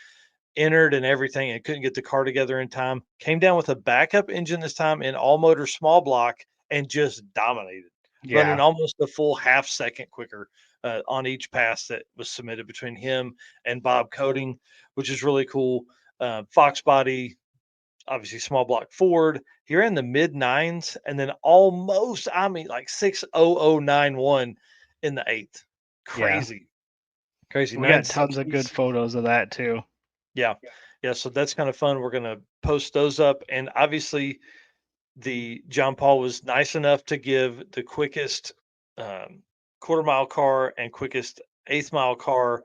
Speaker 1: entered and everything, and couldn't get the car together in time. Came down with a backup engine this time in all motor small block and just dominated, running
Speaker 2: Yeah.
Speaker 1: almost a full half second quicker on each pass that was submitted between him and Bob Coding, which is really cool. Fox body, obviously small block Ford. He ran the mid nines and then almost, like 60091 in the eighth.
Speaker 2: Yeah.
Speaker 1: Crazy.
Speaker 2: We got tons of good photos of that too.
Speaker 1: Yeah. Yeah. So that's kind of fun. We're going to post those up. And obviously, the John Paul was nice enough to give the quickest quarter mile car and quickest eighth mile car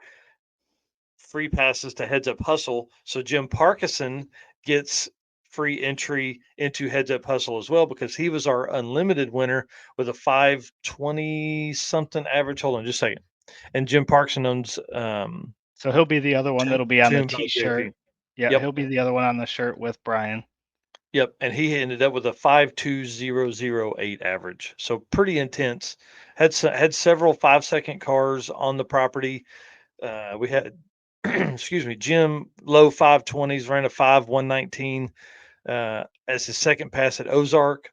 Speaker 1: free passes to Heads Up Hustle. So Jim Parkinson gets free entry into Heads Up Hustle as well because he was our unlimited winner with a 520 something average. Hold on just a second. And Jim Parkinson owns
Speaker 2: so he'll be the other one that'll be on the
Speaker 1: Tomb by
Speaker 2: t-shirt.
Speaker 1: JP.
Speaker 2: Yeah,
Speaker 1: Yep.
Speaker 2: he'll be the other one on the shirt with Brian.
Speaker 1: Yep, and he ended up with a 52008 average. So pretty intense. Had several 5-second cars on the property. We had excuse me, Jim low 520s, ran a 5119 as his second pass at Ozark.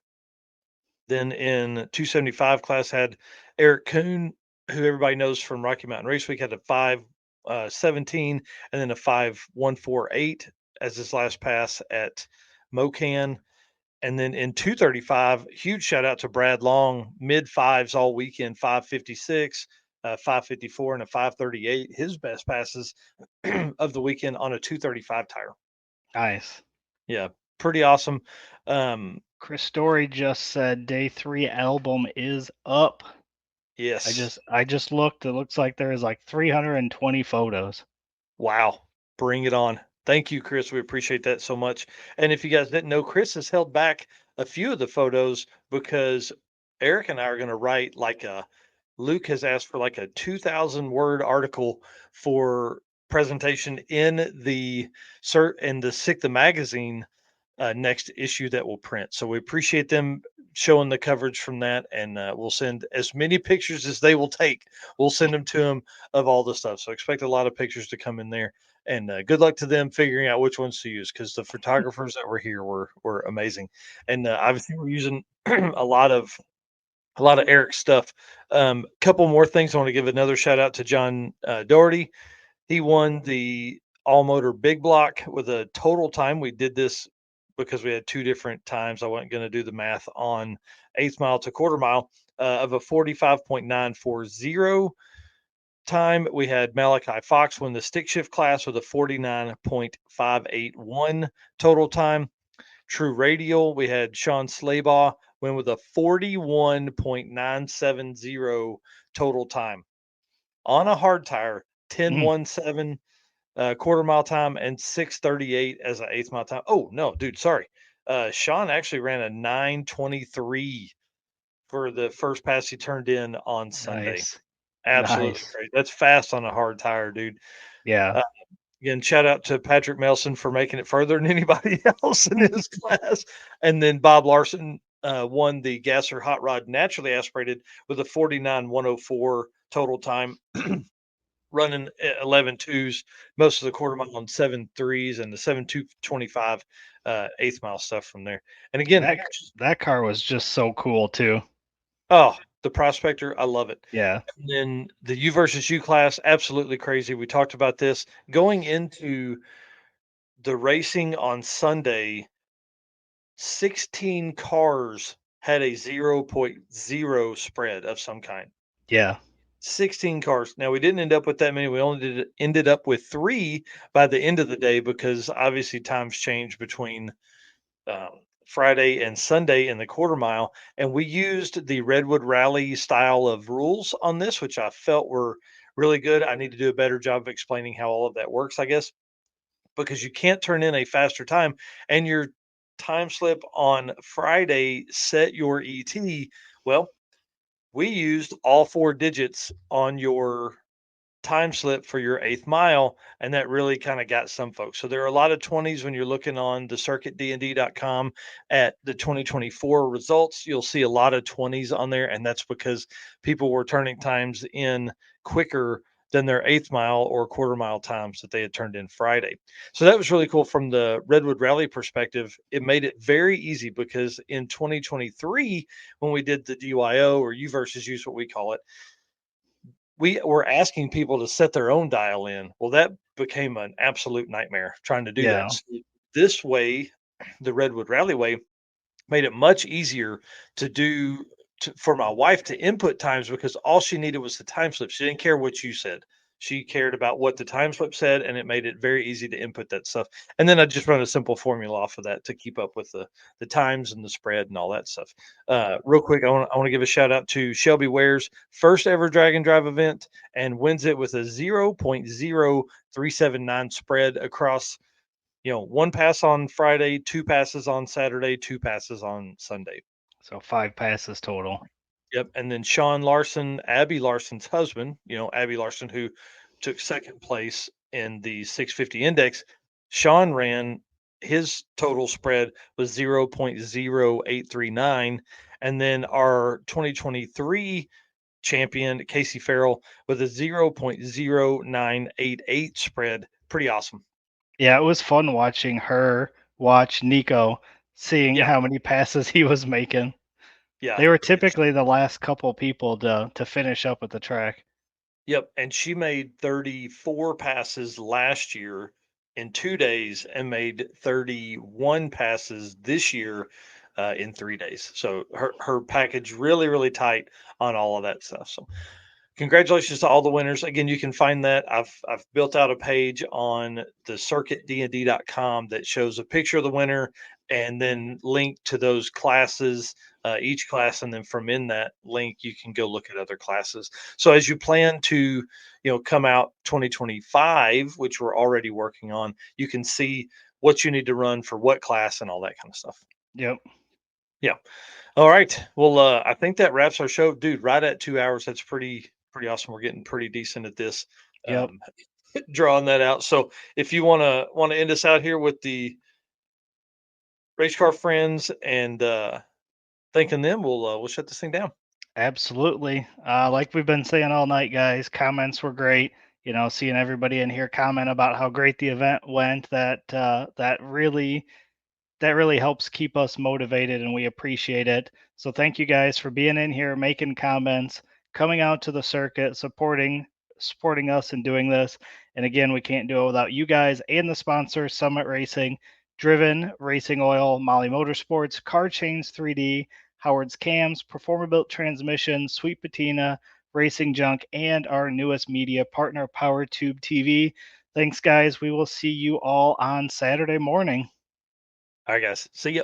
Speaker 1: Then in 275 class had Eric Kuhn, who everybody knows from Rocky Mountain Race Week, had a 517 and then a 5148 as his last pass at Mocan. And then in 235, huge shout out to Brad Long, mid fives all weekend, 556, 554, and a 538. His best passes of the weekend on a 235 tire.
Speaker 2: Nice.
Speaker 1: Yeah, pretty awesome.
Speaker 2: Chris Story just said day 3 album is up.
Speaker 1: Yes.
Speaker 2: I just looked. It looks like there is like 320 photos.
Speaker 1: Wow. Bring it on. Thank you, Chris. We appreciate that so much. And if you guys didn't know, Chris has held back a few of the photos because Eric and I are going to write Luke has asked for like a 2,000 word article for presentation in the SICK the magazine next issue that we'll print. So we appreciate them showing the coverage from that, and we'll send as many pictures as they will take. We'll send them to them of all the stuff. So expect a lot of pictures to come in there, and good luck to them figuring out which ones to use because the photographers that were here were amazing, and obviously we're using a lot of Eric's stuff. Couple more things. I want to give another shout out to John Doherty. He won the all motor big block with a total time. We did this because we had two different times. I wasn't going to do the math on eighth mile to quarter mile of a 45.940 time. We had Malachi Fox win the stick shift class with a 49.581 total time. True Radial, we had Sean Slaybaugh win with a 41.970 total time on a hard tire, 10.17 quarter mile time and 6:38 as an eighth mile time. Oh no, dude, sorry. Sean actually ran a 9:23 for the first pass he turned in on Sunday.
Speaker 2: Nice.
Speaker 1: Absolutely
Speaker 2: Nice.
Speaker 1: great. That's fast on a hard tire, dude.
Speaker 2: Yeah.
Speaker 1: Again, shout out to Patrick Melson for making it further than anybody else in his class. And then Bob Larson won the Gasser Hot Rod naturally aspirated with a 49.104 total time, running 11 twos, most of the quarter mile on 7 threes and the 7.225 eighth mile stuff from there. And again,
Speaker 2: that car was just so cool too.
Speaker 1: Oh, the Prospector, I love it.
Speaker 2: Yeah.
Speaker 1: And then the U versus U class, absolutely crazy. We talked about this going into the racing on Sunday. 16 cars had a 0.0 spread of some kind.
Speaker 2: Yeah.
Speaker 1: 16 cars. Now we didn't end up with that many. We only ended up with 3 by the end of the day because obviously times change between Friday and Sunday in the quarter mile. And we used the Redwood Rally style of rules on this, which I felt were really good. I need to do a better job of explaining how all of that works, I guess, because you can't turn in a faster time and your time slip on Friday set your ET? Well, we used all 4 digits on your time slip for your 8th mile, and that really kind of got some folks. So there are a lot of 20s when you're looking on the circuitdnd.com at the 2024 results. You'll see a lot of 20s on there, and that's because people were turning times in quicker than their 8th mile or quarter mile times that they had turned in Friday. So that was really cool from the Redwood Rally perspective. It made it very easy because in 2023, when we did the DYO or U versus use, what we call it, we were asking people to set their own dial in. Well, that became an absolute nightmare trying to do
Speaker 2: Yeah.
Speaker 1: that. So this way, the Redwood Rally way, made it much easier to do for my wife to input times because all she needed was the time slip. She didn't care what you said. She cared about what the time slip said, and it made it very easy to input that stuff. And then I just run a simple formula off of that to keep up with the times and the spread and all that stuff. Real quick, I want to give a shout out to Shelby Ware's first ever drag and drive event and wins it with a 0.0379 spread across, one pass on Friday, 2 passes on Saturday, 2 passes on Sunday.
Speaker 2: So 5 passes total.
Speaker 1: Yep. And then Sean Larson, Abby Larson's husband, Abby Larson, who took second place in the 650 index. Sean ran, his total spread was 0.0839. And then our 2023 champion, Casey Farrell, with a 0.0988 spread. Pretty awesome.
Speaker 2: Yeah, it was fun watching her watch Nico, seeing
Speaker 1: Yeah.
Speaker 2: how many passes he was making.
Speaker 1: Yeah.
Speaker 2: They were typically the last couple people to finish up at the track.
Speaker 1: Yep, and she made 34 passes last year in 2 days and made 31 passes this year in 3 days. So her package really tight on all of that stuff. So congratulations to all the winners. Again, you can find that. I've built out a page on the circuitdnd.com that shows a picture of the winner and then link to those classes, each class, and then from in that link you can go look at other classes. So as you plan to, come out 2025, which we're already working on, you can see what you need to run for what class and all that kind of stuff.
Speaker 2: Yep.
Speaker 1: Yeah. All right. Well, I think that wraps our show, dude. Right at 2 hours. That's pretty awesome. We're getting pretty decent at this.
Speaker 2: Yep.
Speaker 1: Drawing that out. So if you want to end us out here with the race car friends and thanking them, we'll shut this thing down.
Speaker 2: Absolutely. Like we've been saying all night, guys, comments were great. Seeing everybody in here comment about how great the event went, that really helps keep us motivated, and we appreciate it. So thank you guys for being in here, making comments, coming out to the circuit, supporting us and doing this. And again, we can't do it without you guys and the sponsors: Summit Racing, Driven Racing Oil, MAHLE Motorsports, Car Chains 3D, Howard's Cams, Performer-Built Transmission, Sweet Patina, Racing Junk, and our newest media partner, PowerTube TV. Thanks, guys. We will see you all on Saturday morning.
Speaker 1: All right, guys. See ya.